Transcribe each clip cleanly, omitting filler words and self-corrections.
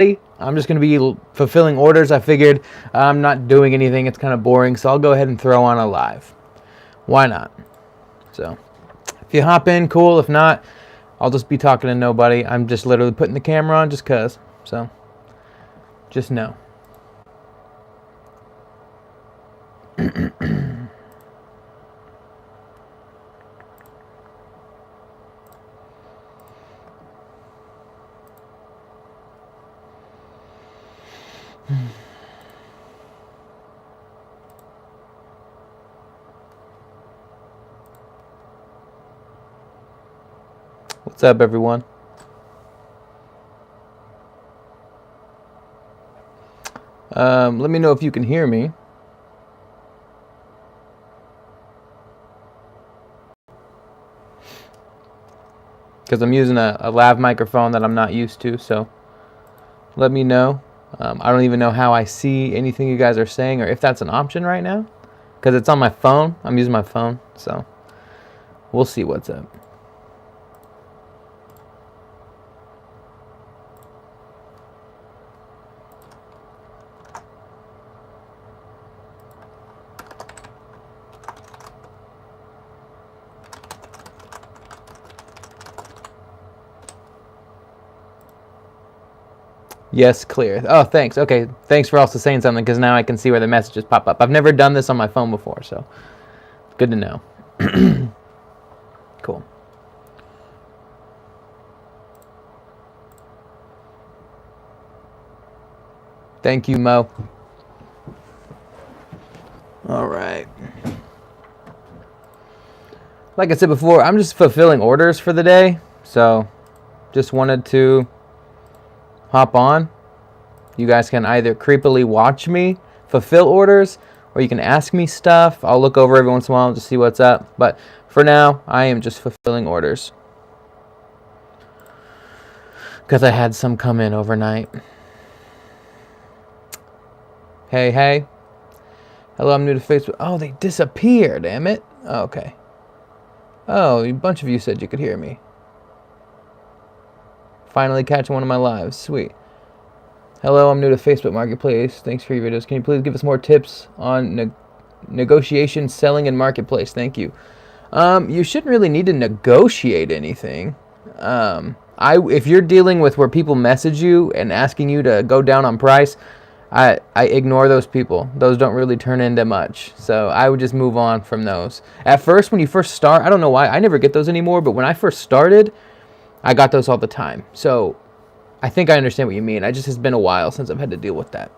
I'm just going to be fulfilling orders. I figured I'm not doing anything. It's kind of boring, so I'll go ahead and throw on a live. Why not? So if you hop in, cool. If not, I'll just be talking to nobody. I'm just literally putting the camera on just because. So just know. What's up, everyone? Let me know if you can hear me. Because I'm using a lav microphone that I'm not used to, so let me know. I don't even know how I see anything you guys are saying or if that's an option right now. Because it's on my phone. I'm using my phone, so we'll see what's up. Yes, clear. Oh, thanks. Okay, thanks for also saying something, because now I can see where the messages pop up. I've never done this on my phone before, so good to know. Cool. Thank you, Mo. All right. Like I said before, I'm just fulfilling orders for the day, so just wanted to hop on. You guys can either creepily watch me fulfill orders, or you can ask me stuff. I'll look over every once in a while to see what's up, but for now I am just fulfilling orders because I had some come in overnight. Hey, hello, I'm new to Facebook. Oh, they disappeared, damn it. Oh, okay. Oh, a bunch of you said you could hear me. Finally catching one of my lives. Sweet. Hello, I'm new to Facebook Marketplace. Thanks for your videos. Can you please give us more tips on negotiation, selling, and marketplace? Thank you. You shouldn't really need to negotiate anything. If you're dealing with where people message you and asking you to go down on price, I ignore those people. Those don't really turn into much. So I would just move on from those. At first, when you first start, I don't know why, I never get those anymore, but when I first started, I got those all the time. So I think I understand what you mean. It just has been a while since I've had to deal with that.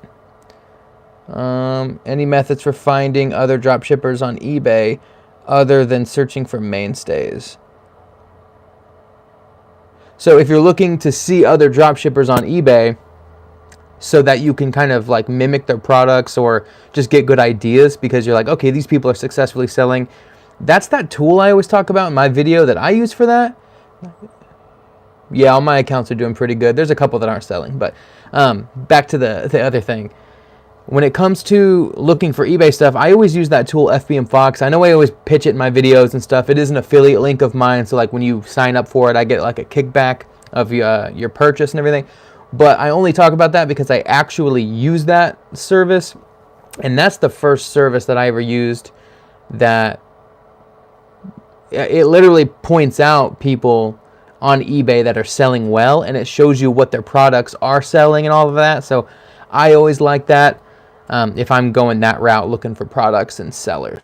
Any methods for finding other drop shippers on eBay other than searching for mainstays? So if you're looking to see other drop shippers on eBay so that you can kind of like mimic their products or just get good ideas because you're like, okay, these people are successfully selling. That's that tool I always talk about in my video that I use for that. Yeah, all my accounts are doing pretty good. There's a couple that aren't selling, but back to the other thing. When it comes to looking for eBay stuff, I always use that tool, FBM Fox. I know I always pitch it in my videos and stuff. It is an affiliate link of mine, so like when you sign up for it, I get like a kickback of your purchase and everything. But I only talk about that because I actually use that service, and that's the first service that I ever used that it literally points out people on eBay that are selling well, and it shows you what their products are selling and all of that. So I always like that if I'm going that route looking for products and sellers.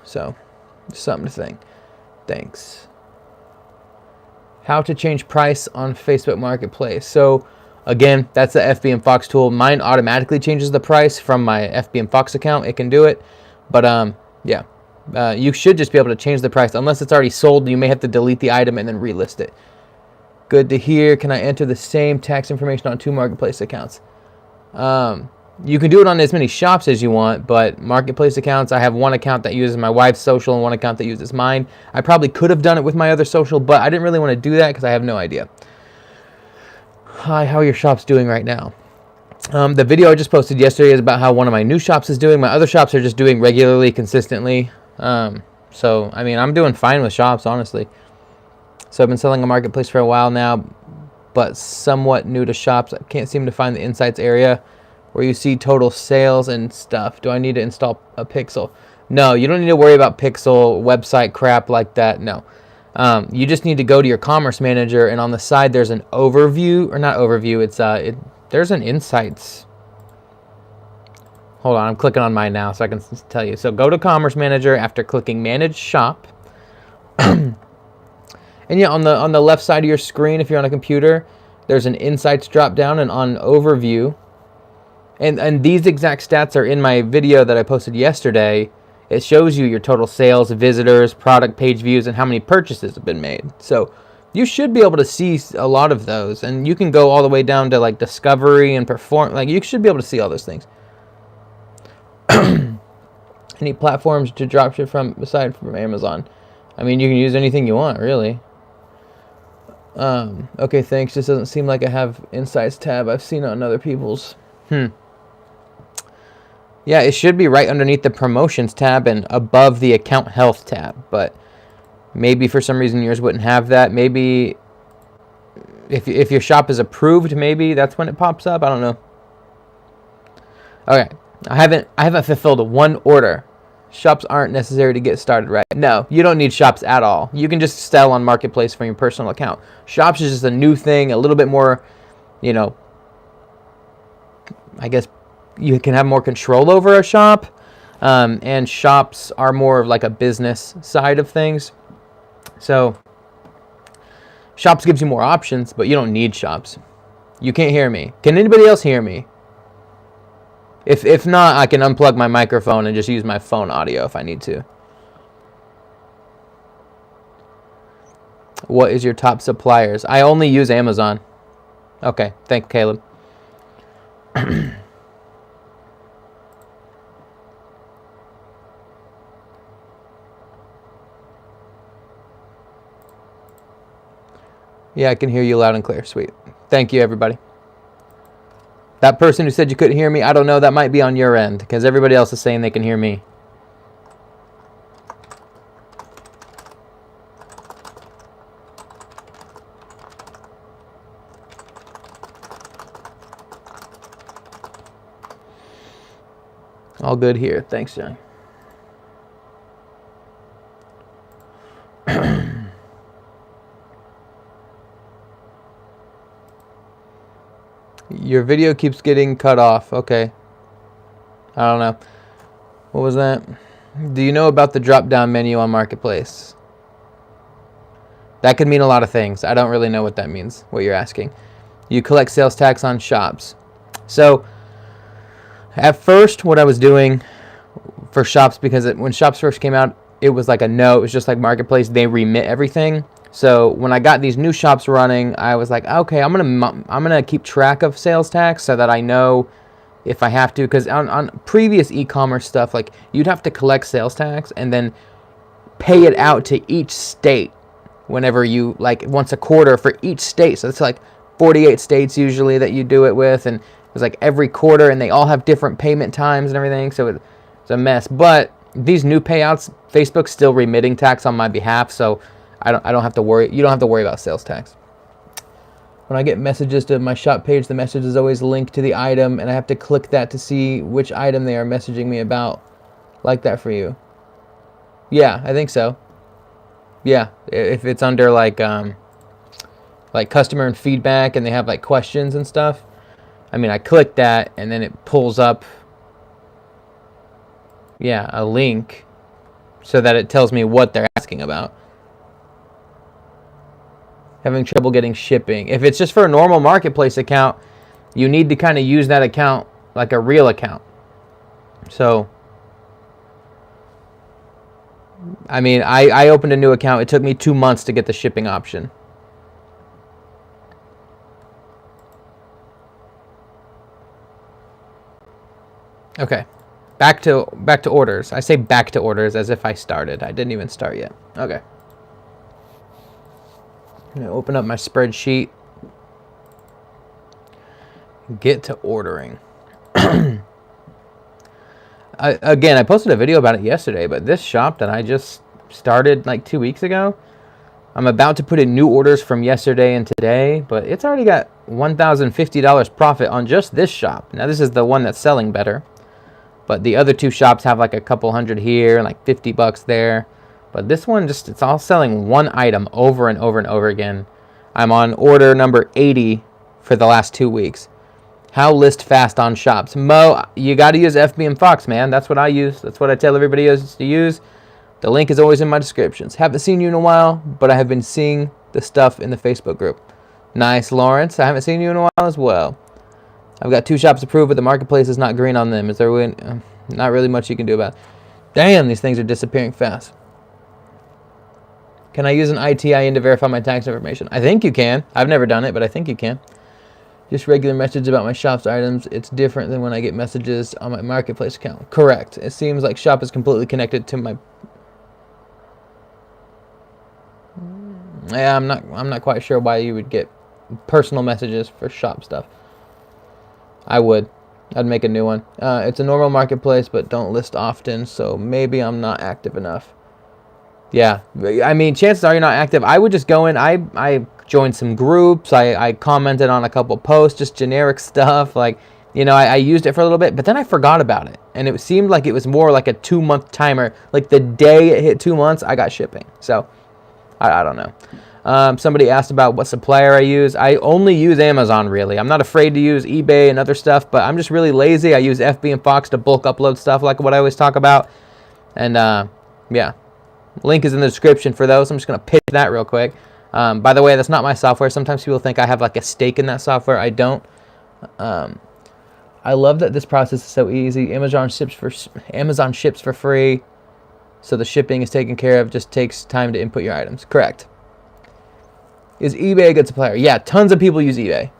So just something to think. Thanks. How to change price on Facebook Marketplace. So again, that's the FBM Fox tool. Mine automatically changes the price from my FBM Fox account. It can do it, but yeah, you should just be able to change the price unless it's already sold. You may have to delete the item and then relist it. Good to hear. Can I enter the same tax information on 2 marketplace accounts? You can do it on as many shops as you want, but marketplace accounts, I have one account that uses my wife's social and one account that uses mine. I probably could have done it with my other social, but I didn't really want to do that because I have no idea. Hi, how are your shops doing right now? The video I just posted yesterday is about how one of my new shops is doing. My other shops are just doing regularly, consistently. So, I mean, I'm doing fine with shops, honestly. So I've been selling a marketplace for a while now. but somewhat new to shops. I can't seem to find the insights area where you see total sales and stuff. Do I need to install a Pixel? No, you don't need to worry about Pixel website crap like that. No. You just need to go to your Commerce Manager, and on the side there's an overview, or not overview, it's there's an insights. Hold on, I'm clicking on mine now so I can tell you. So go to Commerce Manager after clicking Manage Shop. And yeah, on the left side of your screen, if you're on a computer, there's an insights drop down, and on overview, and these exact stats are in my video that I posted yesterday. It shows you your total sales, visitors, product page views, and how many purchases have been made. So you should be able to see a lot of those, and you can go all the way down to like discovery and perform. Like, you should be able to see all those things. Any platforms to dropship from aside from Amazon? I mean, you can use anything you want, really. Okay, thanks. This doesn't seem like I have Insights tab. I've seen it on other people's. Yeah, it should be right underneath the Promotions tab and above the Account Health tab. But maybe for some reason yours wouldn't have that. Maybe if your shop is approved, maybe that's when it pops up. I don't know. Okay, I haven't fulfilled one order. Shops aren't necessary to get started, right? No, you don't need shops at all. You can just sell on Marketplace from your personal account. Shops is just a new thing, a little bit more, you know, I guess you can have more control over a shop. And shops are more of like a business side of things. So shops gives you more options, but you don't need shops. You can't hear me. Can anybody else hear me? If not, I can unplug my microphone and just use my phone audio if I need to. What is your top suppliers? I only use Amazon. Okay, thank you, Caleb. Yeah, I can hear you loud and clear. Sweet. Thank you, everybody. That person who said you couldn't hear me, I don't know, that might be on your end, because everybody else is saying they can hear me. All good here. Thanks, John. Your video keeps getting cut off. Okay. I don't know. What was that? Do you know about the drop-down menu on Marketplace? That could mean a lot of things. I don't really know what that means, what you're asking. You collect sales tax on shops. So, at first, what I was doing for shops, because when shops first came out, it was like a no. It was just like Marketplace. They remit everything. So when I got these new shops running, I was like, okay, I'm gonna keep track of sales tax so that I know if I have to. Because on previous e-commerce stuff, like, you'd have to collect sales tax and then pay it out to each state whenever you, like, once a quarter for each state. So it's like 48 states usually that you do it with, and it was like every quarter, and they all have different payment times and everything. So it's a mess. But these new payouts, Facebook's still remitting tax on my behalf, so I don't have to worry. You don't have to worry about sales tax. When I get messages to my shop page, the message is always linked to the item, and I have to click that to see which item they are messaging me about. Like that for you? Yeah, I think so. Yeah, if it's under like customer and feedback, and they have like questions and stuff. I mean, I click that, and then it pulls up, yeah, a link, so that it tells me what they're asking about. Having trouble getting shipping. If it's just for a normal Marketplace account, you need to kind of use that account like a real account. So, I mean, I opened a new account. It took me 2 months to get the shipping option. Okay, back to orders. I say back to orders as if I started. I didn't even start yet. Okay. I'm gonna open up my spreadsheet. Get to ordering. I posted a video about it yesterday, but this shop that I just started like 2 weeks ago, I'm about to put in new orders from yesterday and today, but it's already got $1,050 profit on just this shop. Now, this is the one that's selling better, but the other two shops have like a couple hundred here and like 50 bucks there. But this one, just, it's all selling one item over and over and over again. I'm on order number 80 for the last 2 weeks. How list fast on shops? Mo, you got to use FB and Fox, man. That's what I use. That's what I tell everybody else to use. The link is always in my descriptions. Haven't seen you in a while, but I have been seeing the stuff in the Facebook group. Nice, Lawrence. I haven't seen you in a while as well. I've got 2 shops approved, but the marketplace is not green on them. Is there not really much you can do about it? Damn, these things are disappearing fast. Can I use an ITIN to verify my tax information? I think you can. I've never done it, but I think you can. Just regular message about my shop's items. It's different than when I get messages on my marketplace account. Correct. It seems like shop is completely connected to my... Yeah, I'm not quite sure why you would get personal messages for shop stuff. I'd make a new one. It's a normal marketplace, but don't list often, so maybe I'm not active enough. Yeah, I mean, chances are you're not active. I would just go in. I joined some groups. I commented on a couple posts, just generic stuff. Like, you know, I used it for a little bit, but then I forgot about it. And it seemed like it was more like a 2-month timer. Like the day it hit 2 months, I got shipping. So I don't know. Somebody asked about what supplier I use. I only use Amazon, really. I'm not afraid to use eBay and other stuff, but I'm just really lazy. I use FB and Fox to bulk upload stuff like what I always talk about. And yeah, link is in the description for those. I'm just going to pitch that real quick. By the way, that's not my software. Sometimes people think I have like a stake in that software. I don't. I love that this process is so easy. Amazon ships for free. So the shipping is taken care of. Just takes time to input your items. Correct. Is eBay a good supplier? Yeah, tons of people use eBay.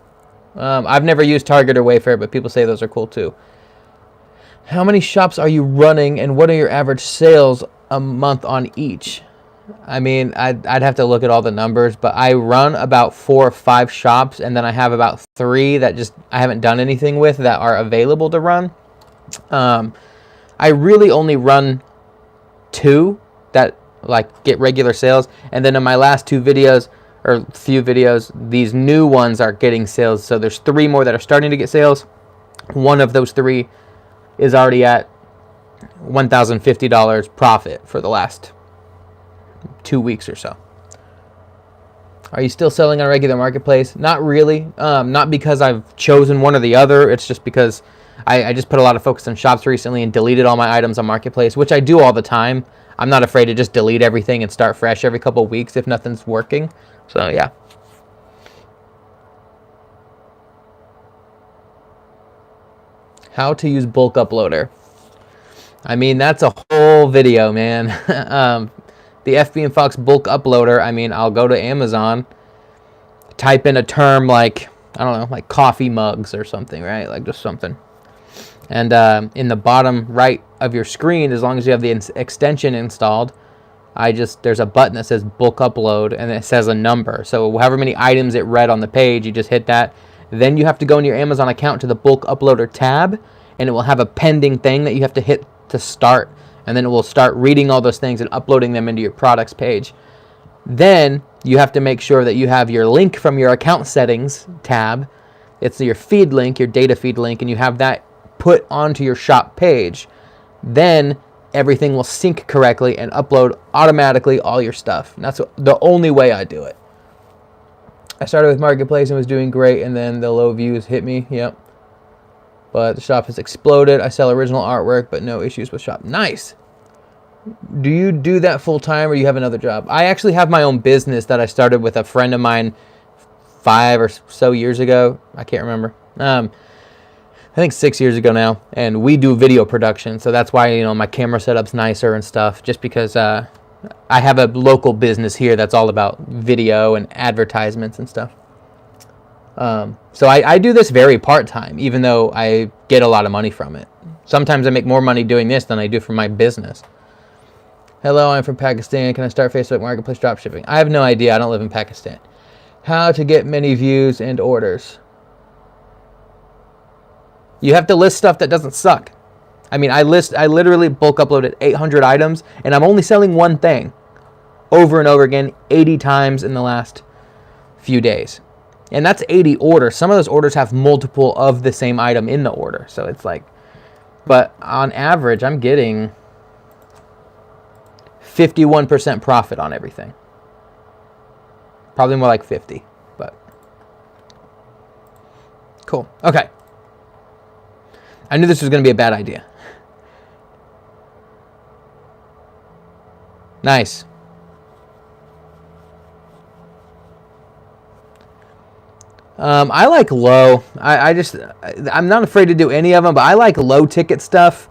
I've never used Target or Wayfair, but people say those are cool too. How many shops are you running, and what are your average sales a month on each? I mean, I'd have to look at all the numbers, but I run about 4 or 5 shops, and then I have about 3 that just I haven't done anything with that are available to run. I really only run 2 that like get regular sales, and then in my last 2 videos or few videos, these new ones are getting sales. So there's 3 more that are starting to get sales. One of those 3 is already at $1,050 profit for the last 2 weeks or so. Are you still selling on a regular marketplace? Not really. Not because I've chosen one or the other. It's just because I just put a lot of focus on shops recently and deleted all my items on marketplace, which I do all the time. I'm not afraid to just delete everything and start fresh every couple of weeks if nothing's working. So yeah. How to use bulk uploader. I mean, that's a whole video, man. The FB and Fox bulk uploader, I mean, I'll go to Amazon, type in a term like, I don't know, like coffee mugs or something, right? Like just something. And in the bottom right of your screen, as long as you have the extension installed, there's a button that says bulk upload, and it says a number. So however many items it read on the page, you just hit that. Then you have to go in your Amazon account to the bulk uploader tab, and it will have a pending thing that you have to hit to start. And then it will start reading all those things and uploading them into your products page. Then you have to make sure that you have your link from your account settings tab. It's your feed link, your data feed link, and you have that put onto your shop page. Then everything will sync correctly and upload automatically all your stuff. And that's the only way I do it. I started with Marketplace and was doing great, and then the low views hit me. Yep. But the shop has exploded. I sell original artwork, but no issues with shop. Nice. Do you do that full time, or you have another job? I actually have my own business that I started with a friend of mine 5 or so years ago. I can't remember. I think 6 years ago now. And we do video production, so that's why, you know, my camera setup's nicer and stuff. Just because I have a local business here that's all about video and advertisements and stuff. So I do this very part-time, even though I get a lot of money from it. Sometimes I make more money doing this than I do from my business. Hello, I'm from Pakistan. Can I start Facebook Marketplace dropshipping? I have no idea. I don't live in Pakistan. How to get many views and orders? You have to list stuff that doesn't suck. I mean, I literally bulk uploaded 800 items, and I'm only selling one thing. over and over again 80 times in the last few days. And that's 80 orders. Some of those orders have multiple of the same item in the order. So it's like, but on average, I'm getting 51% profit on everything. Probably more like 50, but cool. Okay. I knew this was going to be a bad idea. Nice. I like low. I'm not afraid to do any of them, but I like low ticket stuff.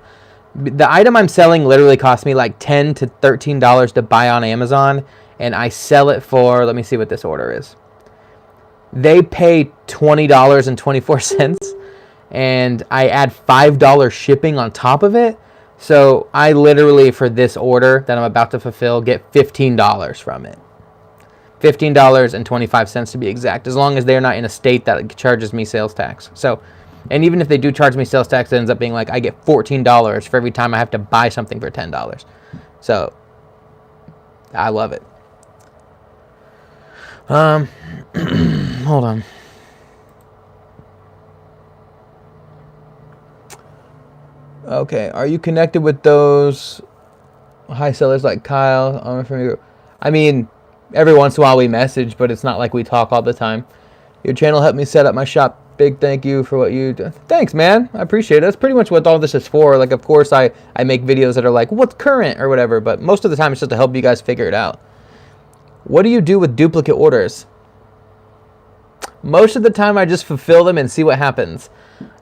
The item I'm selling literally cost me like $10 to $13 to buy on Amazon, and I sell it for, let me see what this order is. They pay $20.24, and I add $5 shipping on top of it. So I literally, for this order that I'm about to fulfill, get $15 from it. $15.25 to be exact, as long as they're not in a state that charges me sales tax. So, and even if they do charge me sales tax, it ends up being like I get $14 for every time I have to buy something for $10. So I love it. Hold on. Okay, are you connected with those high sellers like Kyle? I mean, every once in a while we message, but it's not like we talk all the time. Your channel helped me set up my shop. Big thank you for what you do. Thanks, man. I appreciate it. That's pretty much what all this is for. Like, of course, I make videos that are like, what's current or whatever, but most of the time it's just to help you guys figure it out. What do you do with duplicate orders? Most of the time I just fulfill them and see what happens.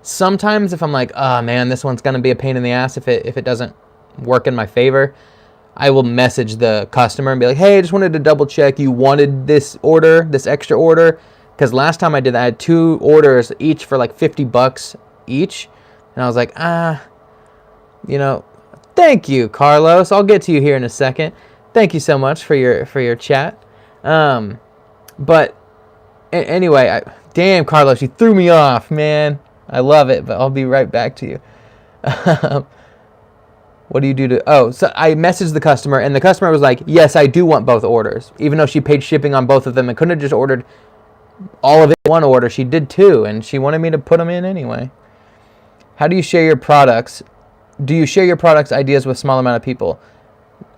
Sometimes if I'm like, oh man, this one's going to be a pain in the ass if it doesn't work in my favor, I will message the customer and be like, hey, I just wanted to double check you wanted this order, this extra order. Because last time I did that, I had 2 orders each for like $50 each. And I was like, thank you, Carlos. I'll get to you here in a second. Thank you so much for your chat. But anyway, damn, Carlos, you threw me off, man. I love it, but I'll be right back to you. What do you do to... so I messaged the customer, and the customer was like, yes, I do want both orders. Even though she paid shipping on both of them and couldn't have just ordered all of it in one order. She did 2, and she wanted me to put them in anyway. How do you share your products? Do you share your products ideas with a small amount of people?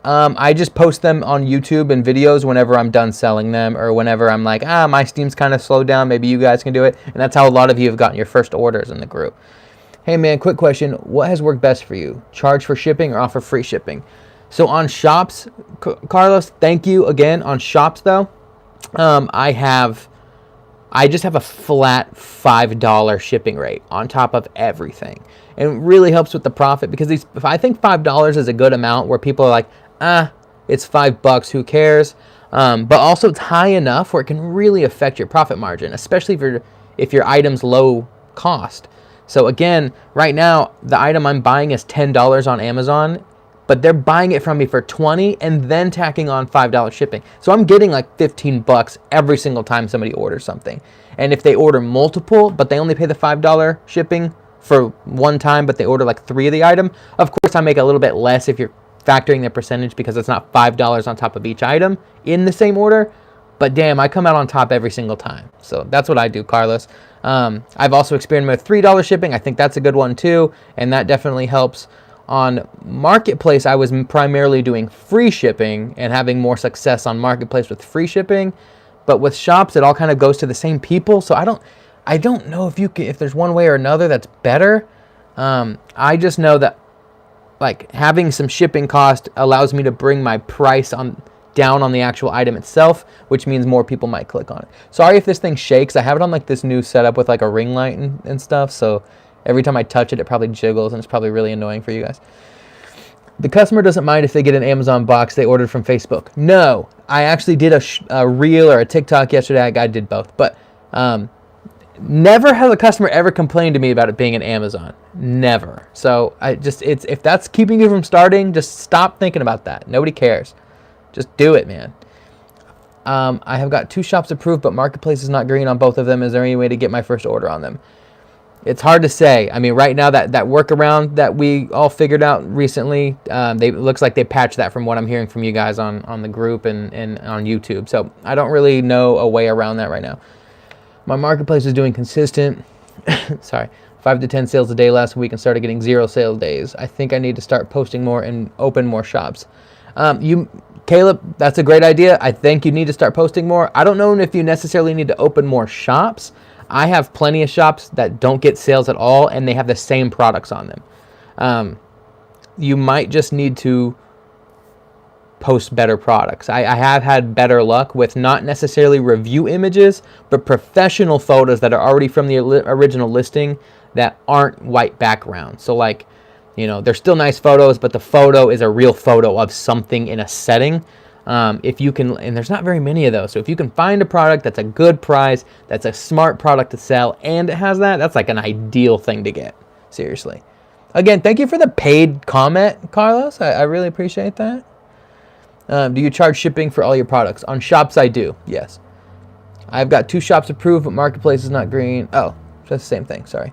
I just post them on YouTube and videos whenever I'm done selling them, or whenever I'm like, my Steam's kind of slowed down, maybe you guys can do it. And that's how a lot of you have gotten your first orders in the group. Hey man, quick question. What has worked best for you? Charge for shipping or offer free shipping? So on shops, Carlos, thank you again. On shops though, I just have a flat $5 shipping rate on top of everything. And it really helps with the profit, because if I think $5 is a good amount where people are like, it's $5, who cares? But also it's high enough where it can really affect your profit margin, especially if your item's low cost. So again, right now, the item I'm buying is $10 on Amazon, but they're buying it from me for $20 and then tacking on $5 shipping. So I'm getting like $15 every single time somebody orders something. And if they order multiple, but they only pay the $5 shipping for one time, but they order like 3 of the item, of course I make a little bit less if you're factoring the percentage, because it's not $5 on top of each item in the same order. But damn, I come out on top every single time. So that's what I do, Carlos. I've also experimented with $3 shipping. I think that's a good one too, and that definitely helps. On Marketplace, I was primarily doing free shipping and having more success on Marketplace with free shipping. But with shops, it all kind of goes to the same people. So I don't know if there's one way or another that's better. I just know that like having some shipping cost allows me to bring my price down on the actual item itself, which means more people might click on it. Sorry if this thing shakes. I have it on like this new setup with like a ring light and stuff. So every time I touch it, it probably jiggles, and it's probably really annoying for you guys. The customer doesn't mind if they get an Amazon box they ordered from Facebook. No, I actually did a reel or a TikTok yesterday. I did both, but never has a customer ever complained to me about it being an Amazon. Never. So if that's keeping you from starting, just stop thinking about that. Nobody cares. Just do it, man. I have got 2 shops approved, but Marketplace is not green on both of them. Is there any way to get my first order on them? It's hard to say. I mean, right now that workaround that we all figured out recently, it looks like they patched that from what I'm hearing from you guys on the group and on YouTube. So I don't really know a way around that right now. My marketplace is doing consistent, 5 to 10 sales a day last week and started getting 0 sales days. I think I need to start posting more and open more shops. Caleb, that's a great idea. I think you need to start posting more. I don't know if you necessarily need to open more shops. I have plenty of shops that don't get sales at all, and they have the same products on them. You might just need to post better products. I have had better luck with not necessarily review images, but professional photos that are already from the original listing that aren't white background. So like, they're still nice photos, but the photo is a real photo of something in a setting. If you can, and there's not very many of those. So if you can find a product that's a good price, that's a smart product to sell, and it has that's like an ideal thing to get. Seriously. Again, thank you for the paid comment, Carlos. I really appreciate that. Do you charge shipping for all your products? On shops, I do. Yes. I've got 2 shops approved, but marketplace is not green. Oh, that's the same thing. Sorry.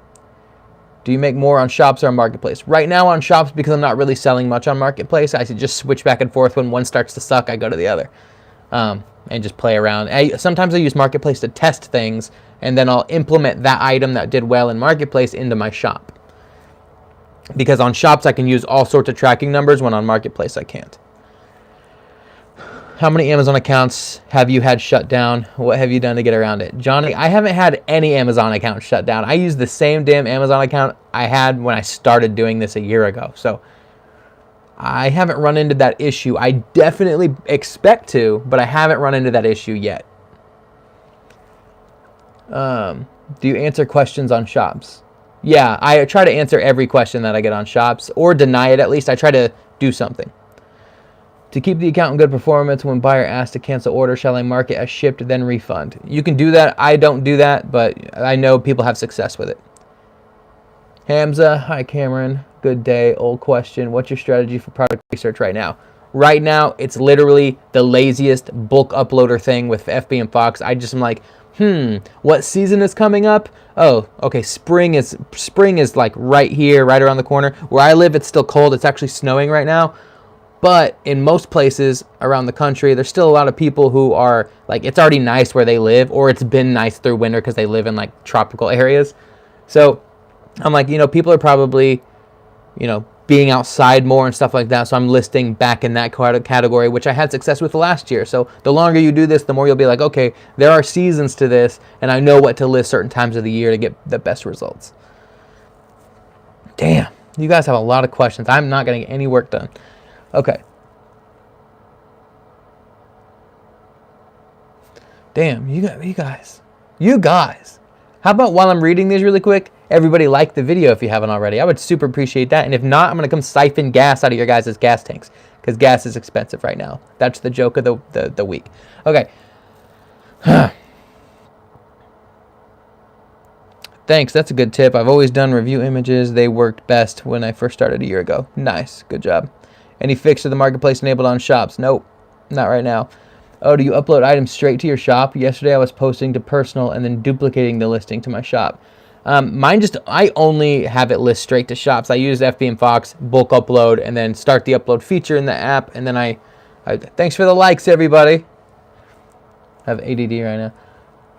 Do you make more on shops or on marketplace? Right now on shops, because I'm not really selling much on marketplace, I just switch back and forth. When one starts to suck, I go to the other, and just play around. Sometimes I use marketplace to test things, and then I'll implement that item that did well in marketplace into my shop. Because on shops, I can use all sorts of tracking numbers, when on marketplace, I can't. How many Amazon accounts have you had shut down? What have you done to get around it? Johnny, I haven't had any Amazon accounts shut down. I use the same damn Amazon account I had when I started doing this a year ago. So I haven't run into that issue. I definitely expect to, but I haven't run into that issue yet. Do you answer questions on shops? Yeah, I try to answer every question that I get on shops, or deny it at least. I try to do something. To keep the account in good performance, when buyer asks to cancel order, shall I mark it as shipped, then refund? You can do that. I don't do that, but I know people have success with it. Hamza, hi Cameron. Good day. Old question. What's your strategy for product research right now? Right now, it's literally the laziest bulk uploader thing with FB and Fox. I just am like, what season is coming up? Oh, okay, spring is like right here, right around the corner. Where I live, it's still cold. It's actually snowing right now. But in most places around the country, there's still a lot of people who are like, it's already nice where they live, or it's been nice through winter because they live in like tropical areas. So I'm like, people are probably, being outside more and stuff like that. So I'm listing back in that category, which I had success with last year. So the longer you do this, the more you'll be like, okay, there are seasons to this, and I know what to list certain times of the year to get the best results. Damn, you guys have a lot of questions. I'm not going to get any work done. Okay. Damn, you guys. How about while I'm reading these really quick, everybody like the video if you haven't already. I would super appreciate that. And if not, I'm going to come siphon gas out of your guys' gas tanks, because gas is expensive right now. That's the joke of the week. Okay. Thanks, that's a good tip. I've always done review images. They worked best when I first started a year ago. Nice, good job. Any fix to the marketplace enabled on shops? Nope, not right now. Oh, do you upload items straight to your shop? Yesterday I was posting to personal and then duplicating the listing to my shop. I only have it list straight to shops. I use FB and Fox, bulk upload, and then start the upload feature in the app, and then I thanks for the likes, everybody. I have ADD right now.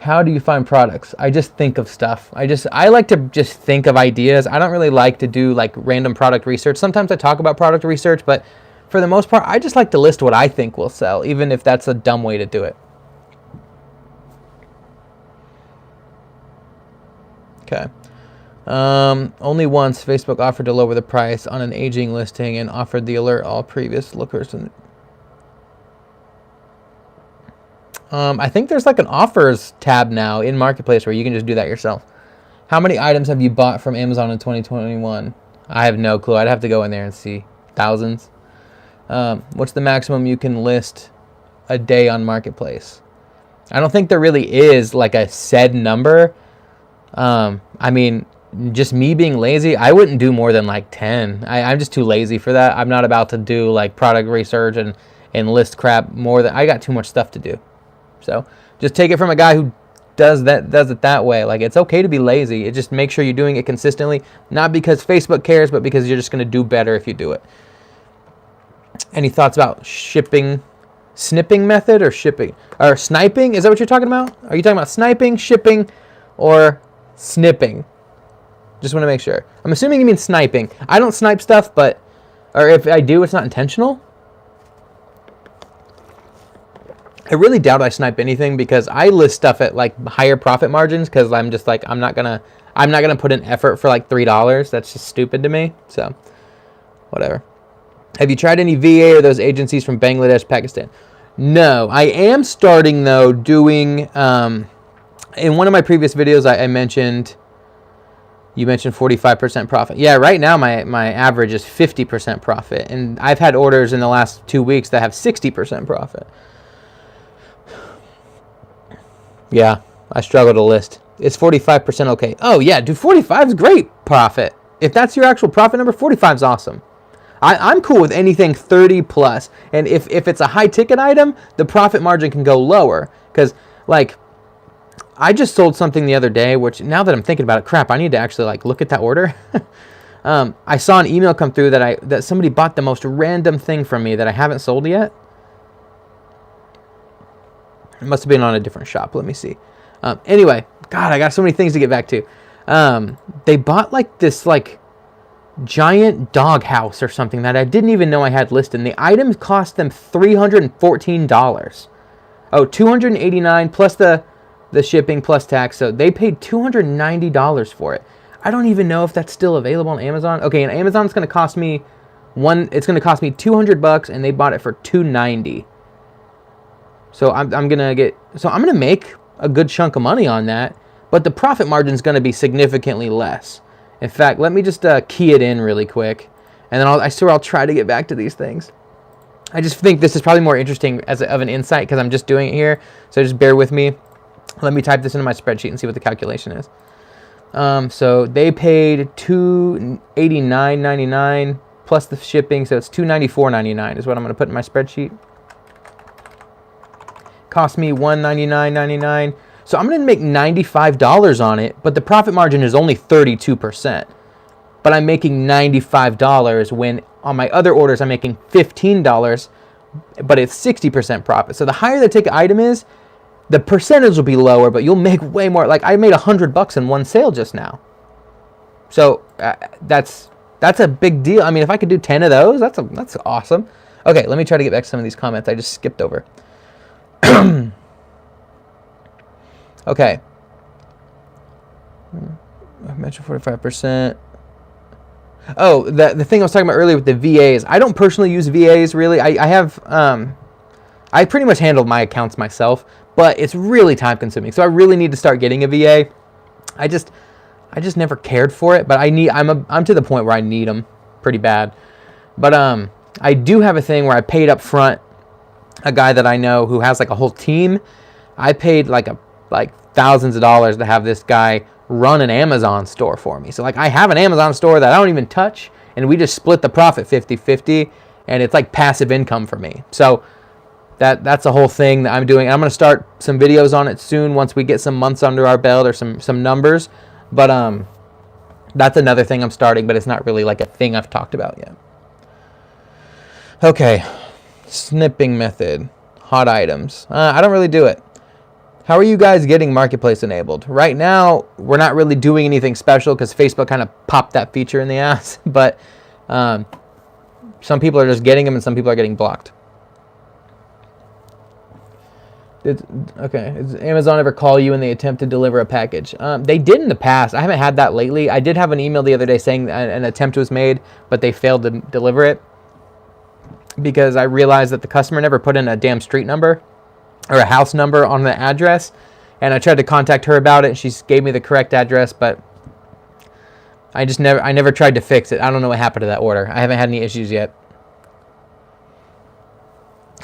How do you find products? I just think of stuff. I like to just think of ideas. I don't really like to do like random product research. Sometimes I talk about product research, but for the most part, I just like to list what I think will sell, even if that's a dumb way to do it. Okay. Only once Facebook offered to lower the price on an aging listing and offered the alert all previous lookers. I think there's like an offers tab now in Marketplace where you can just do that yourself. How many items have you bought from Amazon in 2021? I have no clue. I'd have to go in there and see. Thousands. What's the maximum you can list a day on Marketplace? I don't think there really is like a said number. I mean, just me being lazy, I wouldn't do more than like 10. I'm just too lazy for that. I'm not about to do like product research and list crap more than I got too much stuff to do. So just take it from a guy who does it that way. Like, it's okay to be lazy. It just make sure you're doing it consistently, not because Facebook cares, but because you're just going to do better if you do it. Any thoughts about snipping method or shipping or sniping? Is that what you're talking about? Are you talking about sniping, shipping, or snipping? Just want to make sure. I'm assuming you mean sniping. I don't snipe stuff, or if I do, it's not intentional. I really doubt I snipe anything because I list stuff at like higher profit margins because I'm just like, I'm not gonna put in effort for like $3. That's just stupid to me. So whatever. Have you tried any VA or those agencies from Bangladesh, Pakistan? No, I am starting though doing, in one of my previous videos I mentioned, you mentioned 45% profit. Yeah, right now my average is 50% profit. And I've had orders in the last 2 weeks that have 60% profit. Yeah, I struggle to list. Is 45% okay? Oh yeah, dude, 45 is great profit. If that's your actual profit number, 45 is awesome. I'm cool with anything 30 plus. And if it's a high ticket item, the profit margin can go lower. Because like, I just sold something the other day, which now that I'm thinking about it, crap, I need to actually like look at that order. I saw an email come through that somebody bought the most random thing from me that I haven't sold yet. It must have been on a different shop. Let me see. Anyway, God, I got so many things to get back to. They bought like this like giant dog house or something that I didn't even know I had listed. And the items cost them $314. Oh, $289 plus the shipping plus tax. So they paid $290 for it. I don't even know if that's still available on Amazon. Okay, and Amazon's going to cost me it's going to cost me $200 and they bought it for $290. So I'm going to make a good chunk of money on that, but the profit margin is going to be significantly less. In fact, let me just key it in really quick, and then I swear I'll try to get back to these things. I just think this is probably more interesting of an insight because I'm just doing it here, so just bear with me. Let me type this into my spreadsheet and see what the calculation is. So they paid $289.99 plus the shipping, so it's $294.99 is what I'm going to put in my spreadsheet. Cost me $199.99. So I'm going to make $95 on it, but the profit margin is only 32%. But I'm making $95 when on my other orders I'm making $15, but it's 60% profit. So the higher the ticket item is, the percentage will be lower, but you'll make way more. Like I made $100 in one sale just now. So that's a big deal. I mean, if I could do 10 of those, that's awesome. Okay, let me try to get back to some of these comments I just skipped over. Okay. I mentioned 45%. Oh, the thing I was talking about earlier with the VAs. I don't personally use VAs really. I have I pretty much handled my accounts myself, but it's really time consuming. So I really need to start getting a VA. I just never cared for it, but I'm to the point where I need them pretty bad. But I do have a thing where I paid up front a guy that I know who has like a whole team. I paid like thousands of dollars to have this guy run an Amazon store for me. So like I have an Amazon store that I don't even touch, and we just split the profit 50-50, and it's like passive income for me. So that's a whole thing that I'm doing. I'm going to start some videos on it soon once we get some months under our belt or some numbers. But that's another thing I'm starting, but it's not really like a thing I've talked about yet. Okay, snipping method, hot items. I don't really do it. How are you guys getting Marketplace enabled? Right now, we're not really doing anything special because Facebook kind of popped that feature in the ass. But some people are just getting them and some people are getting blocked. Does Amazon ever call you when they attempt to deliver a package? They did in the past. I haven't had that lately. I did have an email the other day saying an attempt was made, but they failed to deliver it because I realized that the customer never put in a damn street number or a house number on the address, and I tried to contact her about it, and she gave me the correct address, but I never tried to fix it. I don't know what happened to that order. I haven't had any issues yet.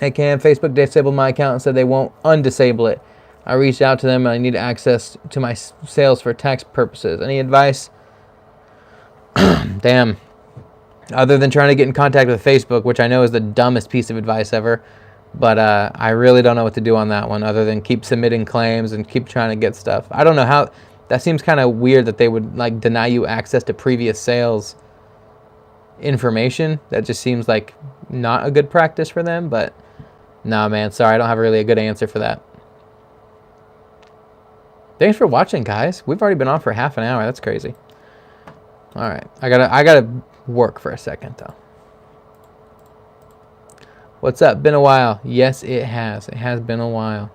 Hey Cam, Facebook disabled my account and said they won't undisable it. I reached out to them and I need access to my sales for tax purposes. Any advice? Damn. Other than trying to get in contact with Facebook, which I know is the dumbest piece of advice ever. But I really don't know what to do on that one other than keep submitting claims and keep trying to get stuff. I don't know how. That seems kind of weird that they would like deny you access to previous sales information. That just seems like not a good practice for them. But nah, man, sorry, I don't have really a good answer for that. Thanks for watching, guys. We've already been on for half an hour. That's crazy. All right, I gotta work for a second though. What's up? Been a while. Yes, it has. It has been a while.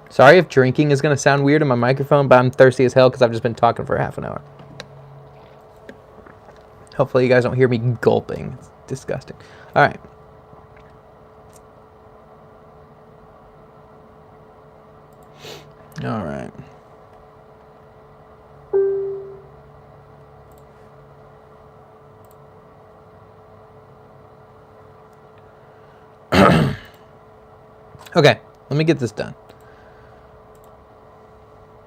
Sorry if drinking is going to sound weird in my microphone, but I'm thirsty as hell because I've just been talking for half an hour. Hopefully you guys don't hear me gulping. It's disgusting. All right. All right. Okay, let me get this done.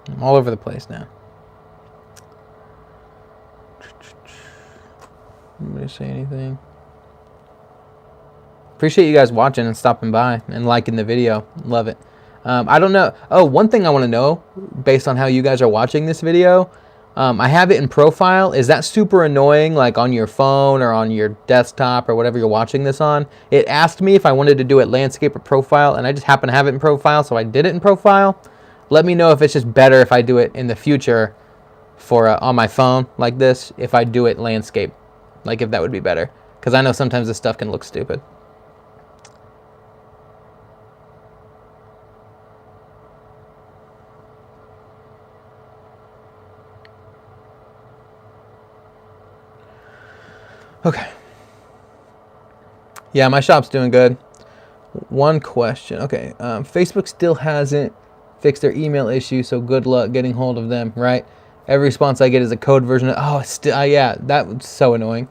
I'm all over the place now. Anybody say anything? Appreciate you guys watching and stopping by and liking the video. Love it. I don't know. Oh, one thing I want to know, based on how you guys are watching this video, I have it in profile. Is that super annoying, like on your phone or on your desktop or whatever you're watching this on? It asked me if I wanted to do it landscape or profile, and I just happen to have it in profile, so I did it in profile. Let me know if it's just better if I do it in the future for on my phone like this, if I do it landscape, like if that would be better. Because I know sometimes this stuff can look stupid. Okay. Yeah, my shop's doing good. One question. Okay. Facebook still hasn't fixed their email issue, so good luck getting hold of them, right? Every response I get is a code version of, oh, still, yeah, that was so annoying.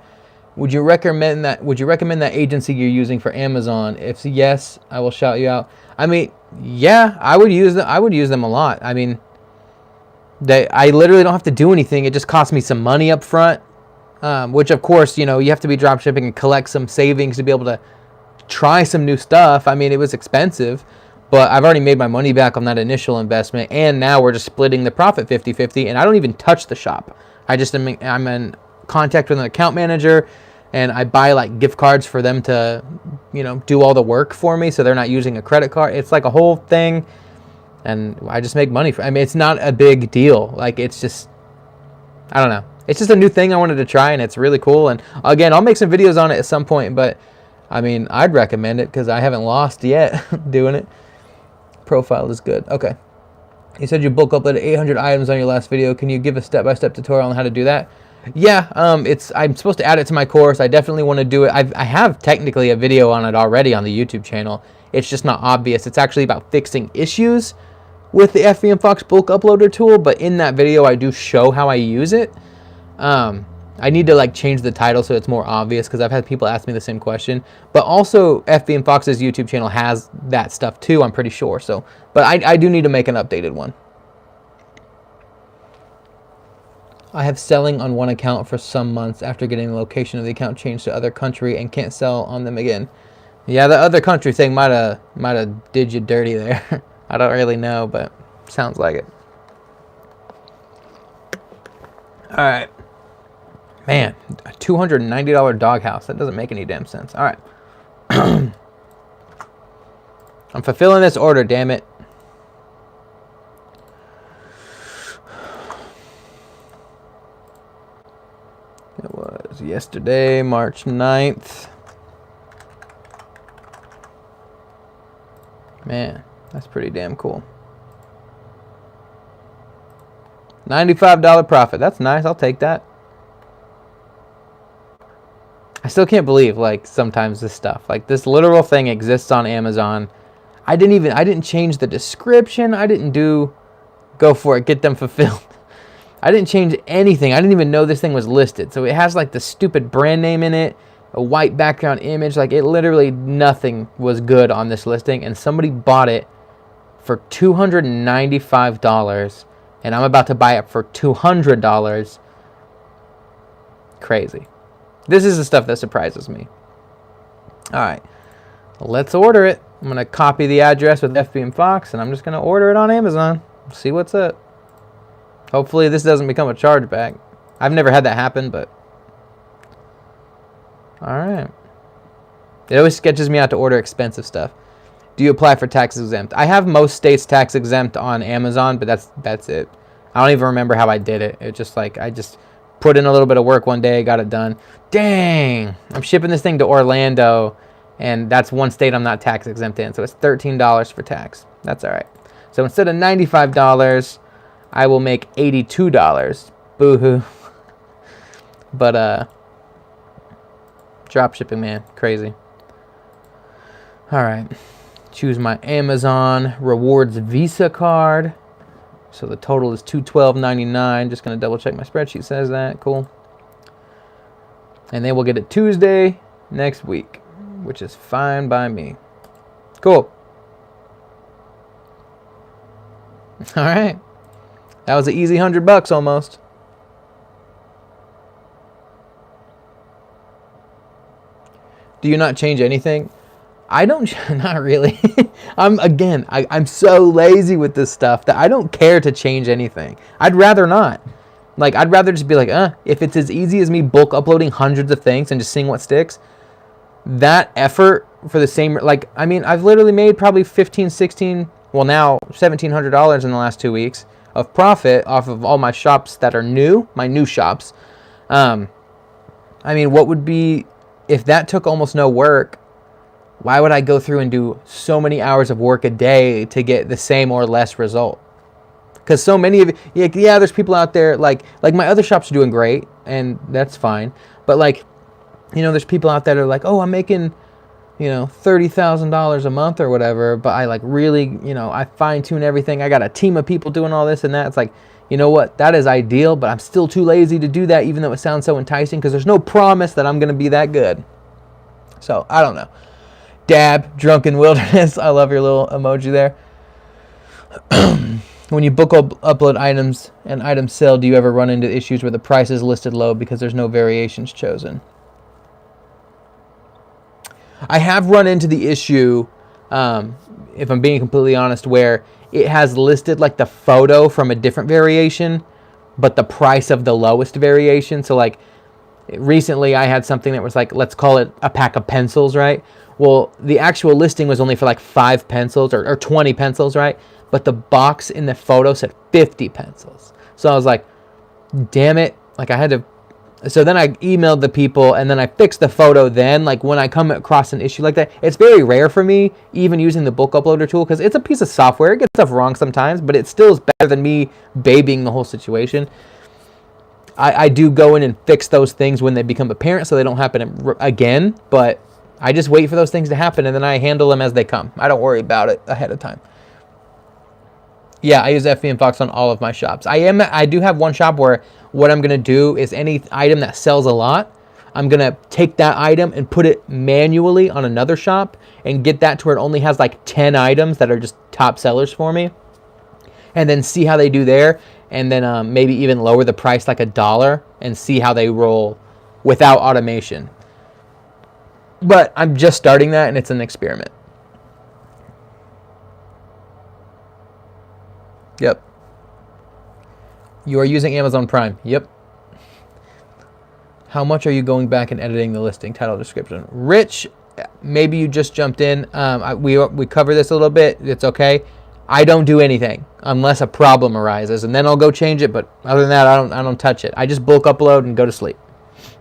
Would you recommend that agency you're using for Amazon? If yes, I will shout you out. I mean, yeah, I would use them a lot. I mean, I literally don't have to do anything. It just costs me some money up front. Which of course, you know, you have to be drop shipping and collect some savings to be able to try some new stuff. I mean, it was expensive, but I've already made my money back on that initial investment, and now we're just splitting the profit 50-50, and I don't even touch the shop. I'm in contact with an account manager, and I buy like gift cards for them to, you know, do all the work for me, so they're not using a credit card. It's like a whole thing, and I just make money. I mean, it's not a big deal. Like, it's just, I don't know. It's just a new thing I wanted to try, and it's really cool. And again, I'll make some videos on it at some point, but I mean, I'd recommend it because I haven't lost yet doing it. Profile is good. Okay. You said you bulk uploaded 800 items on your last video. Can you give a step-by-step tutorial on how to do that? Yeah, I'm supposed to add it to my course. I definitely want to do it. I have technically a video on it already on the YouTube channel. It's just not obvious. It's actually about fixing issues with the FBM Fox bulk uploader tool, but in that video, I do show how I use it. I need to like change the title so it's more obvious because I've had people ask me the same question. But also FBM Fox's YouTube channel has that stuff too, I'm pretty sure. So, but I do need to make an updated one. I have selling on one account for some months after getting the location of the account changed to other country and can't sell on them again. Yeah, the other country thing might have did you dirty there. I don't really know, but sounds like it. All right. Man, a $290 doghouse. That doesn't make any damn sense. All right. I'm fulfilling this order, damn it. It was yesterday, March 9th. Man, that's pretty damn cool. $95 profit. That's nice. I'll take that. I still can't believe, like, sometimes this stuff, like this literal thing exists on Amazon. I didn't change the description. I didn't go for it, get them fulfilled. I didn't change anything. I didn't even know this thing was listed. So it has like the stupid brand name in it, a white background image. Like, it literally, nothing was good on this listing, and somebody bought it for $295, and I'm about to buy it for $200. Crazy. This is the stuff that surprises me. All right, let's order it. I'm going to copy the address with FB and Fox, and I'm just going to order it on Amazon. See what's up. Hopefully this doesn't become a chargeback. I've never had that happen, but... All right. It always sketches me out to order expensive stuff. Do you apply for tax exempt? I have most states tax exempt on Amazon, but that's it. I don't even remember how I did it. It's just like I just put in a little bit of work one day, got it done. Dang! I'm shipping this thing to Orlando, and that's one state I'm not tax exempt in, so it's $13 for tax. That's all right. So instead of $95, I will make $82. Boo-hoo. But, drop shipping, man. Crazy. All right. Choose my Amazon Rewards Visa card. So the total is $212.99. Just going to double check my spreadsheet says that. Cool. And then we'll get it Tuesday next week, which is fine by me. Cool. All right. That was an easy $100 almost. Do you not change anything? I don't, not really. I'm so lazy with this stuff that I don't care to change anything. I'd rather not. Like, I'd rather just be like, if it's as easy as me bulk uploading hundreds of things and just seeing what sticks, that effort for the same, like, I mean, I've literally made probably now $1,700 in the last 2 weeks of profit off of all my shops that are new, my new shops. I mean, what would be, if that took almost no work, why would I go through and do so many hours of work a day to get the same or less result? Because so many of you, yeah, there's people out there, like my other shops are doing great, and that's fine. But like, you know, there's people out there that are like, oh, I'm making, you know, $30,000 a month or whatever, but I like really, you know, I fine tune everything. I got a team of people doing all this and that. It's like, you know what, that is ideal, but I'm still too lazy to do that, even though it sounds so enticing, because there's no promise that I'm going to be that good. So, I don't know. Dab, drunken wilderness. I love your little emoji there. When you book upload items and items sell, do you ever run into issues where the price is listed low because there's no variations chosen? I have run into the issue, if I'm being completely honest, where it has listed like the photo from a different variation, but the price of the lowest variation. So like recently I had something that was like, let's call it a pack of pencils, right? Well, the actual listing was only for like 5 pencils or 20 pencils, right? But the box in the photo said 50 pencils. So I was like, damn it. Like I had to, so then I emailed the people and then I fixed the photo then. Like when I come across an issue like that, it's very rare for me, even using the bulk uploader tool, because it's a piece of software. It gets stuff wrong sometimes, but it still is better than me babying the whole situation. I do go in and fix those things when they become apparent so they don't happen again, but I just wait for those things to happen and then I handle them as they come. I don't worry about it ahead of time. Yeah, I use FB and Fox on all of my shops. I do have one shop where what I'm going to do is any item that sells a lot, I'm going to take that item and put it manually on another shop and get that to where it only has like 10 items that are just top sellers for me. And then see how they do there. And then maybe even lower the price like $1 and see how they roll without automation. But I'm just starting that and it's an experiment. Yep. You are using Amazon Prime. Yep. How much are you going back and editing the listing, title, description? Rich, maybe you just jumped in. We covered this a little bit. It's okay. I don't do anything unless a problem arises, and then I'll go change it. But other than that, I don't touch it. I just bulk upload and go to sleep.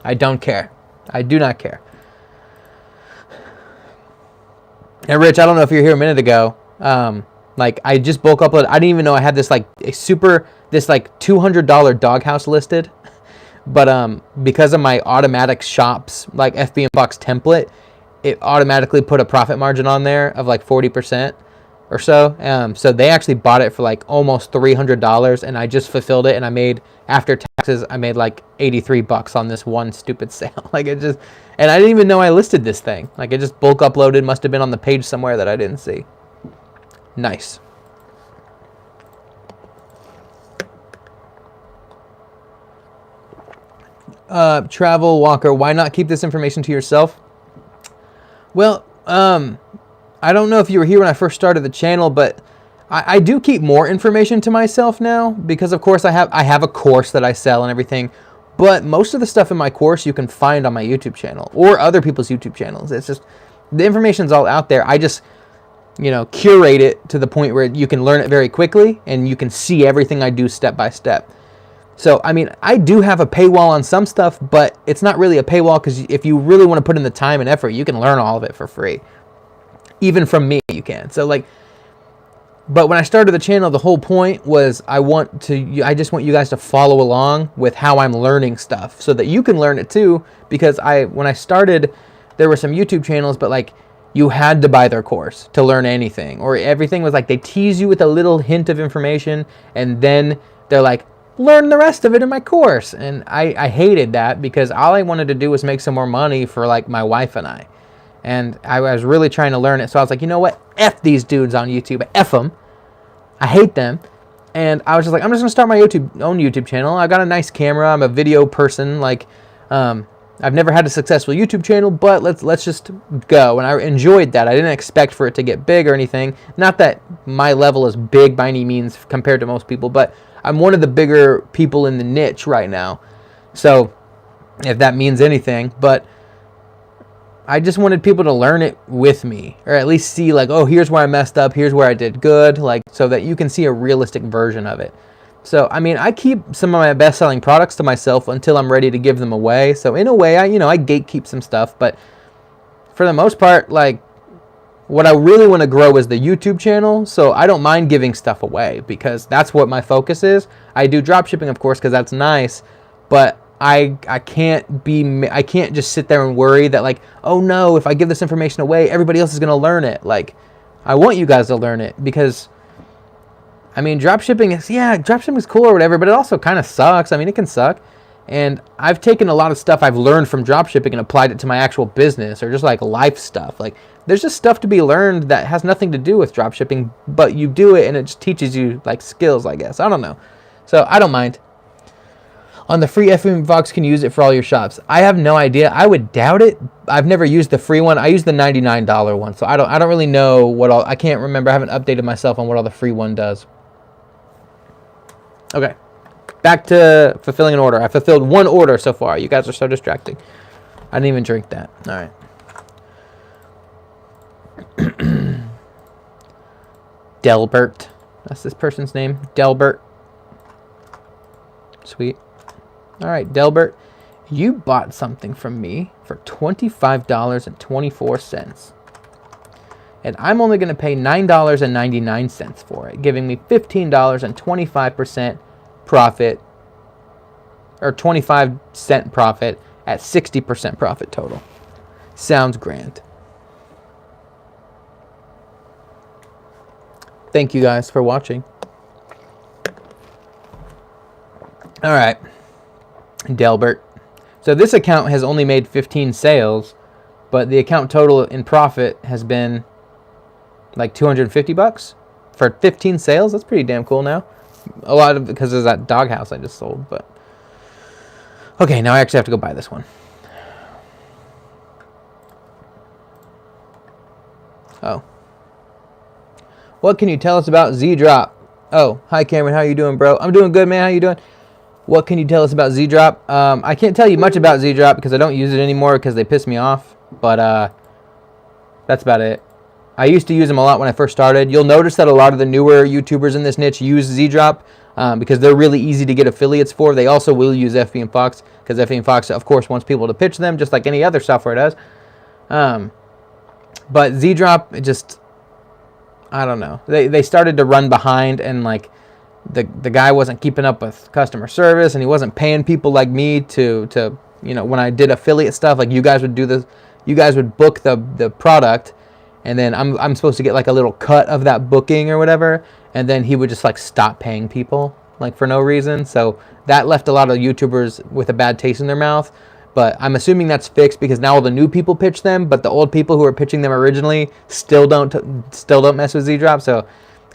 I don't care. I do not care. And Rich, I don't know if you were here a minute ago. Like I just bulk upload. I didn't even know I had this like $200 doghouse listed, but because of my automatic shops like FB and Fox template, it automatically put a profit margin on there of like 40% or so. So they actually bought it for like almost $300, and I just fulfilled it, and I made, after taxes, I made like $83 on this one stupid sale. Like it just, and I didn't even know I listed this thing. Like it just bulk uploaded, must have been on the page somewhere that I didn't see. Nice. Travel Walker, why not keep this information to yourself? Well, I don't know if you were here when I first started the channel, but I do keep more information to myself now because, of course, I have a course that I sell and everything. But most of the stuff in my course you can find on my YouTube channel or other people's YouTube channels. It's just the information's all out there. I just, curate it to the point where you can learn it very quickly and you can see everything I do step by step. So, I mean, I do have a paywall on some stuff, but it's not really a paywall because if you really want to put in the time and effort, you can learn all of it for free. Even from me, you can. So, but when I started the channel, the whole point was I just want you guys to follow along with how I'm learning stuff so that you can learn it too. Because when I started, there were some YouTube channels, but you had to buy their course to learn anything, or everything was they tease you with a little hint of information and then they're like, learn the rest of it in my course. And I hated that because all I wanted to do was make some more money for my wife and I. And I was really trying to learn it. So I was like, you know what? F these dudes on YouTube. F them. I hate them. And I was just like, I'm just going to start my own YouTube channel. I got a nice camera. I'm a video person. I've never had a successful YouTube channel, but let's just go. And I enjoyed that. I didn't expect for it to get big or anything. Not that my level is big by any means compared to most people, but I'm one of the bigger people in the niche right now. So if that means anything, but I just wanted people to learn it with me, or at least see oh, here's where I messed up, here's where I did good, so that you can see a realistic version of it. So, I mean, I keep some of my best-selling products to myself until I'm ready to give them away. So, in a way, I gatekeep some stuff, but for the most part, what I really want to grow is the YouTube channel. So, I don't mind giving stuff away because that's what my focus is. I do dropshipping, of course, because that's nice, but I can't just sit there and worry that oh no, if I give this information away, everybody else is going to learn it. I want you guys to learn it because, I mean, dropshipping is cool or whatever, but it also kind of sucks. I mean, it can suck. And I've taken a lot of stuff I've learned from dropshipping and applied it to my actual business or just life stuff. There's just stuff to be learned that has nothing to do with dropshipping, but you do it and it just teaches you skills, I guess. I don't know. So I don't mind. On the free FM Vox, can you use it for all your shops? I have no idea. I would doubt it. I've never used the free one. I use the $99 one, so I don't really know what all. I can't remember. I haven't updated myself on what all the free one does. Okay, back to fulfilling an order. I fulfilled one order so far. You guys are so distracting. I didn't even drink that. All right. Delbert. That's this person's name. Delbert. Sweet. All right, Delbert, you bought something from me for $25.24. And I'm only going to pay $9.99 for it, giving me $15.25 profit, or 25-cent profit at 60% profit total. Sounds grand. Thank you guys for watching. All right. Delbert. So this account has only made 15 sales, but the account total in profit has been $250 for 15 sales. That's pretty damn cool now. A lot of because there's that doghouse I just sold, but okay, now I actually have to go buy this one. Oh. What can you tell us about Z-Drop? Oh, hi Cameron, how you doing, bro? I'm doing good, man. How you doing? What can you tell us about Z-Drop? I can't tell you much about Z-Drop because I don't use it anymore because they piss me off. But that's about it. I used to use them a lot when I first started. You'll notice that a lot of the newer YouTubers in this niche use Z-Drop because they're really easy to get affiliates for. They also will use FB and Fox because FB and Fox, of course, wants people to pitch them just like any other software does. But Z-Drop, it just, I don't know. They started to run behind and the guy wasn't keeping up with customer service and he wasn't paying people like me to when I did affiliate stuff, you guys would do this, you guys would book the product and then I'm supposed to get a little cut of that booking or whatever, and then he would just stop paying people for no reason. So that left a lot of YouTubers with a bad taste in their mouth. But I'm assuming that's fixed because now all the new people pitch them, but the old people who were pitching them originally still don't mess with Z-Drop. So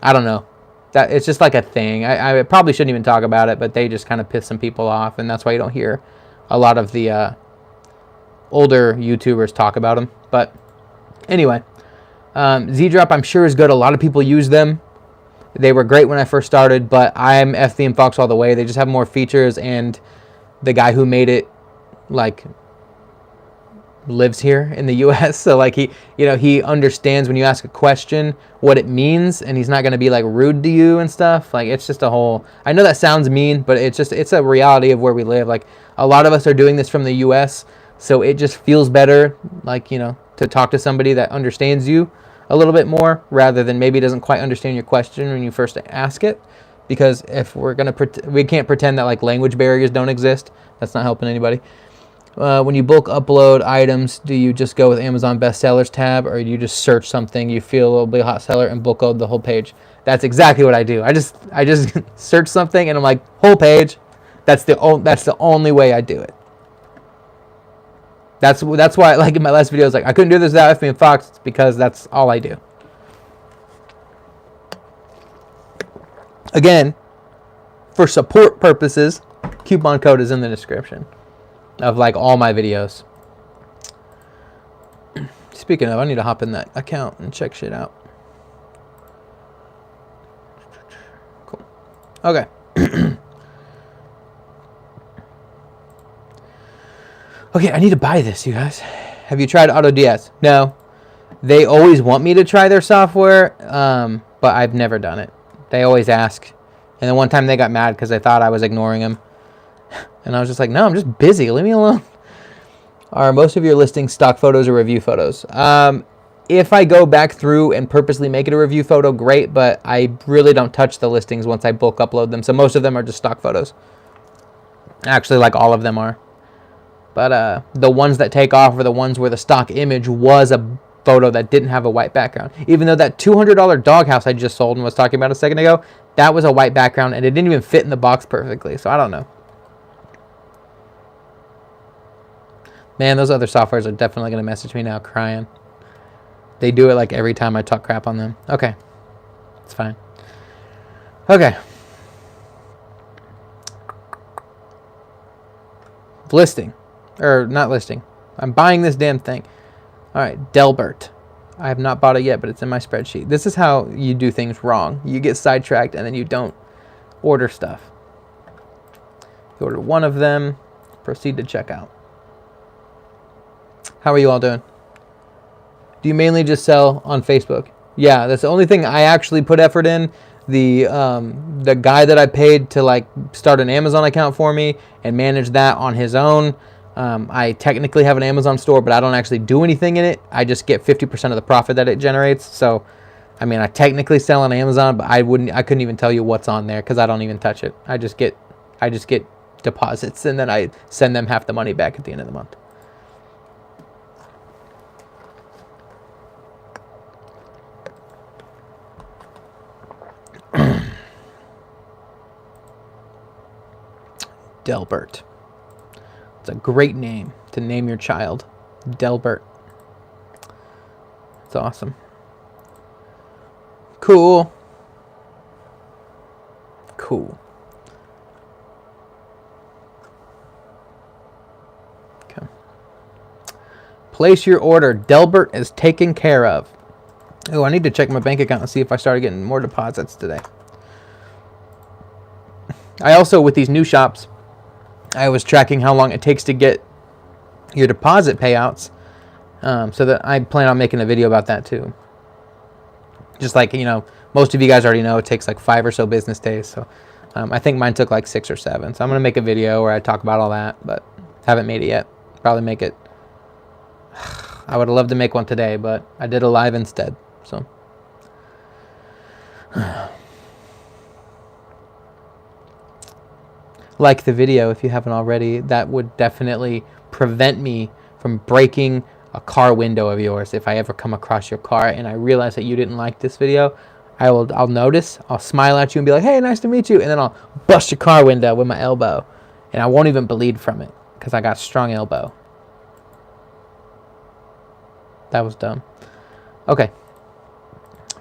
I don't know. That it's just a thing. I probably shouldn't even talk about it, but they just kind of piss some people off, and that's why you don't hear a lot of the older YouTubers talk about them. But anyway, Z-Drop I'm sure is good. A lot of people use them. They were great when I first started, but I'm FTM Fox all the way. They just have more features, and the guy who made it, like, lives here in the US, so like he understands when you ask a question what it means, and he's not going to be like rude to you and stuff. Like, it's just a whole, I know that sounds mean, but it's a reality of where we live. Like, a lot of us are doing this from the US, so it just feels better, like, to talk to somebody that understands you a little bit more, rather than maybe doesn't quite understand your question when you first ask it. Because if we're gonna we can't pretend that like language barriers don't exist. That's not helping anybody. When you bulk upload items, do you just go with Amazon bestsellers tab, or do you just search something you feel will be a hot seller and bulk load the whole page? That's exactly what I do. I just search something and I'm like, whole page. That's the only way I do it. That's why, like in my last video, I was like, I couldn't do this without FB and Fox. It's because that's all I do. Again, for support purposes, coupon code is in the description of like all my videos. Speaking of, I need to hop in that account and check shit out. Cool. Okay. Okay, I need to buy this, you guys. Have you tried AutoDS? No. They always want me to try their software, but I've never done it. They always ask. And then one time they got mad because they thought I was ignoring them. And I was just like, no, I'm just busy. Leave me alone. Are most of your listings stock photos or review photos? If I go back through and purposely make it a review photo, great. But I really don't touch the listings once I bulk upload them. So most of them are just stock photos. Actually, like all of them are. But the ones that take off are the ones where the stock image was a photo that didn't have a white background. Even though that $200 doghouse I just sold and was talking about a second ago, that was a white background and it didn't even fit in the box perfectly. So I don't know. Man, those other softwares are definitely going to message me now crying. They do it like every time I talk crap on them. Okay. It's fine. Okay. Listing. Or not listing. I'm buying this damn thing. All right, Delbert. I have not bought it yet, but it's in my spreadsheet. This is how you do things wrong. You get sidetracked and then you don't order stuff. You order one of them, proceed to checkout. How are you all doing? Do you mainly just sell on Facebook? Yeah, that's the only thing I actually put effort in. The guy that I paid to like start an Amazon account for me and manage that on his own. I technically have an Amazon store, but I don't actually do anything in it. I just get 50% of the profit that it generates. So, I mean, I technically sell on Amazon, but I couldn't even tell you what's on there because I don't even touch it. I just get deposits and then I send them half the money back at the end of the month. Delbert. It's a great name to name your child. Delbert. It's awesome. Cool. Cool. Okay. Place your order. Delbert is taken care of. Oh, I need to check my bank account and see if I started getting more deposits today. I also, with these new shops, I was tracking how long it takes to get your deposit payouts, so that I plan on making a video about that too. Just like, most of you guys already know it takes like 5 or so business days. So I think mine took like 6 or 7. So I'm going to make a video where I talk about all that, but haven't made it yet. Probably make it. I would have loved to make one today, but I did a live instead. So. Like the video if you haven't already. That would definitely prevent me from breaking a car window of yours. If I ever come across your car and I realize that you didn't like this video, I'll notice, I'll smile at you and be like, hey, nice to meet you, and then I'll bust your car window with my elbow, and I won't even bleed from it because I got a strong elbow. That was dumb. Okay,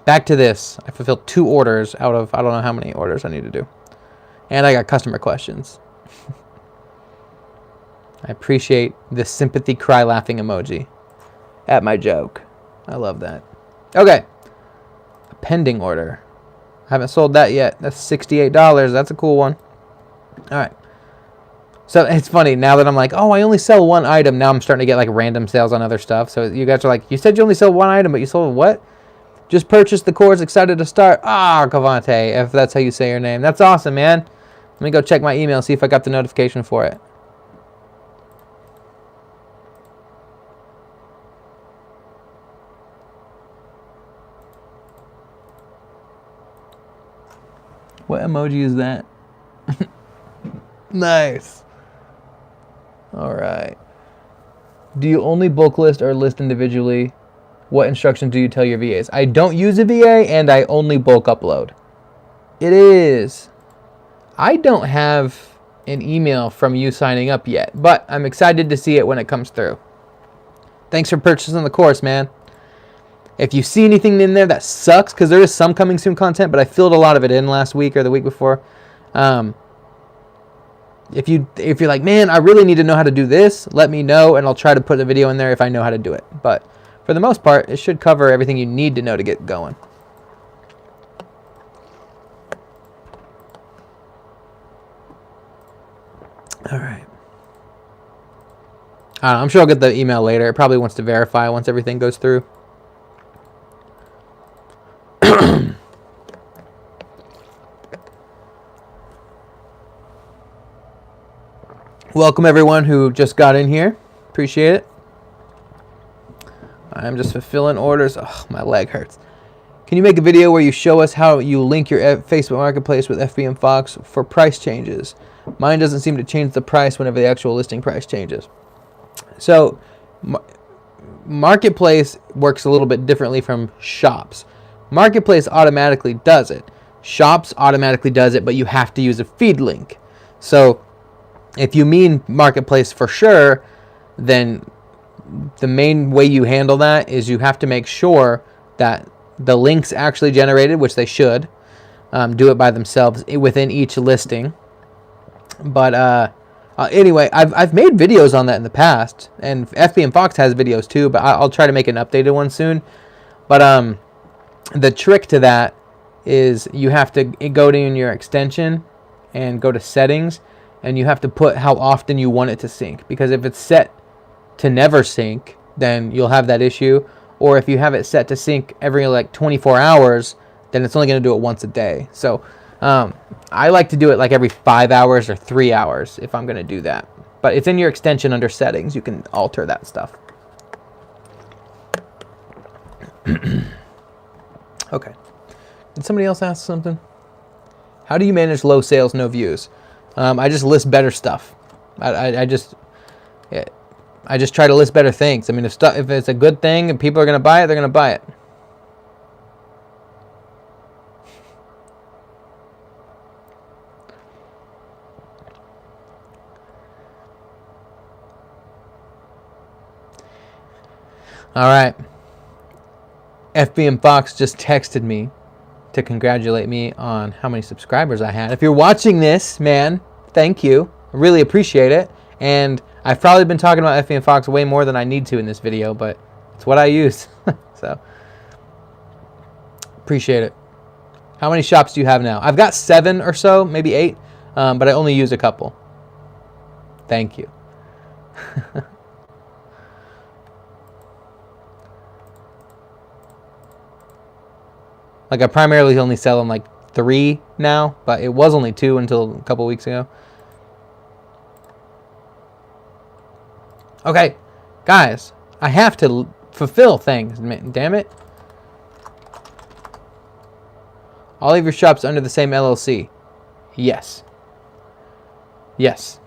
back to this. I fulfilled 2 orders out of I don't know how many orders I need to do. And I got customer questions. I appreciate the sympathy cry laughing emoji at my joke. I love that. Okay. A pending order. I haven't sold that yet. That's $68. That's a cool one. All right. So it's funny now that I'm like, oh, I only sell one item. Now I'm starting to get like random sales on other stuff. So you guys are like, you said you only sell one item, but you sold what? Just purchased the course, excited to start. Ah, Cavante, if that's how you say your name. That's awesome, man. Let me go check my email, see if I got the notification for it. What emoji is that? Nice. All right. Do you only bulk list or list individually? What instructions do you tell your VAs? I don't use a VA and I only bulk upload. It is. I don't have an email from you signing up yet, but I'm excited to see it when it comes through. Thanks for purchasing the course, man. If you see anything in there that sucks, because there is some coming soon content, but I filled a lot of it in last week or the week before. If you're like, man, I really need to know how to do this, let me know, and I'll try to put a video in there if I know how to do it. But for the most part, it should cover everything you need to know to get going. All right. I'm sure I'll get the email later. It probably wants to verify once everything goes through. Welcome everyone who just got in here. Appreciate it. I'm just fulfilling orders. Oh, my leg hurts. Can you make a video where you show us how you link your Facebook Marketplace with FBM Fox for price changes? Mine doesn't seem to change the price whenever the actual listing price changes. So, Marketplace works a little bit differently from Shops. Marketplace automatically does it. Shops automatically does it, but you have to use a feed link. So, if you mean Marketplace for sure, then the main way you handle that is you have to make sure that the links actually generated, which they should, do it by themselves within each listing. But anyway, I've made videos on that in the past, and FBM Fox has videos too, but I'll try to make an updated one soon. But the trick to that is you have to go to your extension and go to settings, and you have to put how often you want it to sync, because if it's set to never sync, then you'll have that issue. Or if you have it set to sync every like 24 hours, then it's only going to do it once a day. So I like to do it like every 5 hours or 3 hours if I'm going to do that. But it's in your extension under settings. You can alter that stuff. Okay. Did somebody else ask something? How do you manage low sales, no views? I just list better stuff. I just try to list better things. I mean, if it's a good thing and people are going to buy it, they're going to buy it. All right. FBM Fox just texted me to congratulate me on how many subscribers I had. If you're watching this, man, thank you. I really appreciate it. And I've probably been talking about FBM Fox way more than I need to in this video, but it's what I use. So, appreciate it. How many shops do you have now? I've got 7 or so, maybe 8, but I only use a couple. Thank you. Like, I primarily only sell them like 3 now, but it was only 2 until a couple weeks ago. Okay, guys, I have to fulfill things, damn it. All of your shops under the same LLC? Yes. Yes.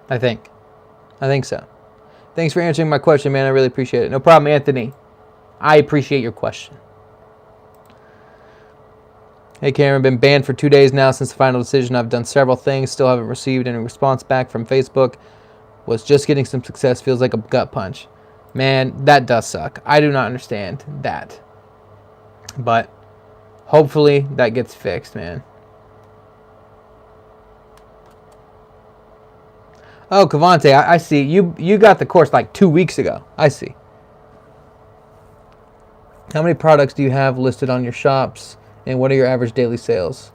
I think so. Thanks for answering my question, man. I really appreciate it. No problem, Anthony. I appreciate your question. Hey, Cameron, been banned for 2 days now since the final decision. I've done several things, still haven't received any response back from Facebook. Was just getting some success, feels like a gut punch. Man, that does suck. I do not understand that. But hopefully that gets fixed, man. Oh, Cavante, I see. You got the course like 2 weeks ago. I see. How many products do you have listed on your shops, and what are your average daily sales?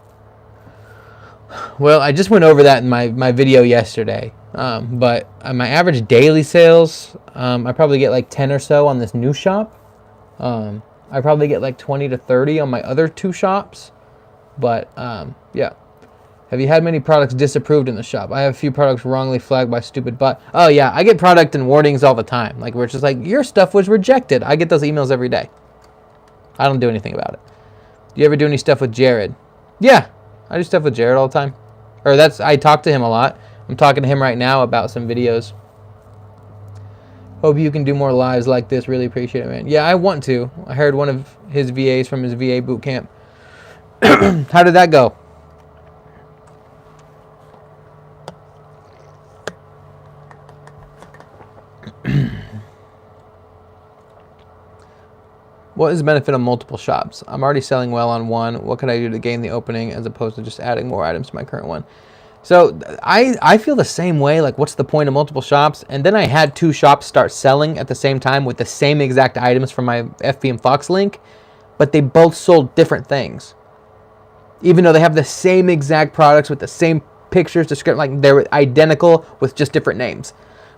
Well, I just went over that in my video yesterday. But my average daily sales, I probably get like 10 or so on this new shop. I probably get like 20 to 30 on my other 2 shops. But yeah. Have you had many products disapproved in the shop? I have a few products wrongly flagged by stupid bot. Oh yeah, I get product and warnings all the time. Like, we're just like, your stuff was rejected. I get those emails every day. I don't do anything about it. Do you ever do any stuff with Jared? Yeah, I do stuff with Jared all the time. Or I talk to him a lot. I'm talking to him right now about some videos. Hope you can do more lives like this. Really appreciate it, man. Yeah, I want to. I heard one of his VAs from his VA boot camp. How did that go? What is the benefit of multiple shops? I'm already selling well on one. What can I do to gain the opening as opposed to just adding more items to my current one? So I feel the same way. Like, what's the point of multiple shops? And then I had 2 shops start selling at the same time with the same exact items from my FBM Fox link, but they both sold different things. Even though they have the same exact products with the same pictures, description, like they're identical with just different names,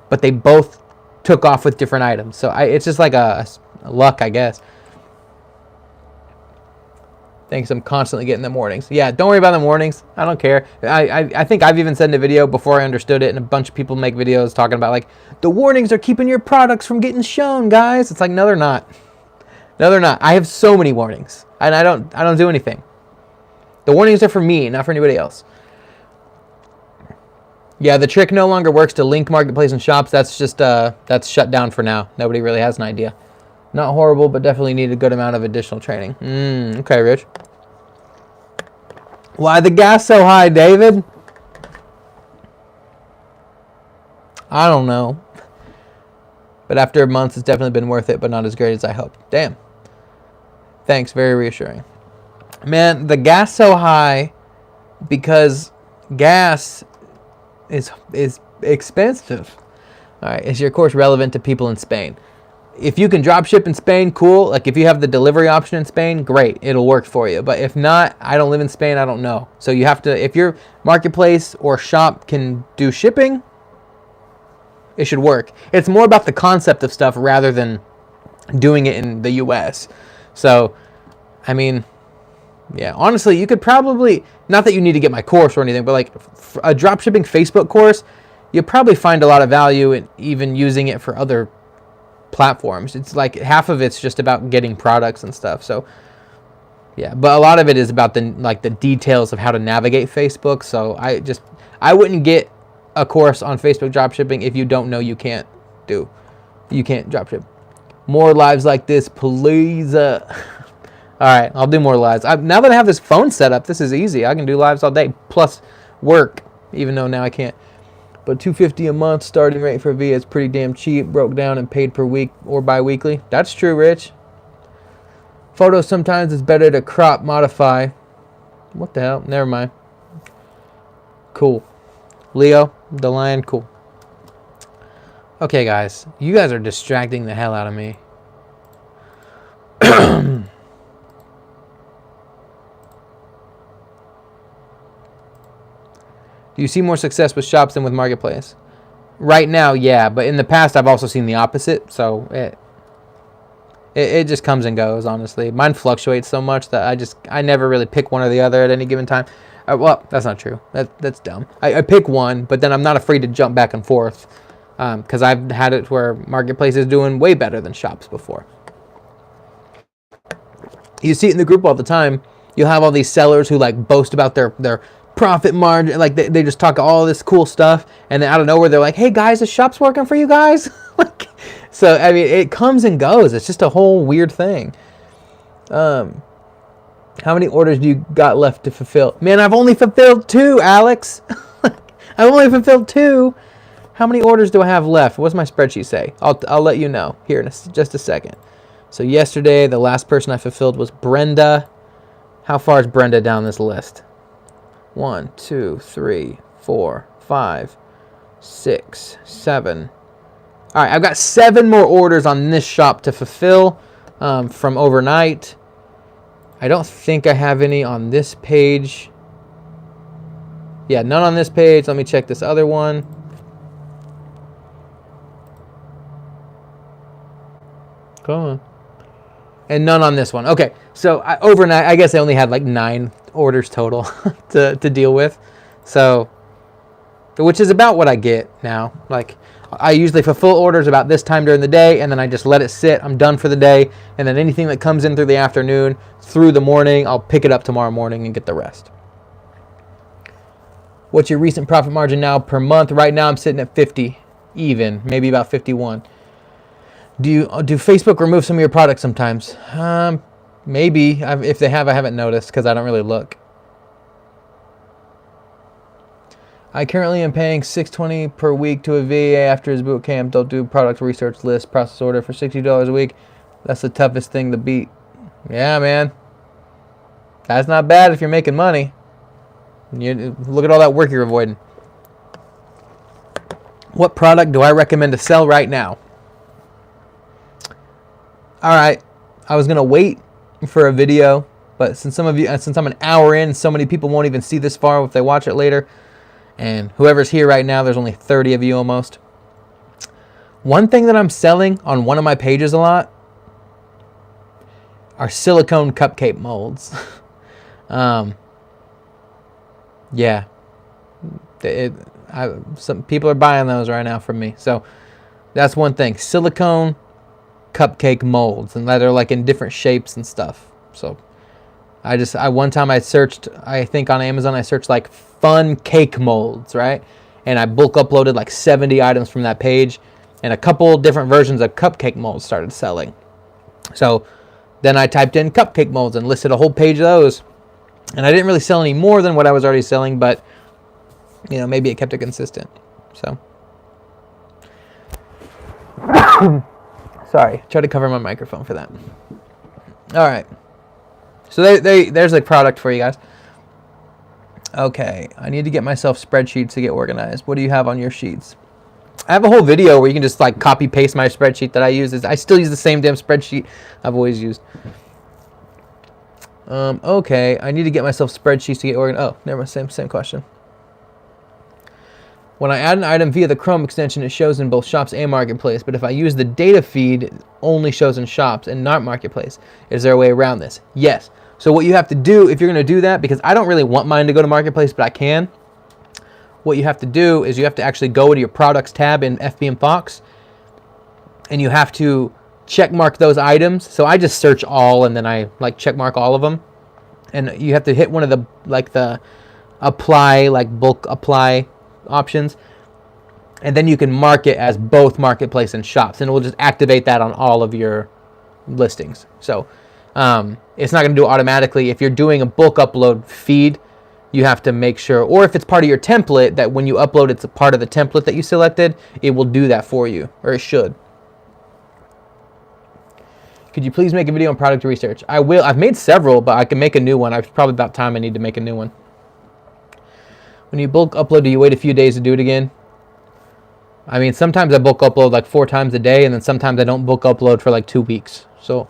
but they both took off with different items. So it's just like a luck, I guess. Thanks, I'm constantly getting the warnings. Yeah, don't worry about the warnings. I don't care. I think I've even said in a video before I understood it, and a bunch of people make videos talking about, like, the warnings are keeping your products from getting shown, guys. It's like, no, they're not. No, they're not. I have so many warnings, and I don't do anything. The warnings are for me, not for anybody else. Yeah, the trick no longer works to link marketplace and shops. That's just that's shut down for now. Nobody really has an idea. Not horrible, but definitely need a good amount of additional training. Okay, Rich. Why the gas so high, David? I don't know. But after months, it's definitely been worth it, but not as great as I hoped. Damn. Thanks, very reassuring. Man, the gas so high because gas is expensive. All right, is your course relevant to people in Spain? If you can drop ship in Spain, cool. Like, if you have the delivery option in Spain, great. It'll work for you. But if not, I don't live in Spain. I don't know. So you have to, if your marketplace or shop can do shipping, it should work. It's more about the concept of stuff rather than doing it in the US. So, I mean, yeah, honestly, you could probably, not that you need to get my course or anything, but like a dropshipping Facebook course, you'll probably find a lot of value in even using it for other platforms. It's like half of it's just about getting products and stuff. So yeah, but a lot of it is about the details of how to navigate Facebook. So I wouldn't get a course on Facebook dropshipping if you don't know you can't dropship. More lives like this, please. All right, I'll do more lives. Now that I have this phone set up, this is easy. I can do lives all day plus work, even though now I can't. But $250 a month starting rate for VIA is pretty damn cheap. Broke down and paid per week or bi-weekly. That's true, Rich. Photos sometimes it's better to crop modify. What the hell? Never mind. Cool. Leo, the lion, cool. Okay, guys. You guys are distracting the hell out of me. Do you see more success with shops than with marketplace? Right now, yeah, but in the past I've also seen the opposite, so it just comes and goes, honestly. Mine fluctuates so much that I never really pick one or the other at any given time. Well, that's not true. That's dumb. I pick one, but then I'm not afraid to jump back and forth because I've had it where marketplace is doing way better than shops before. You see it in the group all the time. You'll have all these sellers who like boast about their profit margin, like they just talk all this cool stuff, and then out of nowhere they're like, hey guys, the shop's working for you guys. Like, so I mean, it comes and goes. It's just a whole weird thing. How many orders do you got left to fulfill? Man, I've only fulfilled 2, Alex. I've only fulfilled 2. How many orders do I have left? What's my spreadsheet say? I'll let you know here in just a second. So yesterday the last person I fulfilled was Brenda. How far is Brenda down this list? 1, 2, 3, 4, 5, 6, 6, 7. All right, I've got 7 more orders on this shop to fulfill from overnight. I don't think I have any on this page. Yeah, none on this page. Let me check this other one. Come on. And none on this one. Okay, so overnight, I guess I only had like 9 orders total to deal with. So, which is about what I get now. Like, I usually fulfill orders about this time during the day, and then I just let it sit. I'm done for the day, and then anything that comes in through the afternoon, through the morning, I'll pick it up tomorrow morning and get the rest. What's your recent profit margin now per month? Right now, I'm sitting at 50, even, maybe about 51. Do Facebook remove some of your products sometimes? Maybe. If they have, I haven't noticed because I don't really look. I currently am paying $620 per week to a VA after his boot camp. They'll do product research list, process order for $60 a week. That's the toughest thing to beat. Yeah, man. That's not bad if you're making money. Look at all that work you're avoiding. What product do I recommend to sell right now? All right. I was going to wait for a video, but since I'm an hour in, so many people won't even see this far if they watch it later. And whoever's here right now, there's only 30 of you almost. One thing that I'm selling on one of my pages a lot are silicone cupcake molds. Yeah. Some people are buying those right now from me. So that's one thing. Silicone cupcake molds, and that are like in different shapes and stuff. So one time I searched, I think on Amazon, I searched like fun cake molds, right? And I bulk uploaded like 70 items from that page, and a couple different versions of cupcake molds started selling. So then I typed in cupcake molds and listed a whole page of those. And I didn't really sell any more than what I was already selling, but maybe it kept it consistent. So sorry, try to cover my microphone for that. All right. So there's a product for you guys. Okay, I need to get myself spreadsheets to get organized. What do you have on your sheets? I have a whole video where you can just like copy paste my spreadsheet that I use. I still use the same damn spreadsheet I've always used. Okay, I need to get myself spreadsheets to get organized. Oh, never mind, same question. When I add an item via the Chrome extension, it shows in both Shops and Marketplace. But if I use the data feed, it only shows in Shops and not Marketplace. Is there a way around this? Yes. So what you have to do, if you're going to do that, because I don't really want mine to go to Marketplace, but I can. What you have to do is you have to actually go to your Products tab in FBM Fox, and you have to check mark those items. So I just search all, and then I like check mark all of them. And you have to hit one of the apply, like bulk apply options, and then you can mark it as both Marketplace and Shops, and it will just activate that on all of your listings. So it's not going to do it automatically. If you're doing a bulk upload feed, you have to make sure, or if it's part of your template, that when you upload it's a part of the template that you selected, it will do that for you, or it should. Could you please make a video on product research? I will. I've made several, but I can make a new one. It's probably about time I need to make a new one. When you bulk upload, do you wait a few days to do it again? I mean, sometimes I bulk upload like 4 times a day, and then sometimes I don't bulk upload for like 2 weeks. So,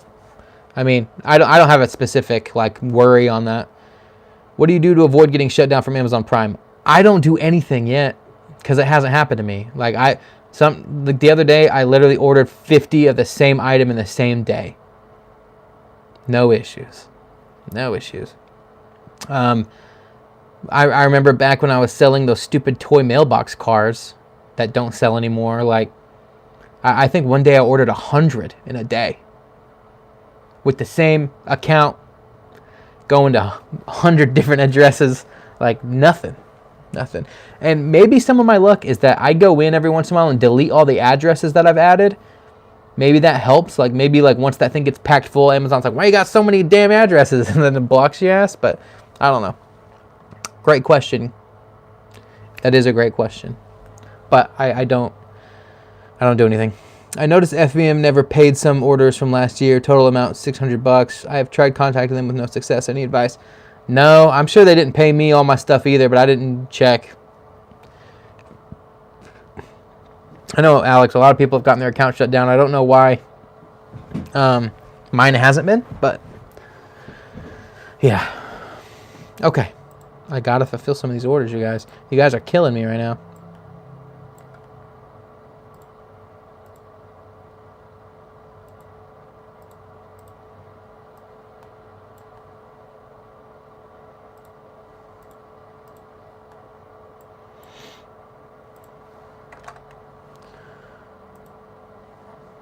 I mean, I don't have a specific like worry on that. What do you do to avoid getting shut down from Amazon Prime? I don't do anything yet because it hasn't happened to me. Like the other day, I literally ordered 50 of the same item in the same day. No issues. No issues. I remember back when I was selling those stupid toy mailbox cars that don't sell anymore. Like, I think one day I ordered 100 in a day with the same account, going to 100 different addresses. Like, nothing. And maybe some of my luck is that I go in every once in a while and delete all the addresses that I've added. Maybe that helps. Like, maybe like once that thing gets packed full, Amazon's like, why you got so many damn addresses? And then it blocks your ass. But I don't know. Great question. That is a great question. But I don't do anything. I noticed FBM never paid some orders from last year. Total amount $600. I have tried contacting them with no success. Any advice? No, I'm sure they didn't pay me all my stuff either, but I didn't check. I know, Alex, a lot of people have gotten their account shut down. I don't know why mine hasn't been, but yeah. Okay. I got to fulfill some of these orders, you guys. You guys are killing me right now.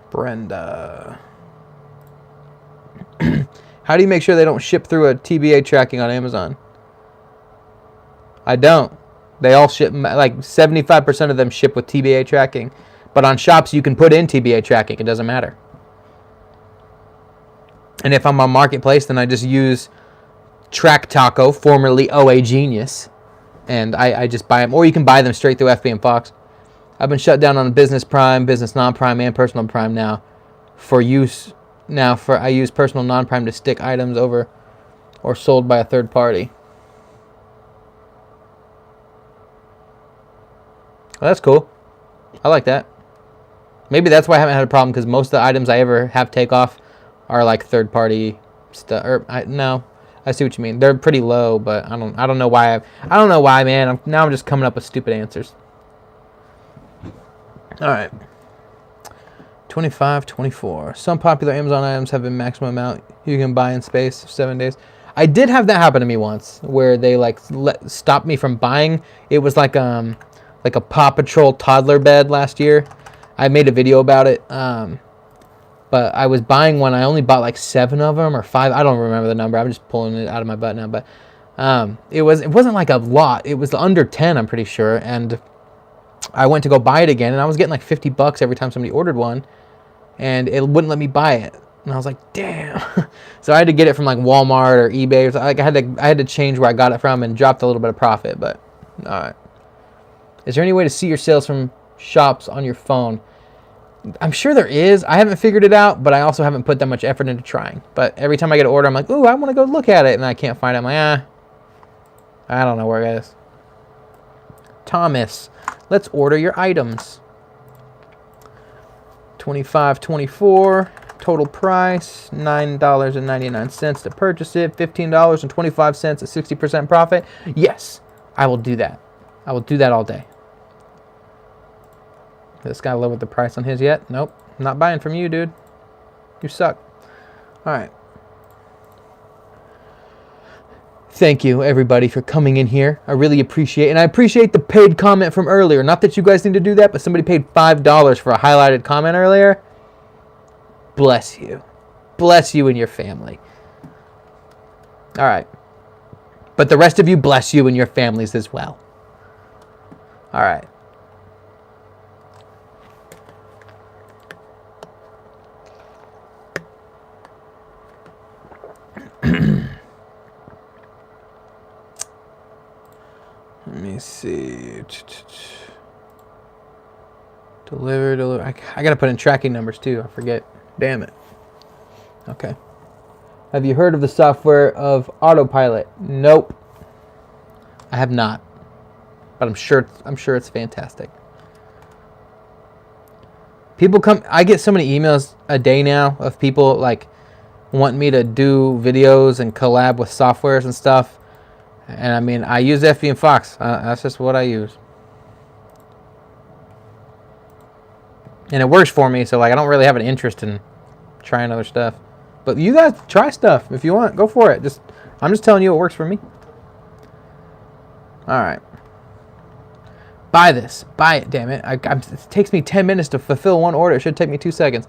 Brenda. How do you make sure they don't ship through a TBA tracking on Amazon? I don't. They all ship, like 75% of them ship with TBA tracking. But on shops, you can put in TBA tracking. It doesn't matter. And if I'm on Marketplace, then I just use Track Taco, formerly OA Genius. And I just buy them. Or you can buy them straight through FB and Fox. I've been shut down on Business Prime, Business Non-Prime, and Personal Prime now. I use Personal Non-Prime to stick items over or sold by a third party. Well, that's cool. I like that. Maybe that's why I haven't had a problem, because most of the items I ever have take off are like third party stuff. No, I see what you mean. They're pretty low, but I don't know why. I don't know why, man. I'm just coming up with stupid answers. All right. 25.24. Some popular Amazon items have a maximum amount you can buy in space of 7 days. I did have that happen to me once, where they like stopped me from buying. It was like a Paw Patrol toddler bed last year. I made a video about it. But I was buying one. I only bought like 7 of them or 5. I don't remember the number. I'm just pulling it out of my butt now. But it wasn't like a lot. It was under 10, I'm pretty sure. And I went to go buy it again, and I was getting like $50 every time somebody ordered one, and it wouldn't let me buy it. And I was like, damn. So I had to get it from like Walmart or eBay. So like I had to change where I got it from and dropped a little bit of profit. But all right. Is there any way to see your sales from shops on your phone? I'm sure there is. I haven't figured it out, but I also haven't put that much effort into trying. But every time I get an order, I'm like, ooh, I want to go look at it, and I can't find it. I'm like, I don't know where it is. Thomas, let's order your items. $25.24 total price, $9.99 to purchase it, $15.25 at 60% profit. Yes, I will do that. I will do that all day. This guy lowered the price on his yet? Nope. I'm not buying from you, dude. You suck. All right. Thank you, everybody, for coming in here. I really appreciate it. And I appreciate the paid comment from earlier. Not that you guys need to do that, but somebody paid $5 for a highlighted comment earlier. Bless you. Bless you and your family. All right. But the rest of you, bless you and your families as well. All right. Let me see. Deliver. I got to put in tracking numbers too. I forget. Damn it. Okay. Have you heard of the software of Autopilot? Nope. I have not. But I'm sure it's fantastic. People come. I get so many emails a day now of people like wanting me to do videos and collab with softwares and stuff. And I mean, I use FB and Fox. That's just what I use. And it works for me, so like I don't really have an interest in trying other stuff. But you guys try stuff if you want. Go for it. I'm just telling you what works for me. All right. Buy this. Buy it, damn it. It takes me 10 minutes to fulfill one order. It should take me 2 seconds.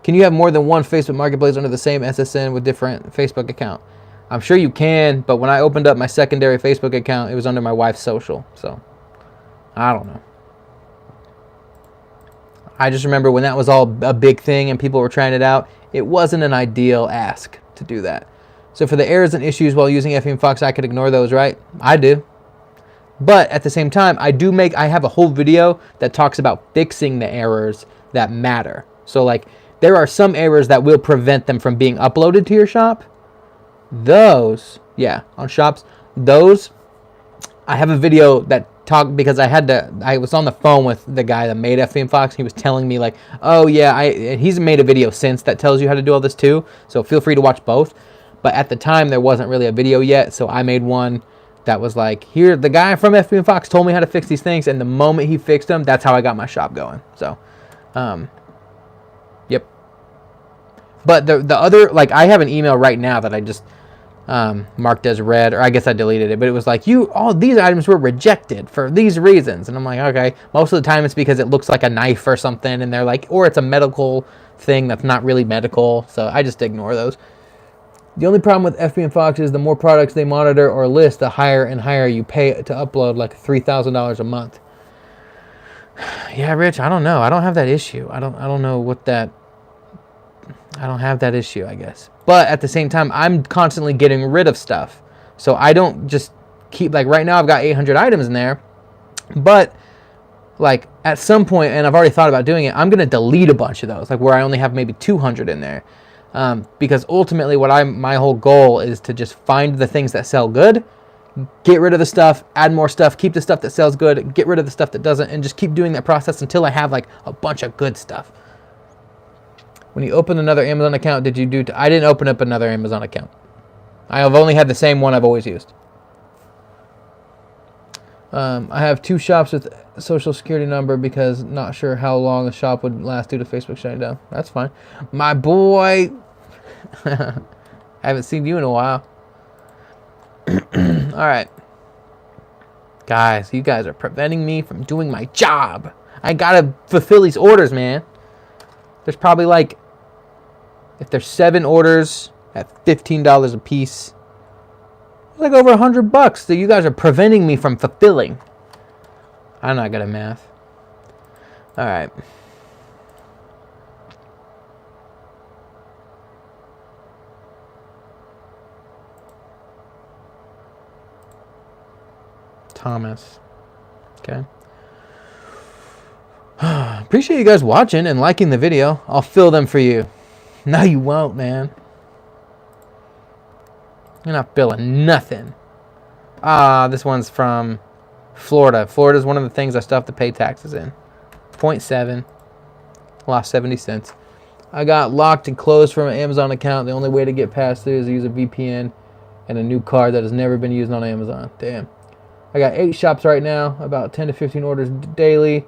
Can you have more than one Facebook Marketplace under the same SSN with different Facebook account? I'm sure you can, but when I opened up my secondary Facebook account, it was under my wife's social. So, I don't know. I just remember when that was all a big thing and people were trying it out, it wasn't an ideal ask to do that. So for the errors and issues while using FB and Fox, I could ignore those, right? I do. But at the same time, I have a whole video that talks about fixing the errors that matter. So like, there are some errors that will prevent them from being uploaded to your shop. Those, yeah, on shops, those, I have a video that talk because I was on the phone with the guy that made FB and Fox. He was telling me like, oh yeah, he's made a video since that tells you how to do all this too. So feel free to watch both. But at the time there wasn't really a video yet, so I made one that was like, here, the guy from FB and Fox told me how to fix these things, and the moment he fixed them, that's how I got my shop going. So, yep. But the other, like, I have an email right now that I just marked as read, or I guess I deleted it, but it was like, all these items were rejected for these reasons. And I'm like, okay, most of the time it's because it looks like a knife or something, and they're like, or it's a medical thing that's not really medical, so I just ignore those. The only problem with FB and Fox is the more products they monitor or list, the higher and higher you pay to upload, like $3,000 a month. Yeah, Rich, I don't know. I don't have that issue. I don't know what that. I don't have that issue, I guess. But at the same time, I'm constantly getting rid of stuff. So I don't just keep, like right now I've got 800 items in there. But like at some point, and I've already thought about doing it, I'm going to delete a bunch of those, like where I only have maybe 200 in there. Because ultimately my whole goal is to just find the things that sell good, get rid of the stuff, add more stuff, keep the stuff that sells good, get rid of the stuff that doesn't, and just keep doing that process until I have like a bunch of good stuff. When you opened another Amazon account, did you do... I didn't open up another Amazon account. I have only had the same one I've always used. I have 2 shops with social security number because not sure how long the shop would last due to Facebook shutting down. That's fine. My boy... I haven't seen you in a while. Alright. Guys, you guys are preventing me from doing my job. I gotta fulfill these orders, man. There's probably like... If there's 7 orders at $15 a piece, it's like over $100 that you guys are preventing me from fulfilling. I'm not good at math. All right. Thomas. Okay. Appreciate you guys watching and liking the video. I'll fill them for you. No, you won't, man. You're not filling nothing. This one's from Florida. Florida's one of the things I still have to pay taxes in. 0.7. Lost 70 cents. I got locked and closed from an Amazon account. The only way to get past through is to use a VPN and a new card that has never been used on Amazon. Damn. I got 8 shops right now. About 10 to 15 orders daily.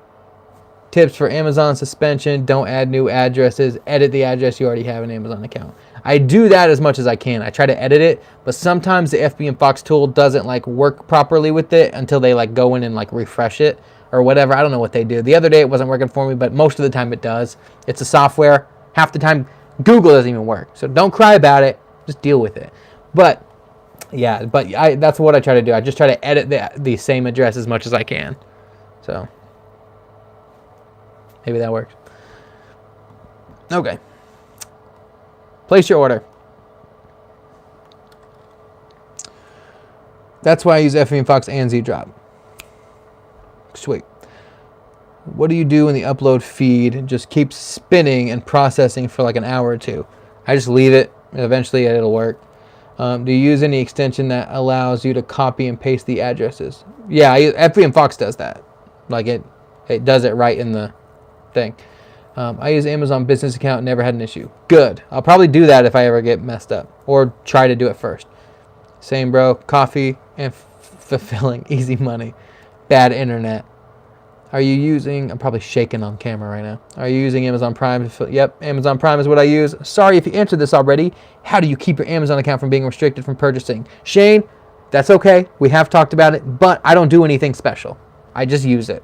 Tips for Amazon suspension: don't add new addresses. Edit the address you already have an Amazon account. I do that as much as I can. I try to edit it, but sometimes the FB and Fox tool doesn't like work properly with it until they like go in and like refresh it or whatever. I don't know what they do. The other day it wasn't working for me, but most of the time it does. It's a software. Half the time Google doesn't even work. So don't cry about it. Just deal with it. But yeah, that's what I try to do. I just try to edit the same address as much as I can. So maybe that works. Okay. Place your order. That's why I use FB and Fox and Z-Drop. Sweet. What do you do when the upload feed just keeps spinning and processing for like an hour or 2? I just leave it, and eventually it'll work. Do you use any extension that allows you to copy and paste the addresses? Yeah, FB and Fox does that. Like it does it right in the thing. I use Amazon business account, never had an issue. Good. I'll probably do that if I ever get messed up, or try to do it first. Same, bro. Coffee and fulfilling. Easy money. Bad internet. Are you using... I'm probably shaking on camera right now. Are you using Amazon Prime? Yep, Amazon Prime is what I use. Sorry if you answered this already. How do you keep your Amazon account from being restricted from purchasing? Shane, that's okay. We have talked about it, but I don't do anything special. I just use it.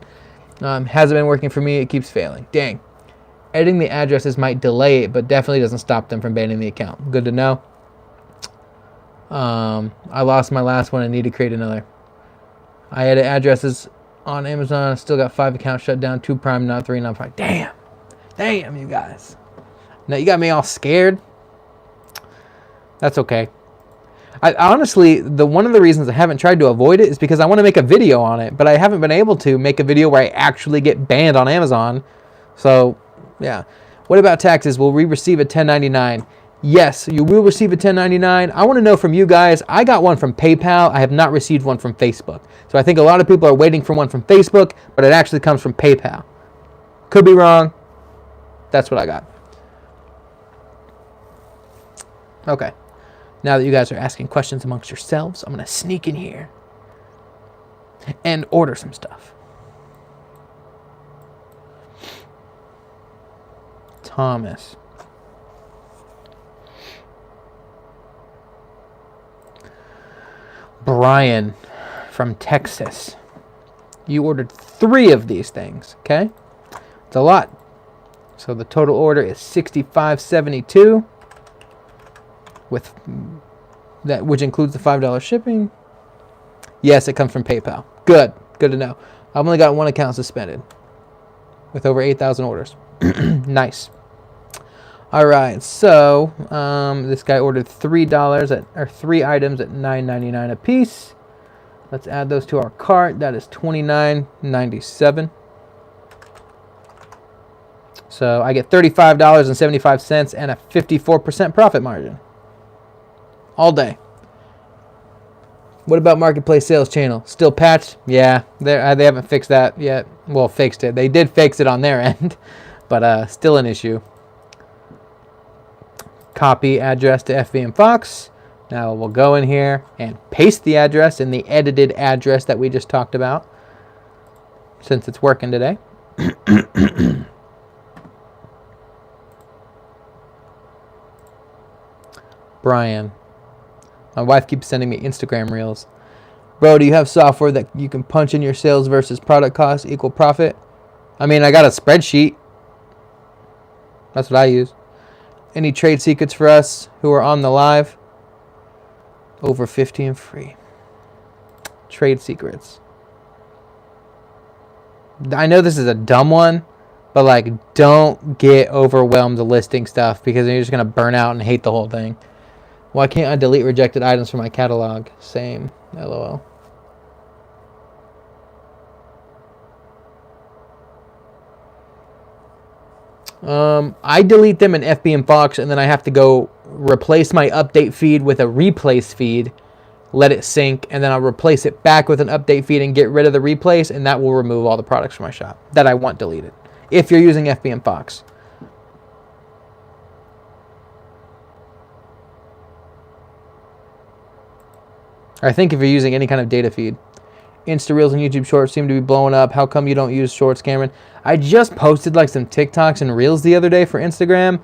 Hasn't been working for me. It keeps failing. Dang. Editing the addresses might delay it, but definitely doesn't stop them from banning the account. Good to know. I lost my last one and need to create another. I edit addresses on Amazon. Still got 5 accounts shut down. 2 Prime, not 3, not 5. Damn. Damn, you guys. Now you got me all scared. That's okay. I honestly, one of the reasons I haven't tried to avoid it is because I want to make a video on it, but I haven't been able to make a video where I actually get banned on Amazon. So, yeah. What about taxes? Will we receive a 1099? Yes, you will receive a 1099. I want to know from you guys. I got one from PayPal. I have not received one from Facebook. So I think a lot of people are waiting for one from Facebook, but it actually comes from PayPal. Could be wrong. That's what I got. Okay. Now that you guys are asking questions amongst yourselves, I'm going to sneak in here and order some stuff. Thomas. Brian from Texas. You ordered 3 of these things, okay? It's a lot. So the total order is $65.72 with that, which includes the $5 shipping. Yes, it comes from PayPal. Good to know. I've only got one account suspended with over 8,000 orders. Nice. All right, so this guy ordered $3 or 3 items at $9.99 a piece. Let's add those to our cart. That is $29.97. So I get $35.75 and a 54% profit margin all day. What about Marketplace Sales Channel? Still patched? Yeah, they haven't fixed that yet. Well, fixed it. They did fix it on their end, but still an issue. Copy address to FB and Fox. Now we'll go in here and paste the address in the edited address that we just talked about, since it's working today. Brian. My wife keeps sending me Instagram reels. Bro, do you have software that you can punch in your sales versus product cost equal profit? I mean, I got a spreadsheet. That's what I use. Any trade secrets for us who are on the live? Over 50 and free. Trade secrets. I know this is a dumb one, but like, don't get overwhelmed listing stuff because then you're just going to burn out and hate the whole thing. Why can't I delete rejected items from my catalog? Same. LOL. I delete them in FB and Fox, and then I have to go replace my update feed with a replace feed, let it sync, and then I'll replace it back with an update feed and get rid of the replace, and that will remove all the products from my shop that I want deleted, if you're using FB and Fox. I think if you're using any kind of data feed. Insta Reels and YouTube Shorts seem to be blowing up. How come you don't use Shorts, Cameron? I just posted like some TikToks and Reels the other day for Instagram.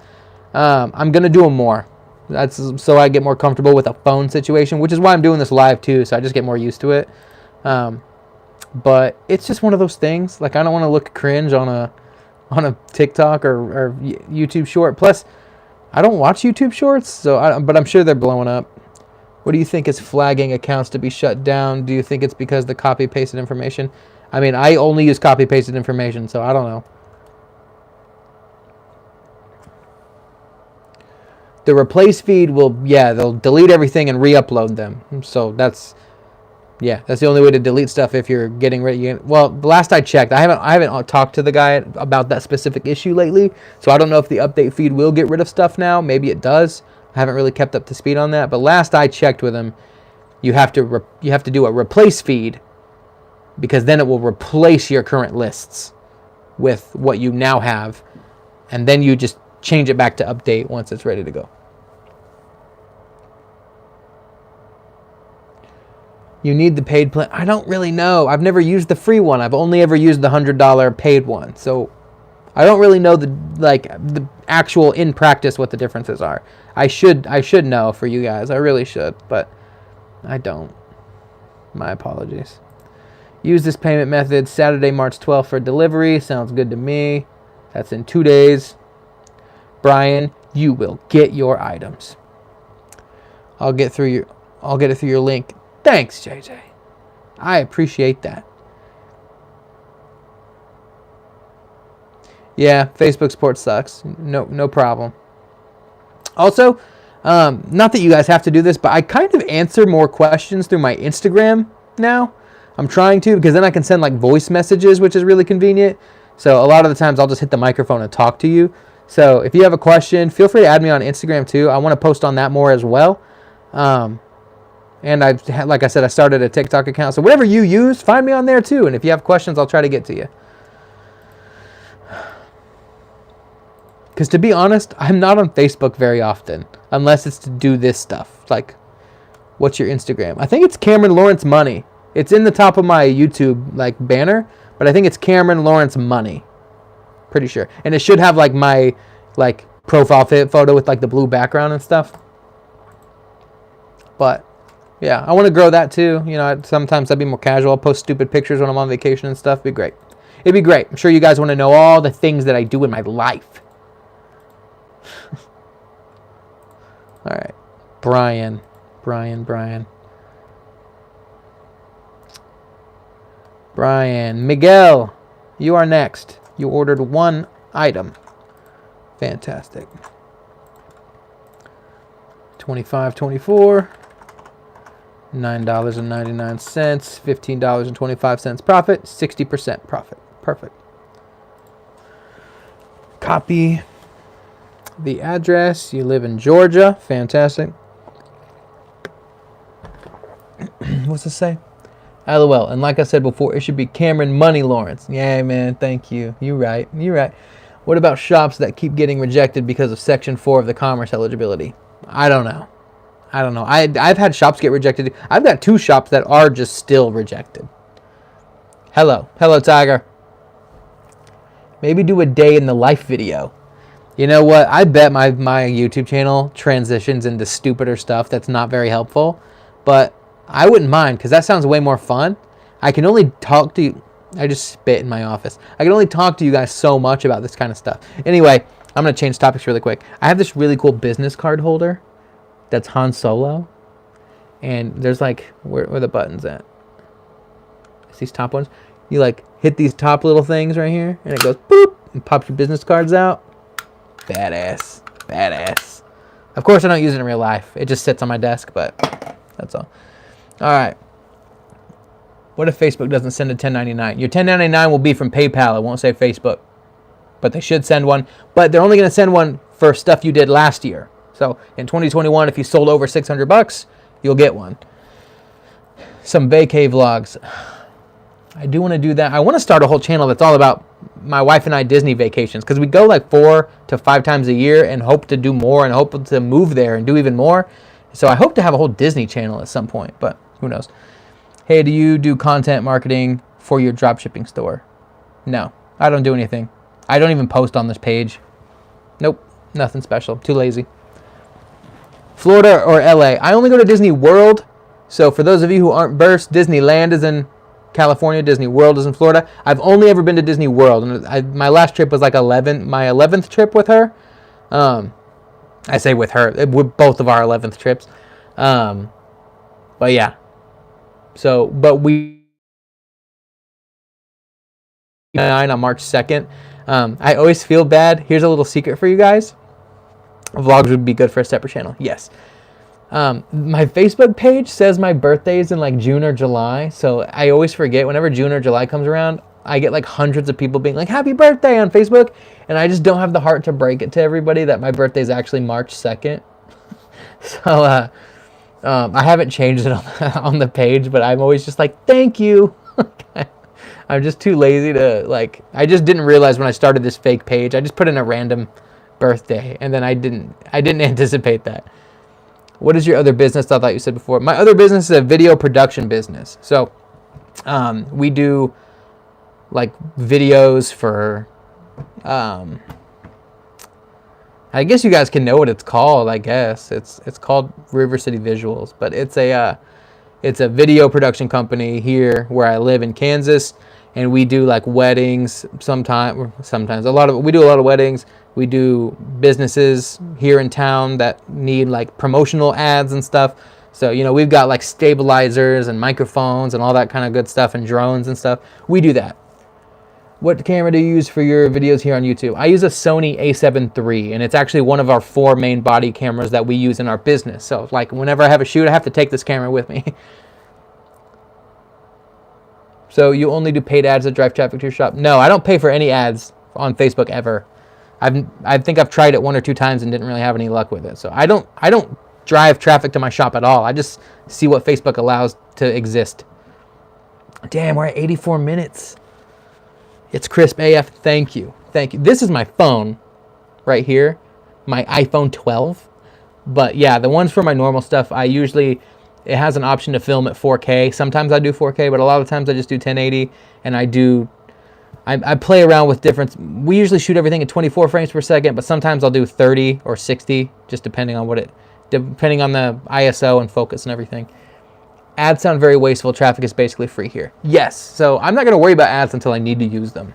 I'm going to do them more. That's so I get more comfortable with a phone situation, which is why I'm doing this live too, so I just get more used to it. But it's just one of those things. Like, I don't want to look cringe on a TikTok or YouTube Short. Plus, I don't watch YouTube Shorts, but I'm sure they're blowing up. What do you think is flagging accounts to be shut down? Do you think it's because the copy-pasted information? I mean, I only use copy-pasted information, so I don't know. The replace feed will, they'll delete everything and re-upload them. So that's the only way to delete stuff if you're getting ready. Well, the last I checked, I haven't talked to the guy about that specific issue lately, so I don't know if the update feed will get rid of stuff now. Maybe it does. I haven't really kept up to speed on that, but last I checked with him, you have to do a replace feed, because then it will replace your current lists with what you now have, and then you just change it back to update once it's ready to go. You need the paid plan. I don't really know. I've never used the free one. I've only ever used the $100 paid one. So I don't really know the actual in practice what the differences are. I should know for you guys. I really should, but I don't. My apologies. Use this payment method Saturday, March 12th for delivery. Sounds good to me. That's in 2 days. Brian, you will get your items. I'll get it through your link. Thanks, JJ. I appreciate that. Yeah, Facebook support sucks. No problem. Also, not that you guys have to do this, but I kind of answer more questions through my Instagram now. I'm trying to, because then I can send like voice messages, which is really convenient. So a lot of the times I'll just hit the microphone and talk to you. So if you have a question, feel free to add me on Instagram too. I want to post on that more as well. And like I said, I started a TikTok account. So whatever you use, find me on there too. And if you have questions, I'll try to get to you. Because to be honest, I'm not on Facebook very often, unless it's to do this stuff. Like, what's your Instagram? I think it's Cameron Lawrence Money. It's in the top of my YouTube like banner, but I think it's Cameron Lawrence Money. Pretty sure. And it should have like my like profile photo with like the blue background and stuff. But yeah, I want to grow that too. You know, sometimes I'd be more casual. I'll post stupid pictures when I'm on vacation and stuff. It'd be great. It'd be great. I'm sure you guys want to know all the things that I do in my life. All right. Brian. Miguel, you are next. You ordered one item. Fantastic. $25.24. $9.99. $15.25 profit. 60% profit. Perfect. Copy the address. You live in Georgia. Fantastic. What's it say? LOL. And like I said before, it should be Cameron Money Lawrence. Yeah, man. Thank you. You're right. What about shops that keep getting rejected because of Section 4 of the Commerce eligibility? I don't know. I've had shops get rejected. I've got 2 shops that are just still rejected. Hello, Tiger. Maybe do a day in the life video. You know what? I bet my YouTube channel transitions into stupider stuff that's not very helpful. But I wouldn't mind, because that sounds way more fun. I can only talk to you. I just spit in my office. I can only talk to you guys so much about this kind of stuff. Anyway, I'm going to change topics really quick. I have this really cool business card holder that's Han Solo. And there's like, where are the buttons at? It's these top ones. You like hit these top little things right here, and it goes boop, and pops your business cards out. Badass. Of course, I don't use it in real life. It just sits on my desk, but that's all. All right. What if Facebook doesn't send a 1099? Your 1099 will be from PayPal. It won't say Facebook. But they should send one. But they're only going to send one for stuff you did last year. So in 2021, if you sold over $600, you'll get one. Some vacay vlogs. I do want to do that. I want to start a whole channel that's all about my wife and I Disney vacations. Because we go like 4 to 5 times a year and hope to do more and hope to move there and do even more. So I hope to have a whole Disney channel at some point. But who knows? Hey, do you do content marketing for your dropshipping store? No, I don't do anything. I don't even post on this page. Nope, nothing special. Too lazy. Florida or LA? I only go to Disney World. So for those of you who aren't versed, Disneyland is in California. Disney World is in Florida. I've only ever been to Disney World. And my last trip was like my 11th trip with her. I say with her. With both of our 11th trips. But yeah. So, but we on March 2nd. I always feel bad. Here's a little secret for you guys. Vlogs would be good for a separate channel. Yes. My Facebook page says my birthday is in like June or July. So I always forget whenever June or July comes around. I get like hundreds of people being like, happy birthday on Facebook. And I just don't have the heart to break it to everybody that my birthday is actually March 2nd. So, I haven't changed it on the page, but I'm always just like, thank you. I'm just too lazy to like, I just didn't realize when I started this fake page, I just put in a random birthday and then I didn't anticipate that. What is your other business? I thought you said before. My other business is a video production business. So, we do like videos for, I guess you guys can know what it's called. I guess it's called River City Visuals, but it's a video production company here where I live in Kansas, and we do like weddings. Sometimes we do a lot of weddings. We do businesses here in town that need like promotional ads and stuff. So we've got like stabilizers and microphones and all that kind of good stuff and drones and stuff. We do that. What camera do you use for your videos here on YouTube? I use a Sony a7 III, and it's actually one of our 4 main body cameras that we use in our business. So, like, whenever I have a shoot, I have to take this camera with me. So, you only do paid ads that drive traffic to your shop? No, I don't pay for any ads on Facebook ever. I think I've tried it 1 or 2 times and didn't really have any luck with it. So I don't drive traffic to my shop at all. I just see what Facebook allows to exist. Damn, we're at 84 minutes. It's crisp AF. Thank you. Thank you. This is my phone right here, my iPhone 12. But yeah, the ones for my normal stuff, it has an option to film at 4K. Sometimes I do 4K, but a lot of times I just do 1080, and I play around with different. We usually shoot everything at 24 frames per second, but sometimes I'll do 30 or 60, just depending on depending on the ISO and focus and everything. Ads sound very wasteful. Traffic is basically free here. Yes, so I'm not going to worry about ads until I need to use them.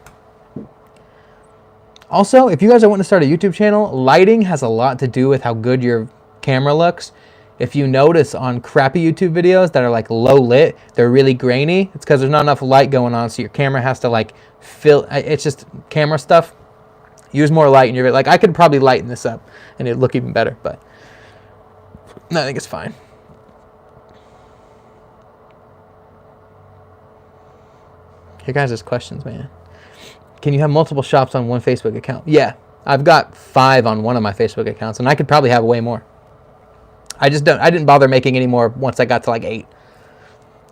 Also, if you guys are wanting to start a YouTube channel, lighting has a lot to do with how good your camera looks. If you notice on crappy YouTube videos that are like low lit, they're really grainy. It's because there's not enough light going on, so your camera has to like fill. It's just camera stuff. Use more light in your video. Like, I could probably lighten this up and it'd look even better, but no, I think it's fine. Here, guys, there's questions, man. Can you have multiple shops on one Facebook account? Yeah, I've got 5 on one of my Facebook accounts, and I could probably have way more. I didn't bother making any more once I got to like 8.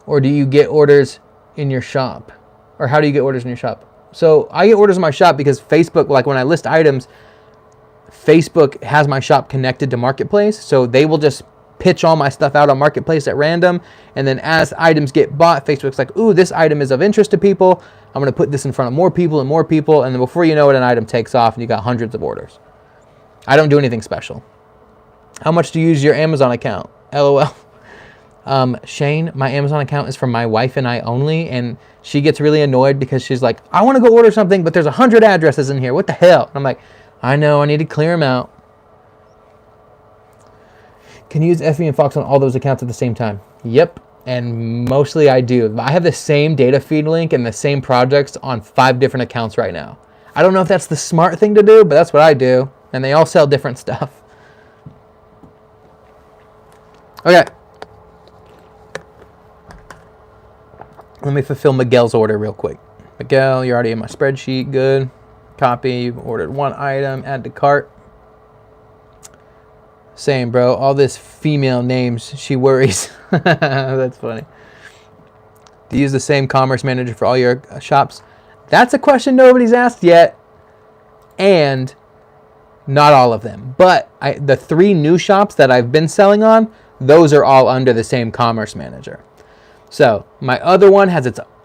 Or do you get orders in your shop? Or how do you get orders in your shop? So I get orders in my shop because Facebook, like when I list items, Facebook has my shop connected to Marketplace. So they will just pitch all my stuff out on Marketplace at random. And then as items get bought, Facebook's like, ooh, this item is of interest to people. I'm going to put this in front of more people and more people. And then before you know it, an item takes off and you got hundreds of orders. I don't do anything special. How much do you use your Amazon account? LOL. Shane, my Amazon account is for my wife and I only, and she gets really annoyed because she's like, I want to go order something, but there's 100 addresses in here. What the hell? And I'm like, I know, I need to clear them out. Can you use FB and Fox on all those accounts at the same time? Yep, and mostly I do. I have the same data feed link and the same projects on 5 different accounts right now. I don't know if that's the smart thing to do, but that's what I do, and they all sell different stuff. Okay. Let me fulfill Miguel's order real quick. Miguel, you're already in my spreadsheet. Good. Copy. You've ordered 1 item. Add to cart. Same, bro. All this female names. She worries. That's funny. Do you use the same commerce manager for all your shops? That's a question nobody's asked yet. And not all of them. But the 3 new shops that I've been selling on, those are all under the same commerce manager. So my other one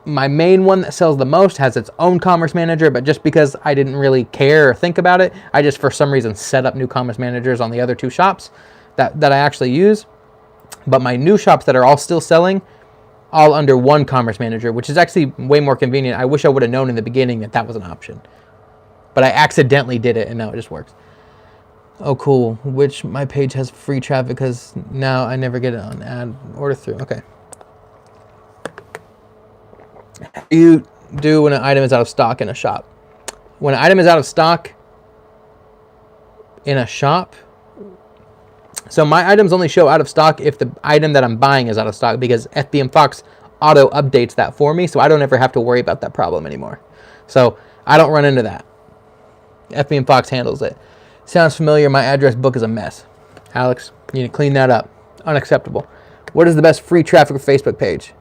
my main one that sells the most has its own commerce manager, but just because I didn't really care or think about it, I just for some reason set up new commerce managers on the other 2 shops that I actually use. But my new shops that are all still selling, all under one commerce manager, which is actually way more convenient. I wish I would have known in the beginning that that was an option. But I accidentally did it, and now it just works. Oh, cool. Which my page has free traffic because now I never get it on ad order through. Okay. What do you do when an item is out of stock in a shop? When an item is out of stock in a shop, so my items only show out of stock if the item that I'm buying is out of stock, because FBM Fox auto updates that for me, so I don't ever have to worry about that problem anymore. So I don't run into that. FBM Fox handles it. Sounds familiar. My address book is a mess. Alex, you need to clean that up. Unacceptable. What is the best free traffic Facebook page?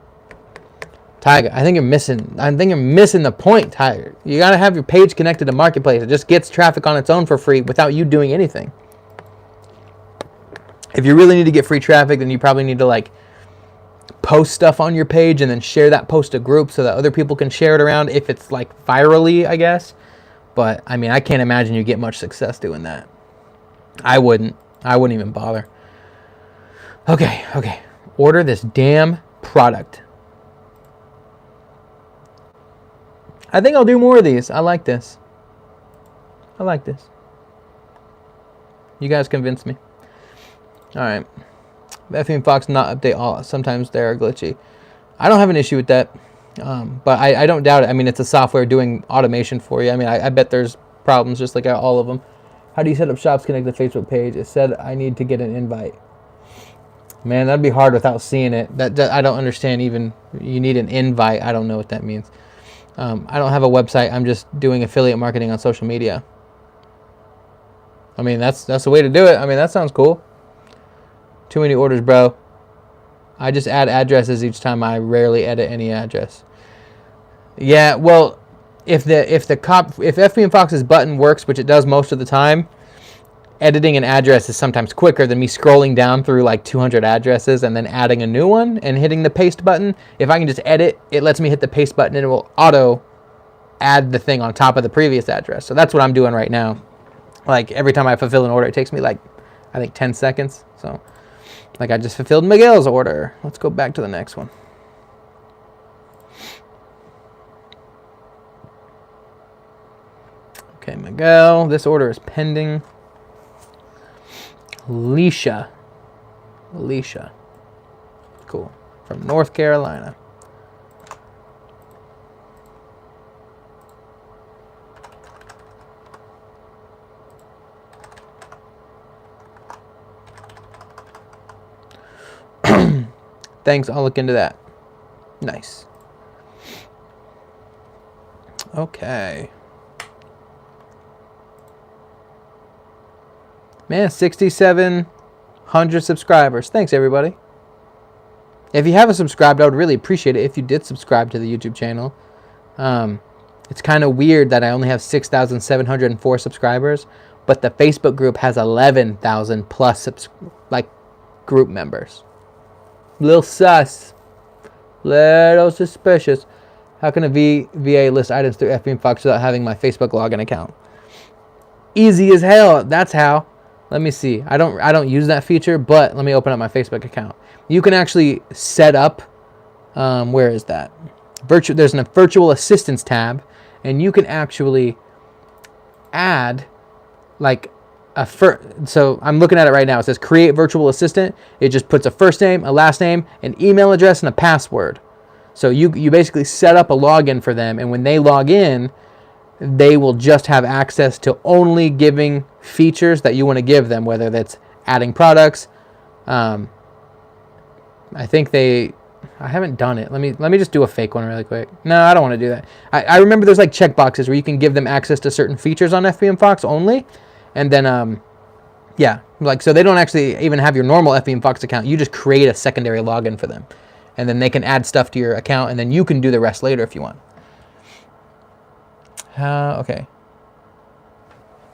Tiger, I think you're missing the point, Tiger. You got to have your page connected to Marketplace. It just gets traffic on its own for free without you doing anything. If you really need to get free traffic, then you probably need to like post stuff on your page and then share that post to groups so that other people can share it around if it's like virally, I guess. But I mean, I can't imagine you get much success doing that. I wouldn't even bother. Okay. Order this damn product. I think I'll do more of these. I like this. You guys convinced me. All right. FBM Fox not update all. Sometimes they are glitchy. I don't have an issue with that. But I don't doubt it. I mean, it's a software doing automation for you. I mean, I bet there's problems just like all of them. How do you set up shops connected to the Facebook page? It said I need to get an invite. Man, that'd be hard without seeing it. That I don't understand even. You need an invite. I don't know what that means. I don't have a website. I'm just doing affiliate marketing on social media. I mean, that's the way to do it. I mean, that sounds cool. Too many orders, bro. I just add addresses each time. I rarely edit any address. Yeah, well, if FB and Fox's button works, which it does most of the time, editing an address is sometimes quicker than me scrolling down through like 200 addresses and then adding a new one and hitting the paste button. If I can just edit, it lets me hit the paste button and it will auto add the thing on top of the previous address. So that's what I'm doing right now. Like every time I fulfill an order, it takes me like, I think 10 seconds. So like I just fulfilled Miguel's order. Let's go back to the next one. Okay, Miguel, this order is pending. Alicia. Cool. From North Carolina. Thanks, I'll look into that. Nice. Okay. Man, 6,700 subscribers. Thanks, everybody. If you haven't subscribed, I would really appreciate it if you did subscribe to the YouTube channel. It's kind of weird that I only have 6,704 subscribers, but the Facebook group has 11,000 plus group members. Little sus. Little suspicious. How can a VA list items through FB and Fox without having my Facebook login account? Easy as hell. That's how. Let me see. I don't use that feature, but let me open up my Facebook account. You can actually set up. Where is that? There's a virtual assistance tab, and you can actually add like so I'm looking at it right now. It says create virtual assistant. It just puts a first name, a last name, an email address, and a password. So you basically set up a login for them, and when they log in, they will just have access to only giving features that you want to give them, whether that's adding products. I haven't done it. Let me just do a fake one really quick. No, I don't want to do that. I remember there's like checkboxes where you can give them access to certain features on FBM Fox only. And then, yeah, like, so they don't actually even have your normal FBM Fox account. You just create a secondary login for them. And then they can add stuff to your account, and then you can do the rest later if you want. Okay.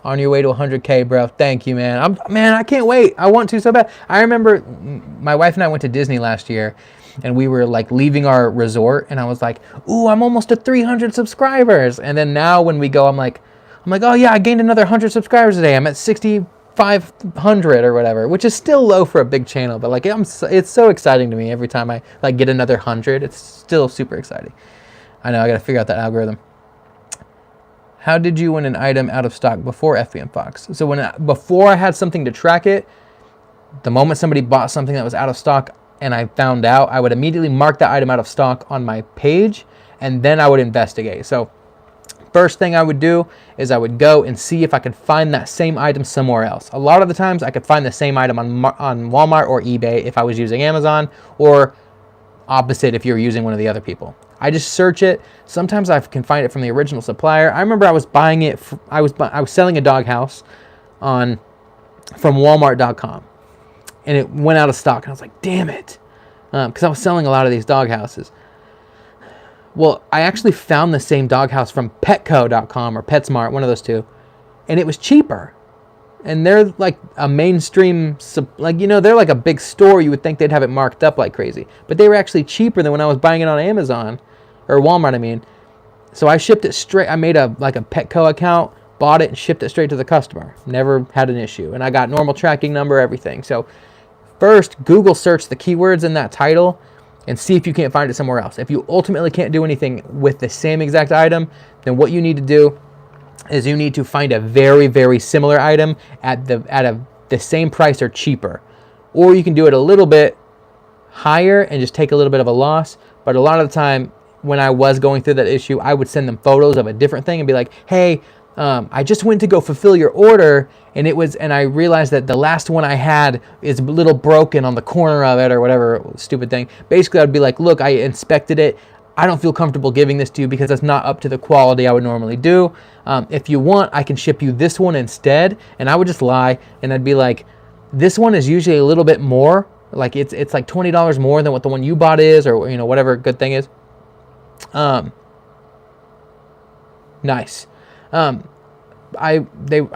On your way to 100K, bro. Thank you, man. I can't wait. I want to so bad. I remember my wife and I went to Disney last year, and we were like leaving our resort, and I was like, ooh, I'm almost at 300 subscribers. And then now when we go, I'm like, oh yeah, I gained another 100 subscribers today. I'm at 6,500 or whatever, which is still low for a big channel, but like it's so exciting to me every time I like get another 100. It's still super exciting. I know, I got to figure out that algorithm. How did you win an item out of stock before FBM Fox? So before I had something to track it, the moment somebody bought something that was out of stock and I found out, I would immediately mark that item out of stock on my page, and then I would investigate. So first thing I would do is I would go and see if I could find that same item somewhere else. A lot of the times I could find the same item on Walmart or eBay if I was using Amazon, or opposite if you're using one of the other people. I just search it. Sometimes I can find it from the original supplier. I remember I was buying it. I was selling a doghouse from Walmart.com, and it went out of stock. And I was like, damn it, because I was selling a lot of these doghouses. Well, I actually found the same doghouse from Petco.com or PetSmart, one of those two, and it was cheaper. And they're like a mainstream, they're like a big store. You would think they'd have it marked up like crazy, but they were actually cheaper than when I was buying it on Amazon or Walmart. I mean, so I shipped it straight. I made a Petco account, bought it, and shipped it straight to the customer. Never had an issue, and I got normal tracking number, everything. So first, Google search the keywords in that title and see if you can't find it somewhere else. If you ultimately can't do anything with the same exact item, then what you need to do is you need to find a very, very similar item at the same price or cheaper. Or you can do it a little bit higher and just take a little bit of a loss. But a lot of the time when I was going through that issue, I would send them photos of a different thing and be like, hey, I just went to go fulfill your order, and I realized that the last one I had is a little broken on the corner of it or whatever stupid thing. Basically, I'd be like, look, I inspected it. I don't feel comfortable giving this to you because it's not up to the quality I would normally do. If you want, I can ship you this one instead. And I would just lie, and I'd be like, this one is usually a little bit more. Like it's like $20 more than what the one you bought is, or whatever good thing is. Nice. I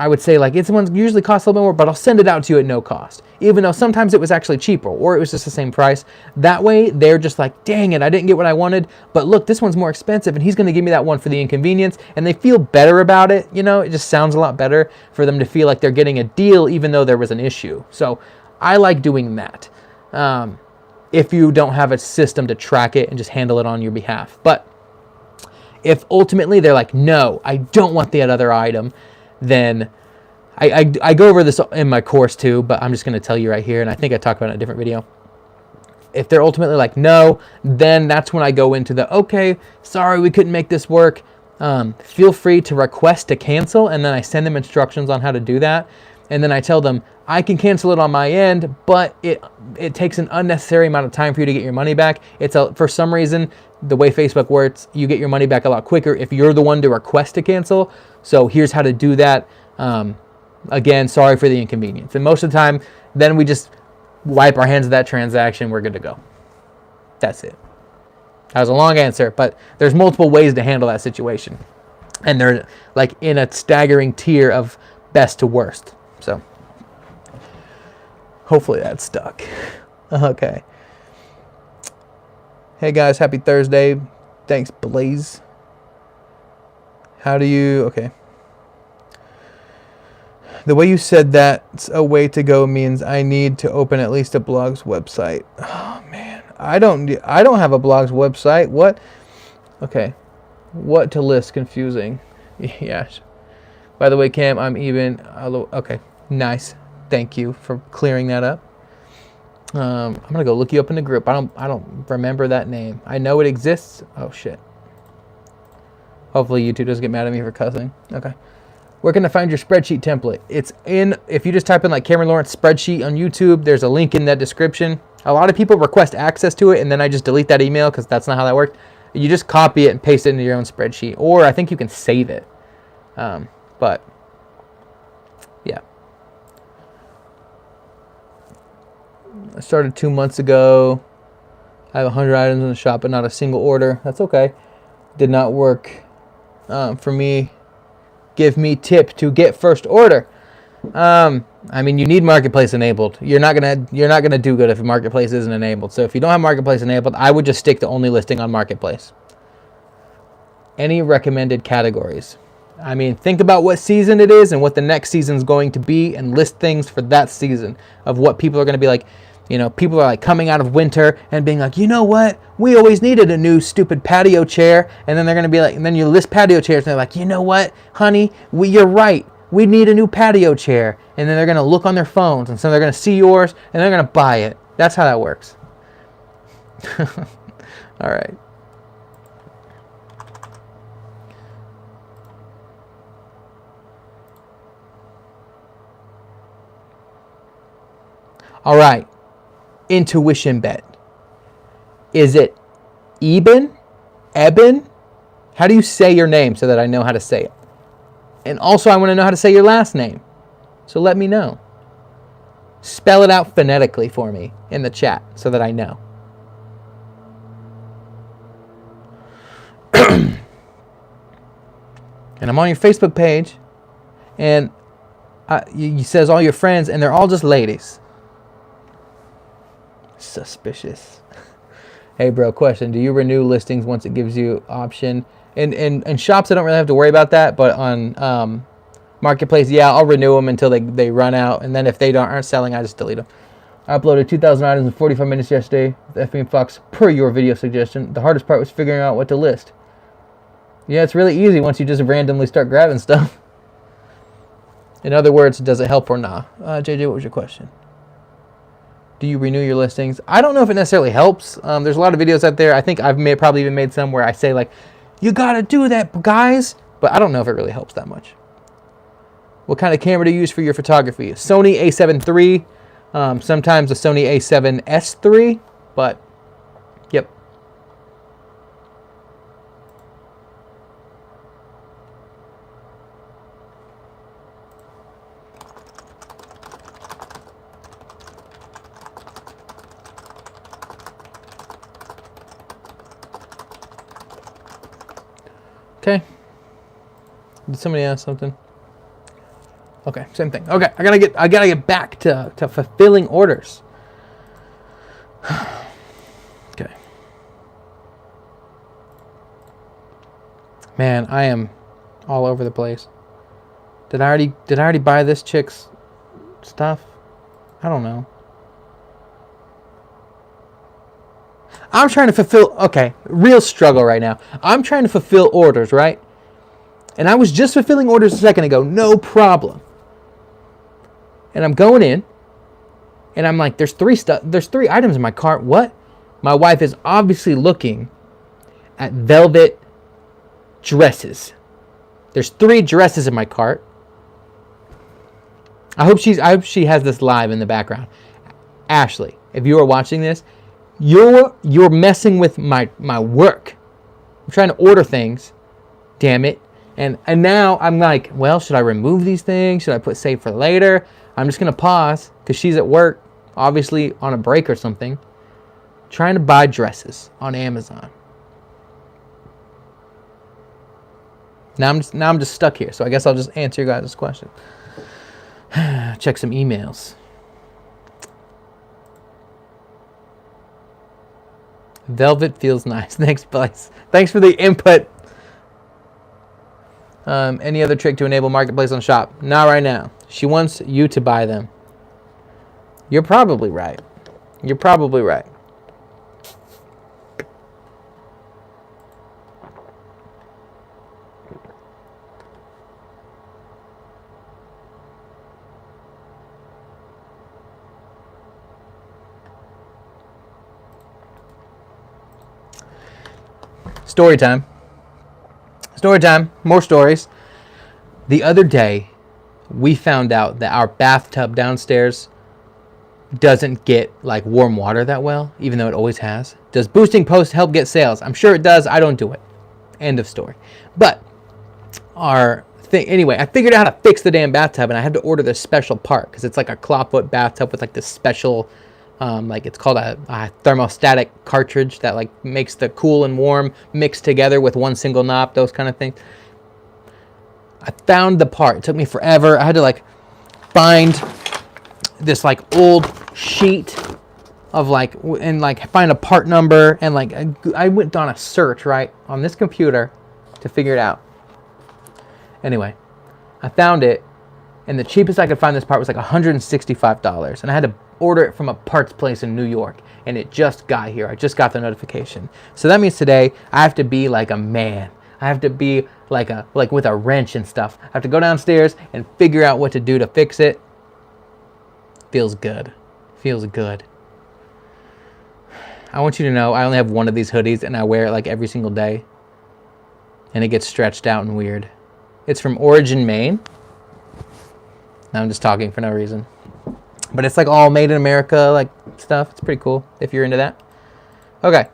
would say like it's one usually costs a little bit more, but I'll send it out to you at no cost, even though sometimes it was actually cheaper or it was just the same price. That way they're just like, dang it, I didn't get what I wanted, but look, this one's more expensive and he's going to give me that one for the inconvenience, and they feel better about it. It just sounds a lot better for them to feel like they're getting a deal even though there was an issue. So I like doing that. If you don't have a system to track it and just handle it on your behalf. But if ultimately they're like, no, I don't want that other item, then I go over this in my course too, but I'm just going to tell you right here, and I think I talked about it in a different video. If they're ultimately like, no, then that's when I go into the, okay, sorry, we couldn't make this work. Feel free to request to cancel, and then I send them instructions on how to do that. And then I tell them, I can cancel it on my end, but it takes an unnecessary amount of time for you to get your money back. For some reason, the way Facebook works, you get your money back a lot quicker if you're the one to request to cancel. So here's how to do that. Again, sorry for the inconvenience. And most of the time, then we just wipe our hands of that transaction. We're good to go. That's it. That was a long answer, but there's multiple ways to handle that situation. And they're like in a staggering tier of best to worst. So hopefully that stuck. Okay. Hey guys, happy Thursday. Thanks, Blaze. Okay. The way you said that's a way to go means I need to open at least a blog's website. Oh man, I don't have a blog's website. What? Okay. What to list? Confusing. Yes. By the way, Cam, I'm even. Okay. Nice. Thank you for clearing that up. I'm gonna go look you up in the group. I don't remember that name. I know it exists. Oh shit. Hopefully YouTube doesn't get mad at me for cussing. Okay. Where can I find your spreadsheet template? It's if you just type in like Cameron Lawrence spreadsheet on YouTube, there's a link in that description. A lot of people request access to it, and then I just delete that email because that's not how that worked. You just copy it and paste it into your own spreadsheet, or I think you can save it. But yeah. I started 2 months ago. I have 100 items in the shop, but not a single order. That's okay. Did not work for me. Give me tip to get first order. I mean, you need marketplace enabled. You're not gonna do good if marketplace isn't enabled. So if you don't have marketplace enabled, I would just stick to only listing on marketplace. Any recommended categories? I mean, think about what season it is and what the next season's going to be, and list things for that season of what people are going to be like. People are like coming out of winter and being like, you know what? We always needed a new stupid patio chair. And then they're going to be like, and then you list patio chairs and they're like, you know what, honey? You're right. We need a new patio chair. And then they're going to look on their phones, and so they're going to see yours and they're going to buy it. That's how that works. All right. All right. Intuition bet. Is it Eben? How do you say your name so that I know how to say it? And also I want to know how to say your last name. So let me know. Spell it out phonetically for me in the chat so that I know. And I'm on your Facebook page, and you says all your friends, and they're all just ladies. Suspicious. Hey bro, question. Do you renew listings once it gives you option? In shops, I don't really have to worry about that, but on marketplace, yeah, I'll renew them until they run out, and then if they aren't selling, I just delete them. I uploaded 2,000 items in 45 minutes yesterday with FB Fox per your video suggestion. The hardest part was figuring out what to list. Yeah, it's really easy once you just randomly start grabbing stuff. In other words, does it help or not? JJ, what was your question? Do you renew your listings? I don't know if it necessarily helps. There's a lot of videos out there. I think I've probably even made some where I say like, you gotta do that, guys. But I don't know if it really helps that much. What kind of camera do you use for your photography? Sony A7 III. Sometimes a Sony A7S III. But, yep. Okay. Did somebody ask something? Okay, same thing. Okay, I gotta get back to fulfilling orders. Okay. Man, I am all over the place. Did I already buy this chick's stuff? I don't know. I'm trying to fulfill, okay, real struggle right now. I'm trying to fulfill orders, right? And I was just fulfilling orders a second ago, no problem. And I'm going in, and I'm like, there's three items in my cart. What? My wife is obviously looking at velvet dresses. There's 3 dresses in my cart. I hope she has this live in the background. Ashley, if you are watching this, you're messing with my work. I'm trying to order things. Damn it. And now I'm like, well, should I remove these things? Should I put save for later? I'm just going to pause because she's at work, obviously on a break or something, trying to buy dresses on Amazon. Now I'm just stuck here, so I guess I'll just answer your guys' question. Check some emails. Velvet feels nice. Thanks, Blyce. Thanks for the input. Any other trick to enable marketplace on shop? Not right now. She wants you to buy them. You're probably right. You're probably right. Story time. Story time. More stories. The other day, we found out that our bathtub downstairs doesn't get like warm water that well, even though it always has. Does boosting posts help get sales? I'm sure it does. I don't do it. End of story. But anyway, I figured out how to fix the damn bathtub, and I had to order this special part because it's like a clawfoot bathtub with like this special, like it's called a thermostatic cartridge that like makes the cool and warm mix together with one single knob, those kind of things. I found the part. It took me forever. I had to like find this like old sheet of like, and like find a part number, and like I went on a search right on this computer to figure it out. Anyway, I found it, and the cheapest I could find this part was like $165, and I had to order it from a parts place in New York, and it just got here. I just got the notification. So that means today I have to be like a man. I have to be like with a wrench and stuff. I have to go downstairs and figure out what to do to fix it. Feels good. Feels good. I want you to know I only have one of these hoodies, and I wear it like every single day, and it gets stretched out and weird. It's from Origin, Maine. Now I'm just talking for no reason. But it's like all made in America, like stuff. It's pretty cool if you're into that. Okay.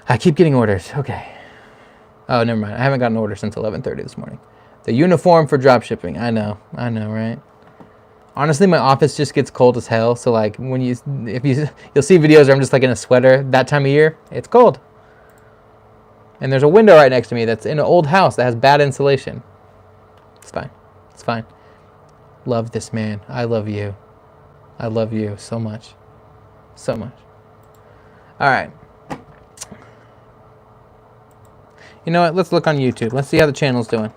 I keep getting orders. Okay. Oh, never mind. I haven't gotten an order since 11:30 this morning. The uniform for drop shipping. I know, right? Honestly, my office just gets cold as hell. So like when you'll see videos where I'm just like in a sweater that time of year, it's cold. And there's a window right next to me that's in an old house that has bad insulation. It's fine. It's fine. Love this man. I love you. I love you so much. So much. All right. You know what? Let's look on YouTube. Let's see how the channel's doing.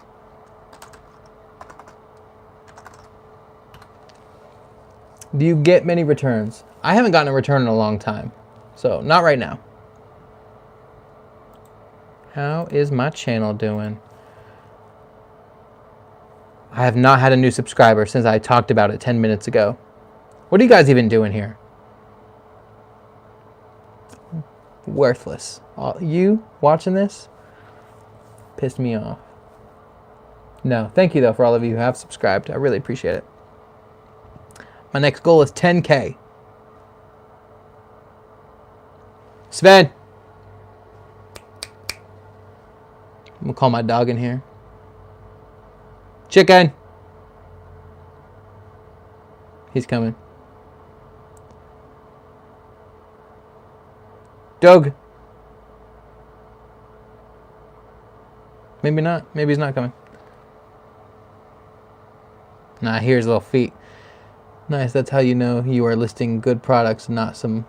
Do you get many returns? I haven't gotten a return in a long time. So, not right now. How is my channel doing? I have not had a new subscriber since I talked about it 10 minutes ago. What are you guys even doing here? Worthless. You watching this? Pissed me off. No, thank you though for all of you who have subscribed. I really appreciate it. My next goal is 10K. Sven. I'm gonna call my dog in here. Chicken. He's coming. Doug. Maybe not. Maybe he's not coming. Nah, here's little feet. Nice. That's how you know you are listing good products, not some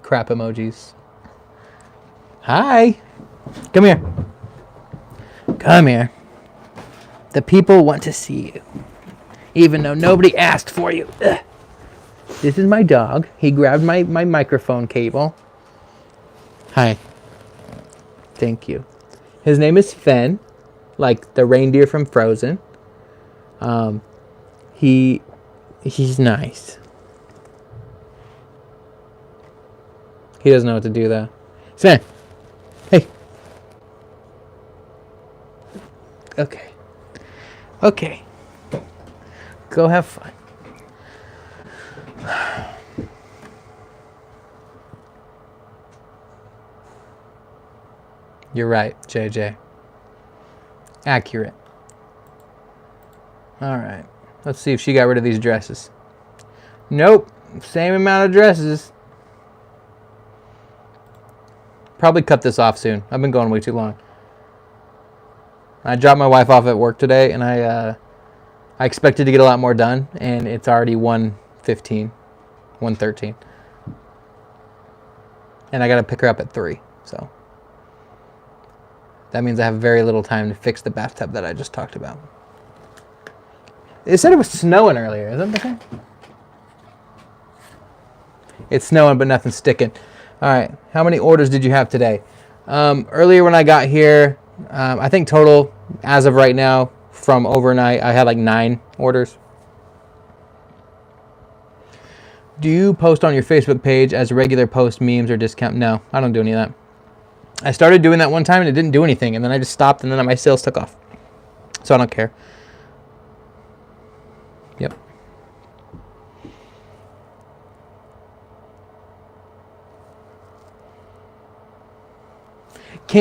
crap emojis. Hi. Come here. Come here. The people want to see you, even though nobody asked for you. Ugh. This is my dog. He grabbed my microphone cable. Hi. Thank you. His name is Fen, like the reindeer from Frozen. He's nice. He doesn't know what to do though. Sven. Hey. Okay. Okay. Go have fun. You're right, JJ. Accurate. All right. Let's see if she got rid of these dresses. Nope. Same amount of dresses. Probably cut this off soon. I've been going way too long. I dropped my wife off at work today, and I expected to get a lot more done, and it's already 1:15, 1:13. And I got to pick her up at 3, so that means I have very little time to fix the bathtub that I just talked about. It said it was snowing earlier. Is that the thing? It's snowing, but nothing's sticking. All right. How many orders did you have today? Earlier when I got here, I think total, as of right now, from overnight, I had like 9 orders. Do you post on your Facebook page as regular post memes or discount? No, I don't do any of that. I started doing that one time and it didn't do anything, and then I just stopped, and then my sales took off. So I don't care. Yep.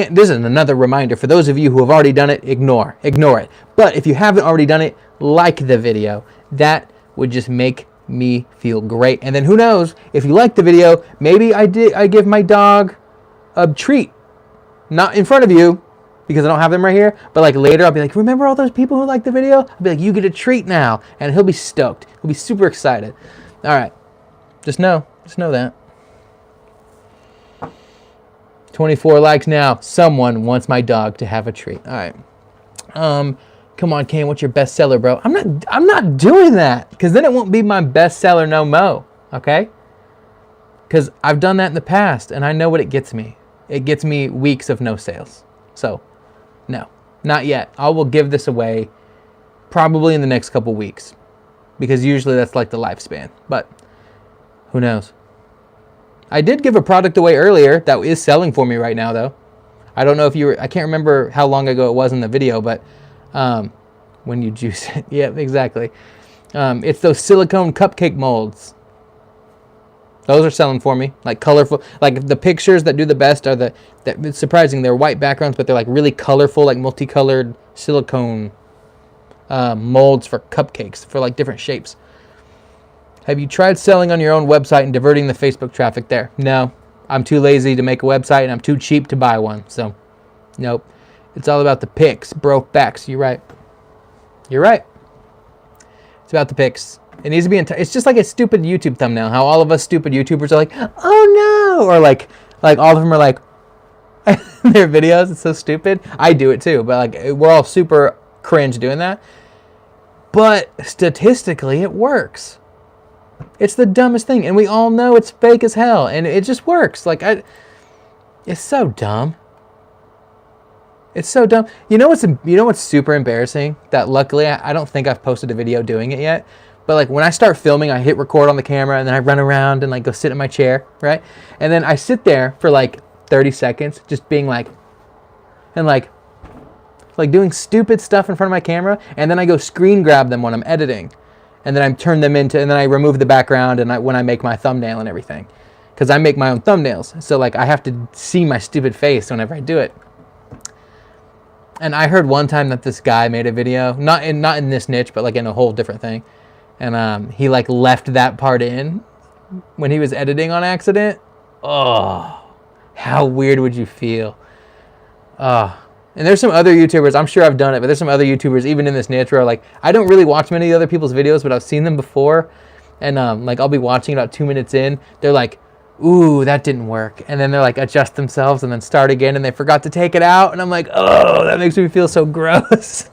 This is another reminder for those of you who have already done it. Ignore it. But if you haven't already done it, like the video. That would just make me feel great. And then who knows, if you like the video, maybe I give my dog a treat. Not in front of you, because I don't have them right here, but like later I'll be like, remember all those people who liked the video? I'll be like, you get a treat now. And he'll be stoked. He'll be super excited. All right. Just know that. 24 likes now. Someone wants my dog to have a treat. All right. Come on, Kane, what's your best seller, bro? I'm not doing that, because then it won't be my best seller no mo. Okay? Because I've done that in the past, and I know what it gets me. It gets me weeks of no sales. So, no, not yet. I will give this away probably in the next couple weeks, because usually that's like the lifespan. But who knows? I did give a product away earlier that is selling for me right now, though. I don't know if you were, I can't remember how long ago it was in the video, but when you juice it. Yep, exactly. It's those silicone cupcake molds. Those are selling for me, like colorful. Like the pictures that do the best are it's surprising. They're white backgrounds, but they're like really colorful, like multicolored silicone molds for cupcakes for like different shapes. Have you tried selling on your own website and diverting the Facebook traffic there? No, I'm too lazy to make a website, and I'm too cheap to buy one. So, nope. It's all about the pics, bro. Facts. You're right. You're right. It's about the pics. It needs to be. It's just like a stupid YouTube thumbnail. How all of us stupid YouTubers are like, oh no, or like all of them are like, their videos. It's so stupid. I do it too, but like we're all super cringe doing that. But statistically, it works. It's the dumbest thing, and we all know it's fake as hell, and it just works. Like it's so dumb. It's so dumb. You know what's super embarrassing? That luckily I don't think I've posted a video doing it yet. But like when I start filming, I hit record on the camera, and then I run around and like go sit in my chair, right? And then I sit there for like 30 seconds, just being like, and like doing stupid stuff in front of my camera, and then I go screen grab them when I'm editing. And then I turn them into, and then I remove the background, and when I make my thumbnail and everything, because I make my own thumbnails, so like I have to see my stupid face whenever I do it. And I heard one time that this guy made a video, not in this niche, but like in a whole different thing, and he like left that part in when he was editing on accident. Oh, how weird would you feel? Oh, And there's some other YouTubers, I'm sure I've done it, but there's some other YouTubers, even in this niche, where like, I don't really watch many other people's videos, but I've seen them before. And like, I'll be watching about 2 minutes in. They're like, ooh, that didn't work. And then they're like, adjust themselves and then start again. And they forgot to take it out. And I'm like, oh, that makes me feel so gross.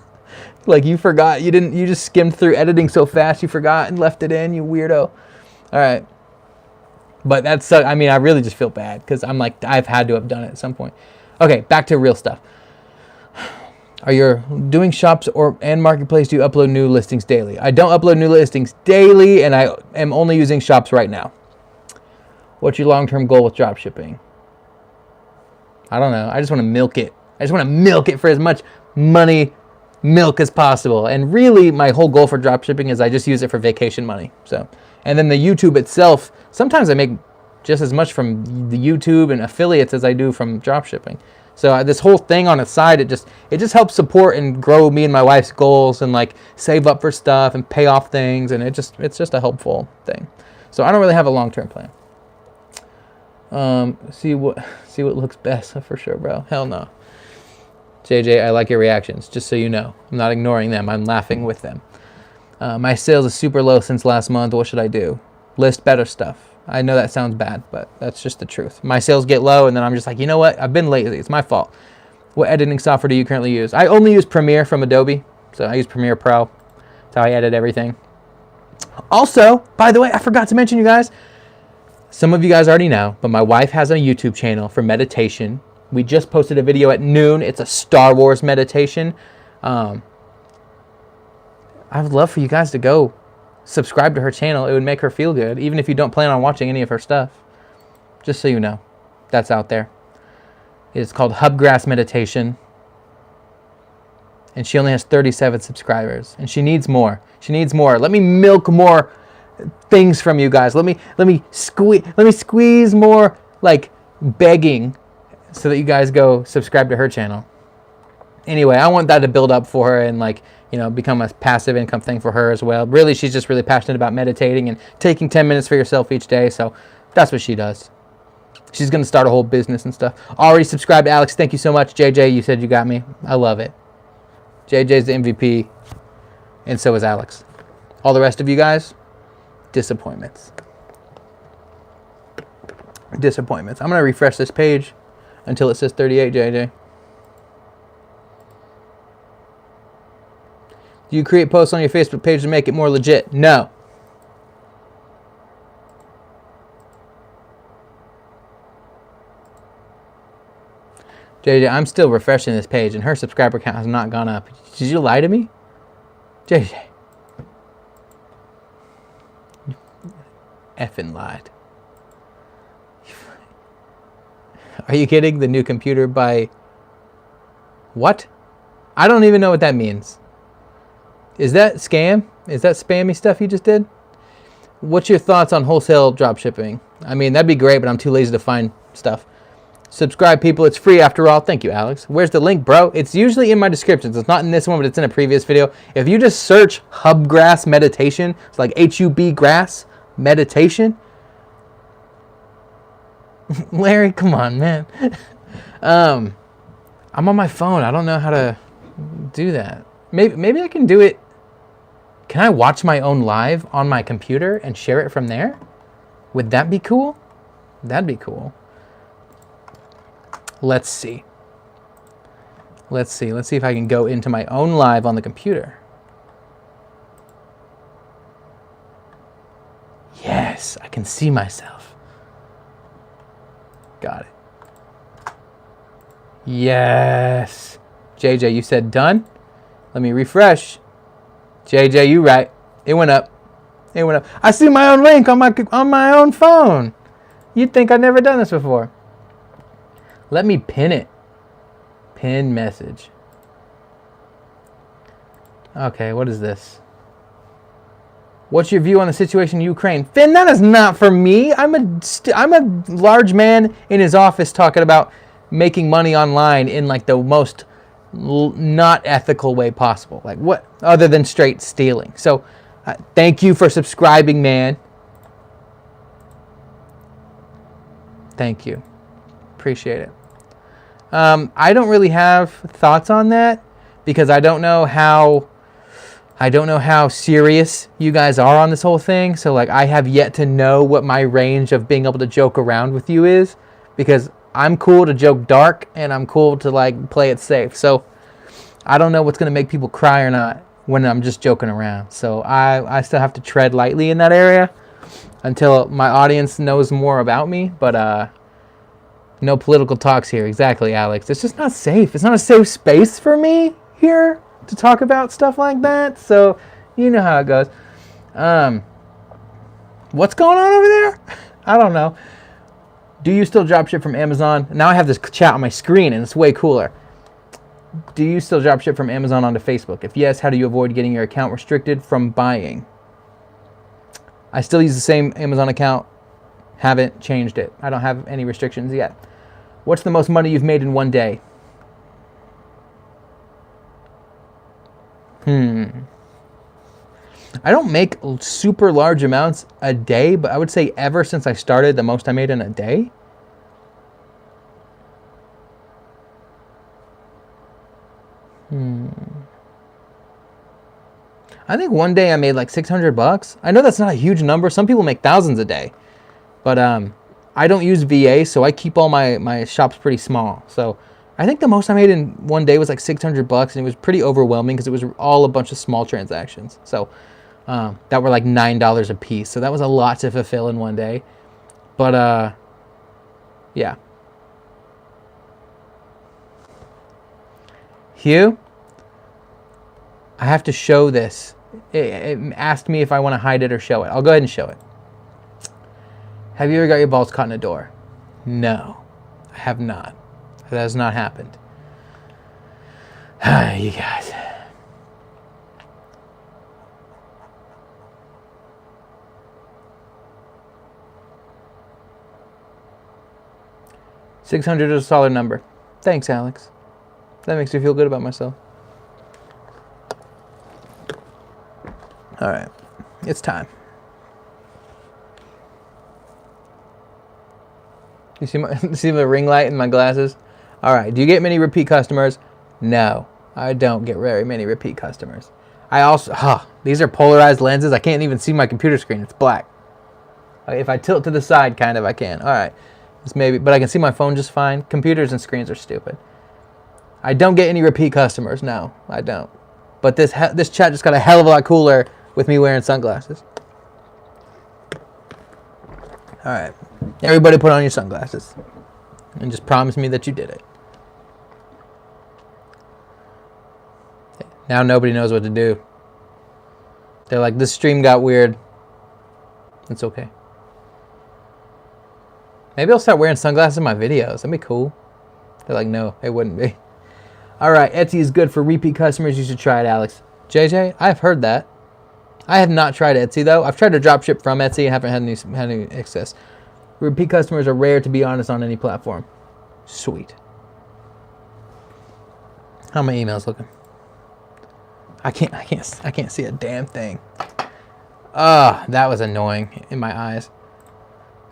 Like, you forgot, you just skimmed through editing so fast, you forgot and left it in, you weirdo. All right. But that's, I mean, I really just feel bad because I'm like, I've had to have done it at some point. Okay, back to real stuff. Are you doing shops and marketplace? Do you upload new listings daily? I don't upload new listings daily, and I am only using shops right now. What's your long-term goal with dropshipping? I don't know. I just want to milk it. I just want to milk it for as much money milk as possible. And really, my whole goal for dropshipping is I just use it for vacation money. So, and then the YouTube itself, sometimes I make just as much from the YouTube and affiliates as I do from dropshipping. So this whole thing on its side, it just helps support and grow me and my wife's goals and like save up for stuff and pay off things, and it's just a helpful thing. So I don't really have a long-term plan. See what looks best for sure, bro. Hell no. JJ, I like your reactions, just so you know. I'm not ignoring them. I'm laughing with them. My sales is super low since last month. What should I do? List better stuff. I know that sounds bad, but that's just the truth. My sales get low, and then I'm just like, you know what? I've been lazy. It's my fault. What editing software do you currently use? I only use Premiere from Adobe. So I use Premiere Pro. That's how I edit everything. Also, by the way, I forgot to mention, you guys, some of you guys already know, but my wife has a YouTube channel for meditation. We just posted a video at noon. It's a Star Wars meditation. I would love for you guys to go subscribe to her channel. It would make her feel good, even if you don't plan on watching any of her stuff. Just so you know, that's out there. It's called Hubgrass Meditation. And she only has 37 subscribers. And she needs more. She needs more. Let me milk more things from you guys. Let me squeeze more like begging so that you guys go subscribe to her channel. Anyway, I want that to build up for her and like, you know, become a passive income thing for her as well. Really, she's just really passionate about meditating and taking 10 minutes for yourself each day. So that's what she does. She's going to start a whole business and stuff. Already subscribed to Alex. Thank you so much. JJ, you said you got me. I love it. JJ's the MVP. And so is Alex. All the rest of you guys, disappointments. Disappointments. I'm going to refresh this page until it says 38, JJ. Do you create posts on your Facebook page to make it more legit? No. JJ, I'm still refreshing this page and her subscriber count has not gone up. Did you lie to me? JJ. You effing lied. Are you kidding? The new computer by what? I don't even know what that means. Is that scam? Is that spammy stuff you just did? What's your thoughts on wholesale dropshipping? I mean, that'd be great, but I'm too lazy to find stuff. Subscribe, people. It's free after all. Thank you, Alex. Where's the link, bro? It's usually in my descriptions. It's not in this one, but it's in a previous video. If you just search Hubgrass Meditation, it's like H-U-B grass meditation. Larry, come on, man. I'm on my phone. I don't know how to do that. Maybe I can do it. Can I watch my own live on my computer and share it from there? Would that be cool? That'd be cool. Let's see. Let's see if I can go into my own live on the computer. Yes, I can see myself. Got it. Yes. JJ, you said done? Let me refresh. JJ, you right. It went up. It went up. I see my own link on my own phone. You'd think I'd never done this before. Let me pin it. Pin message. Okay, what is this? What's your view on the situation in Ukraine? Finn, that is not for me. I'm a large man in his office talking about making money online in like the most not ethical way possible. Like what other than straight stealing? So thank you for subscribing, man. Thank you. Appreciate it. I don't really have thoughts on that because I don't know how serious you guys are on this whole thing. So like I have yet to know what my range of being able to joke around with you is, because I'm cool to joke dark and I'm cool to like play it safe. So I don't know what's going to make people cry or not when I'm just joking around. So I still have to tread lightly in that area until my audience knows more about me. But no political talks here. Exactly, Alex. It's just not safe. It's not a safe space for me here to talk about stuff like that. So you know how it goes. What's going on over there? I don't know. Do you still dropship from Amazon? Now I have this chat on my screen and it's way cooler. Do you still dropship from Amazon onto Facebook? If yes, how do you avoid getting your account restricted from buying? I still use the same Amazon account. Haven't changed it. I don't have any restrictions yet. What's the most money you've made in one day? I don't make super large amounts a day, but I would say ever since I started, the most I made in a day. I think one day I made like $600. I know that's not a huge number. Some people make thousands a day, but I don't use VA, so I keep all my shops pretty small. So I think the most I made in one day was like $600, and it was pretty overwhelming because it was all a bunch of small transactions. So that were like $9 a piece. So that was a lot to fulfill in one day. But yeah. Hugh, I have to show this. It asked me if I want to hide it or show it. I'll go ahead and show it. Have you ever got your balls caught in a door? No, I have not. That has not happened. You guys. $600 is a solid number. Thanks, Alex. That makes me feel good about myself. All right, it's time. You see the ring light in my glasses? All right, do you get many repeat customers? No, I don't get very many repeat customers. I also, these are polarized lenses. I can't even see my computer screen. It's black. If I tilt to the side, kind of, I can. All right, this maybe, but I can see my phone just fine. Computers and screens are stupid. I don't get any repeat customers. No, I don't. But this chat just got a hell of a lot cooler with me wearing sunglasses. All right. Everybody put on your sunglasses and just promise me that you did it. Now nobody knows what to do. They're like, this stream got weird. It's okay. Maybe I'll start wearing sunglasses in my videos. That'd be cool. They're like, no, it wouldn't be. All right, Etsy is good for repeat customers. You should try it, Alex. JJ, I've heard that. I have not tried Etsy, though. I've tried to drop ship from Etsy and haven't had any access. Repeat customers are rare, to be honest, on any platform. Sweet. How are my emails looking? I can't see a damn thing. That was annoying in my eyes.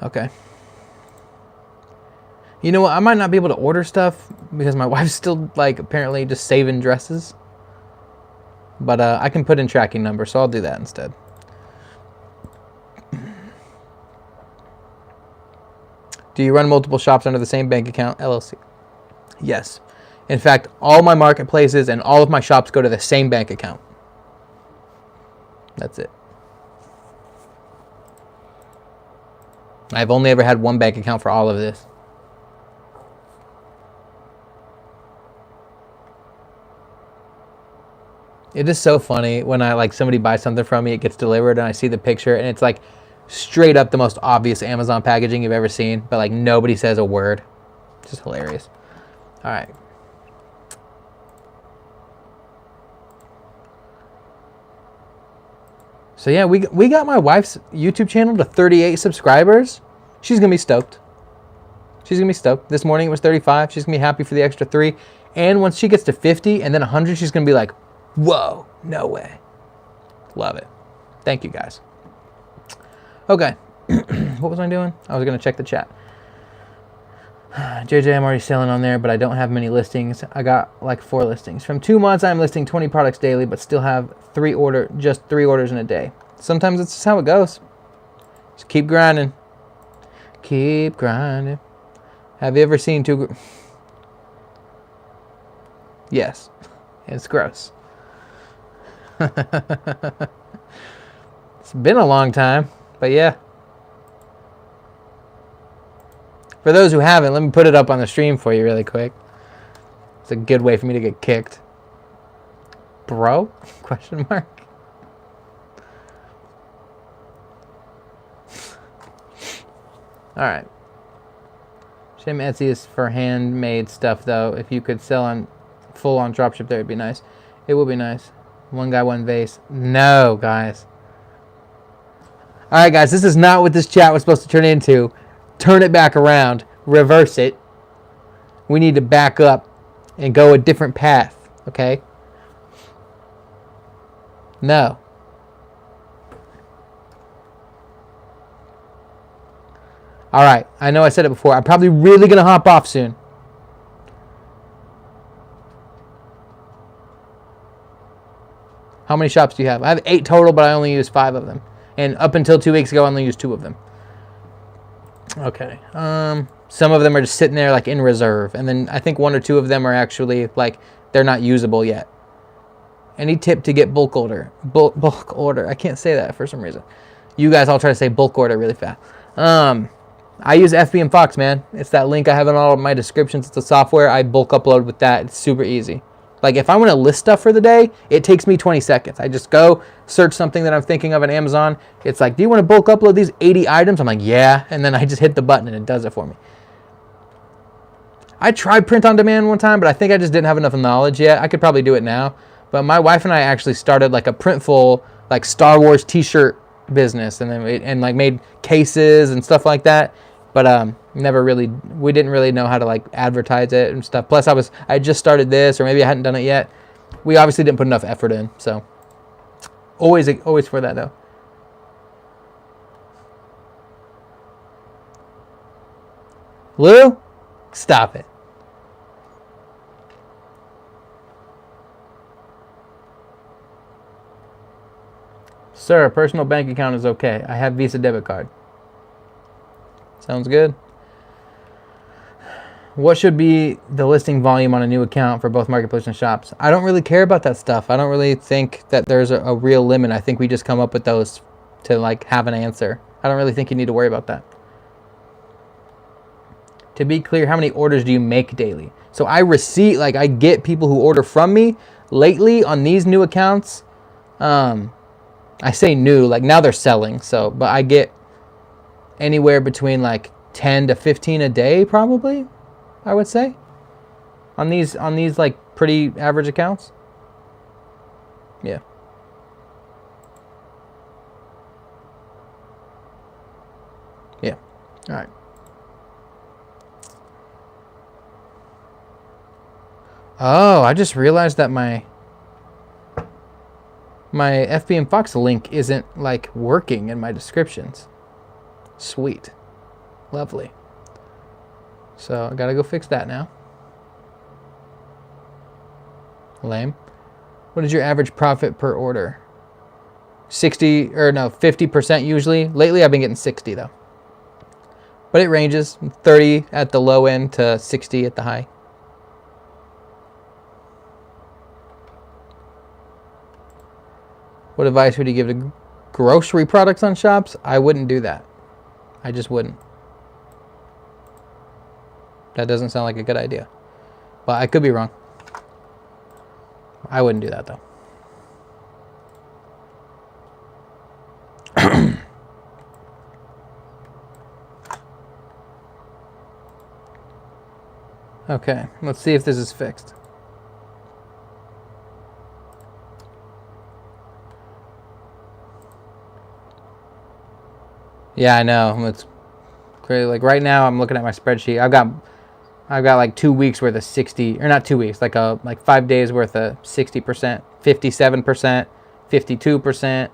Okay. You know what? I might not be able to order stuff because my wife's still, like, apparently just saving dresses. But I can put in tracking numbers, so I'll do that instead. Do you run multiple shops under the same bank account, LLC? Yes. In fact, all my marketplaces and all of my shops go to the same bank account. That's it. I've only ever had one bank account for all of this. It is so funny when somebody buys something from me, it gets delivered, and I see the picture, and it's like straight up the most obvious Amazon packaging you've ever seen, but like nobody says a word. It's just hilarious. All right. So yeah, we got my wife's YouTube channel to 38 subscribers. She's gonna be stoked. She's gonna be stoked. This morning it was 35. She's gonna be happy for the extra 3. And once she gets to 50 and then 100, she's gonna be like, whoa, no way. Love it. Thank you guys. Okay. What was I doing? I was going to check the chat. JJ, I'm already selling on there, but I don't have many listings. I got like 4 listings. From 2 months, I'm listing 20 products daily, but still have just 3 orders in a day. Sometimes it's just how it goes. Just keep grinding. Keep grinding. Have you ever seen two? Yes. It's gross. It's been a long time, but yeah. For those who haven't, let me put it up on the stream for you really quick. It's a good way for me to get kicked. Bro? Question mark. Alright. Shame Etsy is for handmade stuff though. If you could sell on full on dropship there, it'd be nice. It would be nice. One guy, one vase. No, guys. Alright guys, this is not what this chat was supposed to turn into. Turn it back around. Reverse it. We need to back up and go a different path. Okay? No. Alright, I know I said it before. I'm probably really going to hop off soon. How many shops do you have? I have 8 total, but I only use 5 of them. And up until 2 weeks ago, I only used 2 of them. Okay. Some of them are just sitting there like in reserve. And then I think 1 or 2 of them are actually like, they're not usable yet. Any tip to get bulk order? Bulk order. I can't say that for some reason. You guys all try to say bulk order really fast. I use FBM Fox, man. It's that link I have in all of my descriptions. It's a software. I bulk upload with that. It's super easy. Like if I want to list stuff for the day, it takes me 20 seconds. I just go search something that I'm thinking of on Amazon. It's like, do you want to bulk upload these 80 items? I'm like, yeah. And then I just hit the button and it does it for me. I tried print on demand one time, but I think I just didn't have enough knowledge yet. I could probably do it now. But my wife and I actually started like a Printful, like Star Wars t-shirt business. And then like made cases and stuff like that. But we didn't really know how to like advertise it and stuff. Plus I just started this, or maybe I hadn't done it yet. We obviously didn't put enough effort in, so always for that though. Lou, stop it. Sir, a personal bank account is okay. I have Visa debit card. Sounds good. What should be the listing volume on a new account for both marketplace and shops? I don't really care about that stuff. I don't really think that there's a real limit. I think we just come up with those to like have an answer. I don't really think you need to worry about that. To be clear, how many orders do you make daily? So I get people who order from me. Lately on these new accounts, I say new, like now they're selling. So, but I get anywhere between like 10 to 15 a day, probably, I would say, on these like pretty average accounts. Yeah. Yeah. All right. Oh, I just realized that my FBM Fox link isn't like working in my descriptions. Sweet. Lovely. So I gotta go fix that now. Lame. What is your average profit per order? 50% usually. Lately I've been getting 60 though. But it ranges 30 at the low end to 60 at the high. What advice would you give to grocery products on shops? I wouldn't do that. I just wouldn't. That doesn't sound like a good idea. But I could be wrong. I wouldn't do that though. Okay, let's see if this is fixed. Yeah, I know. It's crazy. Like right now, I'm looking at my spreadsheet. I've got like 2 weeks worth of 60, or not 2 weeks, like 5 days worth of 60%, 57%, 52%.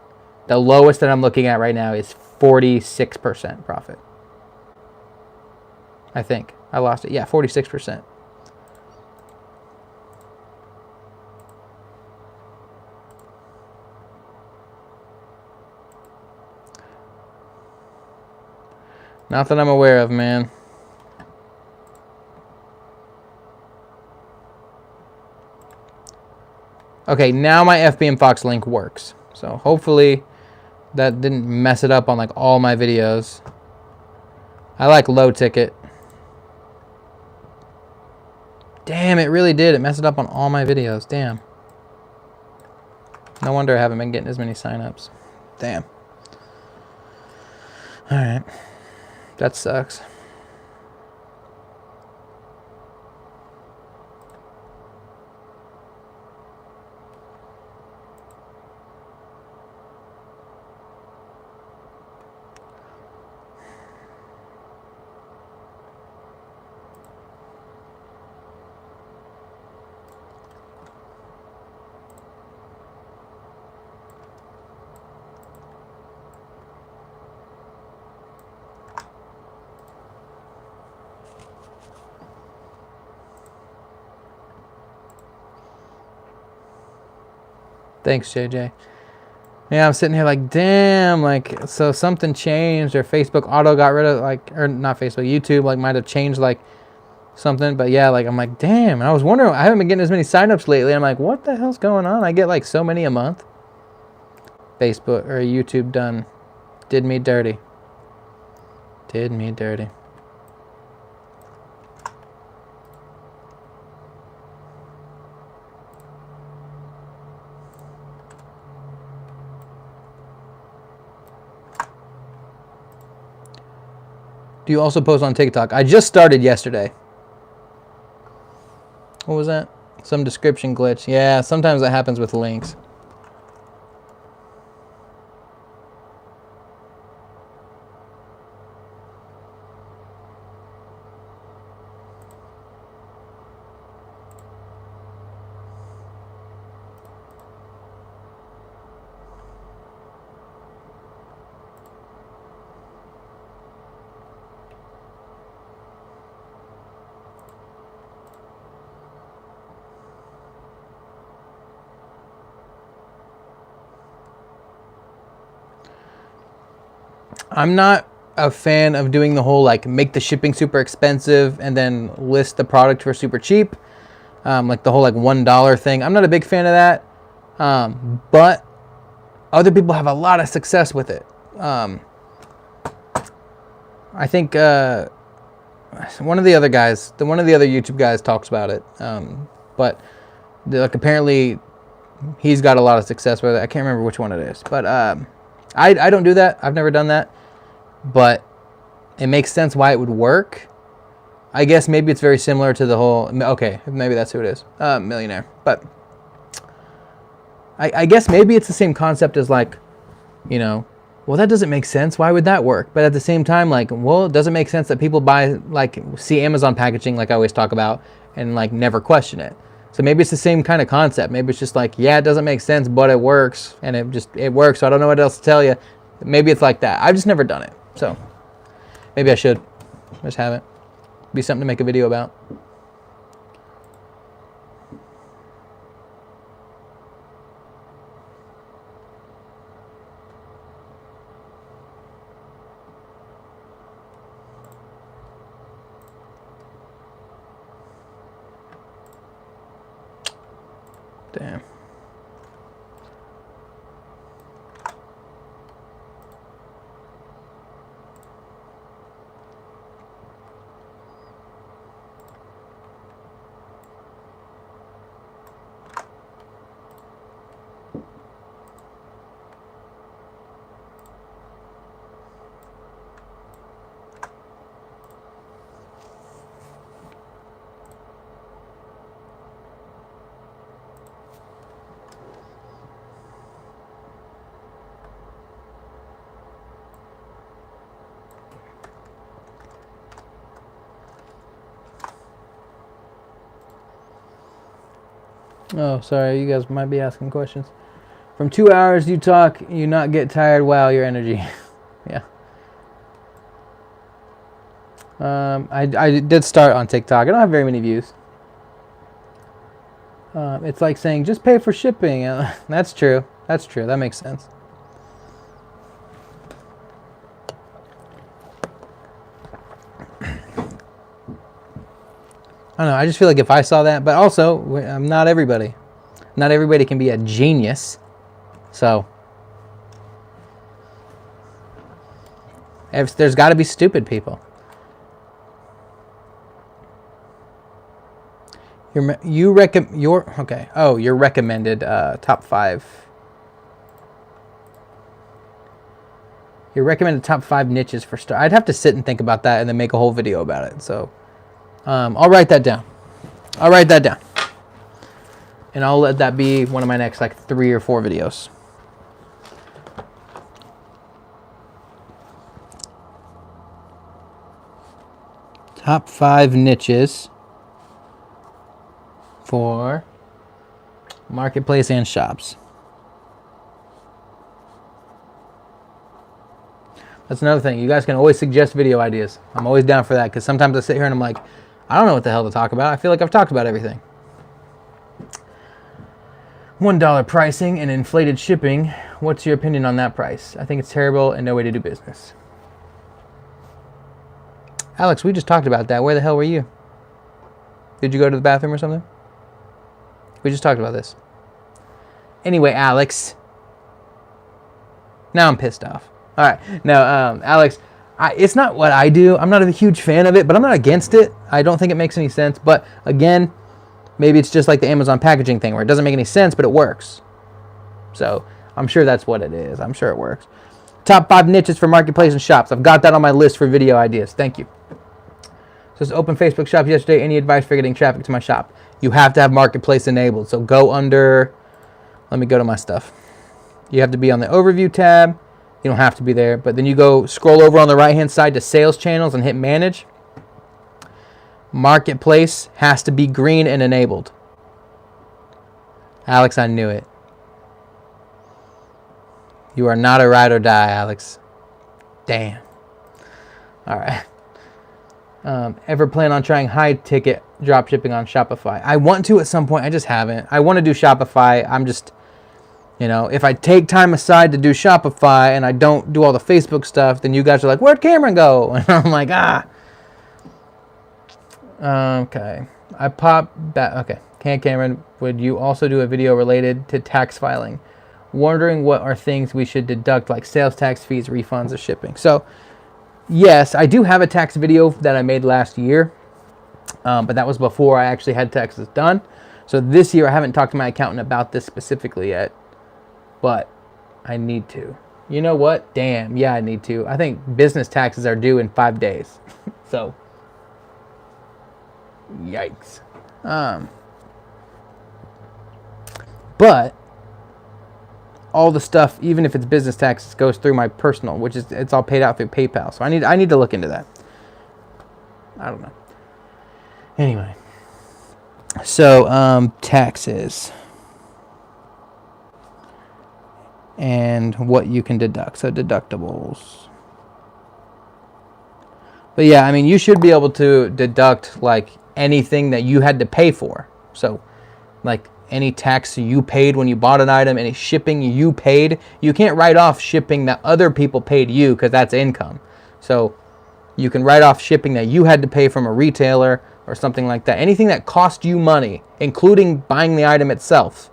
The lowest that I'm looking at right now is 46% profit. I think. I lost it. Yeah, 46%. Not that I'm aware of, man. Okay, now my FBM Fox link works. So hopefully that didn't mess it up on like all my videos. I like low ticket. Damn, it really did. It messed it up on all my videos. Damn. No wonder I haven't been getting as many signups. Damn. Alright. That sucks. Thanks, JJ. Yeah, I'm sitting here like, damn, like, so something changed, or Facebook auto got rid of, like, or not Facebook, YouTube, like, might have changed, like, something, but yeah, like, I'm like, damn, and I was wondering, I haven't been getting as many signups lately. I'm like, what the hell's going on? I get, like, so many a month. Facebook, or YouTube did me dirty. Did me dirty. Do you also post on TikTok? I just started yesterday. What was that? Some description glitch. Yeah, sometimes that happens with links. I'm not a fan of doing the whole like make the shipping super expensive and then list the product for super cheap, like the whole like $1 thing. I'm not a big fan of that, but other people have a lot of success with it. I think one of the other YouTube guys talks about it, but like apparently he's got a lot of success with it. I can't remember which one it is, but I don't do that. I've never done that. But it makes sense why it would work. I guess maybe it's very similar to the whole, okay, maybe that's who it is, millionaire. But I guess maybe it's the same concept as like, you know, well, that doesn't make sense. Why would that work? But at the same time, like, well, it doesn't make sense that people buy, like, see Amazon packaging, like I always talk about, and like never question it. So maybe it's the same kind of concept. Maybe it's just like, yeah, it doesn't make sense, but it works, and it works. So I don't know what else to tell you. Maybe it's like that. I've just never done it. So maybe I should. I just haven't. Be something to make a video about. Damn. Oh, sorry, you guys might be asking questions. From 2 hours you talk, you not get tired. Wow, your energy. Yeah. I did start on TikTok. I don't have very many views. It's like saying, just pay for shipping. That's true. That's true. That makes sense. I don't know. I just feel like if I saw that, but also, not everybody. Not everybody can be a genius. So, there's got to be stupid people. Your recommended top 5. Your recommended top 5 niches for start. I'd have to sit and think about that and then make a whole video about it. So, I'll write that down. And I'll let that be one of my next like 3 or 4 videos. Top 5 niches for marketplace and shops. That's another thing. You guys can always suggest video ideas. I'm always down for that because sometimes I sit here and I'm like, I don't know what the hell to talk about. I feel like I've talked about everything. $1 pricing and inflated shipping. What's your opinion on that price? I think it's terrible and no way to do business. Alex, we just talked about that. Where the hell were you? Did you go to the bathroom or something? We just talked about this. Anyway, Alex. Now I'm pissed off. All right. Now, Alex, it's not what I do. I'm not a huge fan of it, but I'm not against it. I don't think it makes any sense. But again, maybe it's just like the Amazon packaging thing where it doesn't make any sense, but it works. So I'm sure that's what it is. I'm sure it works. Top 5 niches for marketplace and shops. I've got that on my list for video ideas. Thank you. So it's open Facebook shops yesterday. Any advice for getting traffic to my shop? You have to have marketplace enabled. So go under, let me go to my stuff. You have to be on the overview tab. You don't have to be there, but then you go scroll over on the right-hand side to sales channels and hit manage. Marketplace has to be green and enabled. Alex, I knew it. You are not a ride or die, Alex. Damn. All right. Ever plan on trying high-ticket drop shipping on Shopify? I want to at some point. I just haven't. I want to do Shopify. I'm just, if I take time aside to do Shopify and I don't do all the Facebook stuff, then you guys are like, where'd Cameron go? And I'm like, Okay. I pop back. Okay. Cameron, would you also do a video related to tax filing? Wondering what are things we should deduct, like sales tax, fees, refunds, or shipping. So, yes, I do have a tax video that I made last year, but that was before I actually had taxes done. So this year I haven't talked to my accountant about this specifically yet, but I need to. You know what? Damn, yeah, I need to. I think business taxes are due in 5 days. So, yikes. But all the stuff, even if it's business taxes, goes through my personal, which is, it's all paid out through PayPal. So I need to look into that. I don't know. Anyway. So, taxes. And what you can deduct. So, deductibles. But yeah, I mean, you should be able to deduct, like, anything that you had to pay for. So, like, any tax you paid when you bought an item, any shipping you paid. You can't write off shipping that other people paid you because that's income. So you can write off shipping that you had to pay from a retailer or something like that. Anything that cost you money, including buying the item itself,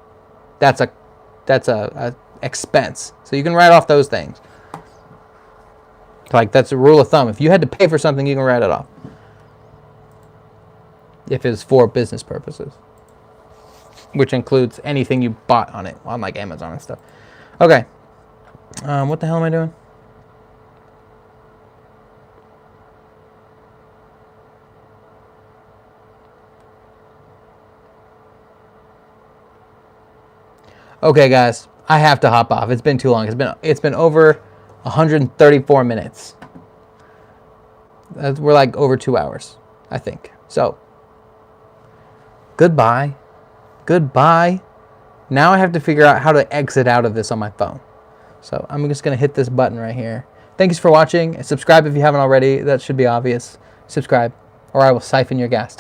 that's a expense. So you can write off those things. Like, that's a rule of thumb. If you had to pay for something, you can write it off. If it's for business purposes. Which includes anything you bought on it, on like Amazon and stuff. Okay. What the hell am I doing? Okay, guys, I have to hop off. It's been too long. It's been over 134 minutes. We're like over 2 hours, I think. So, goodbye. Goodbye. Now I have to figure out how to exit out of this on my phone. So I'm just going to hit this button right here. Thanks for watching. Subscribe if you haven't already. That should be obvious. subscribe, or I will siphon your gas tank.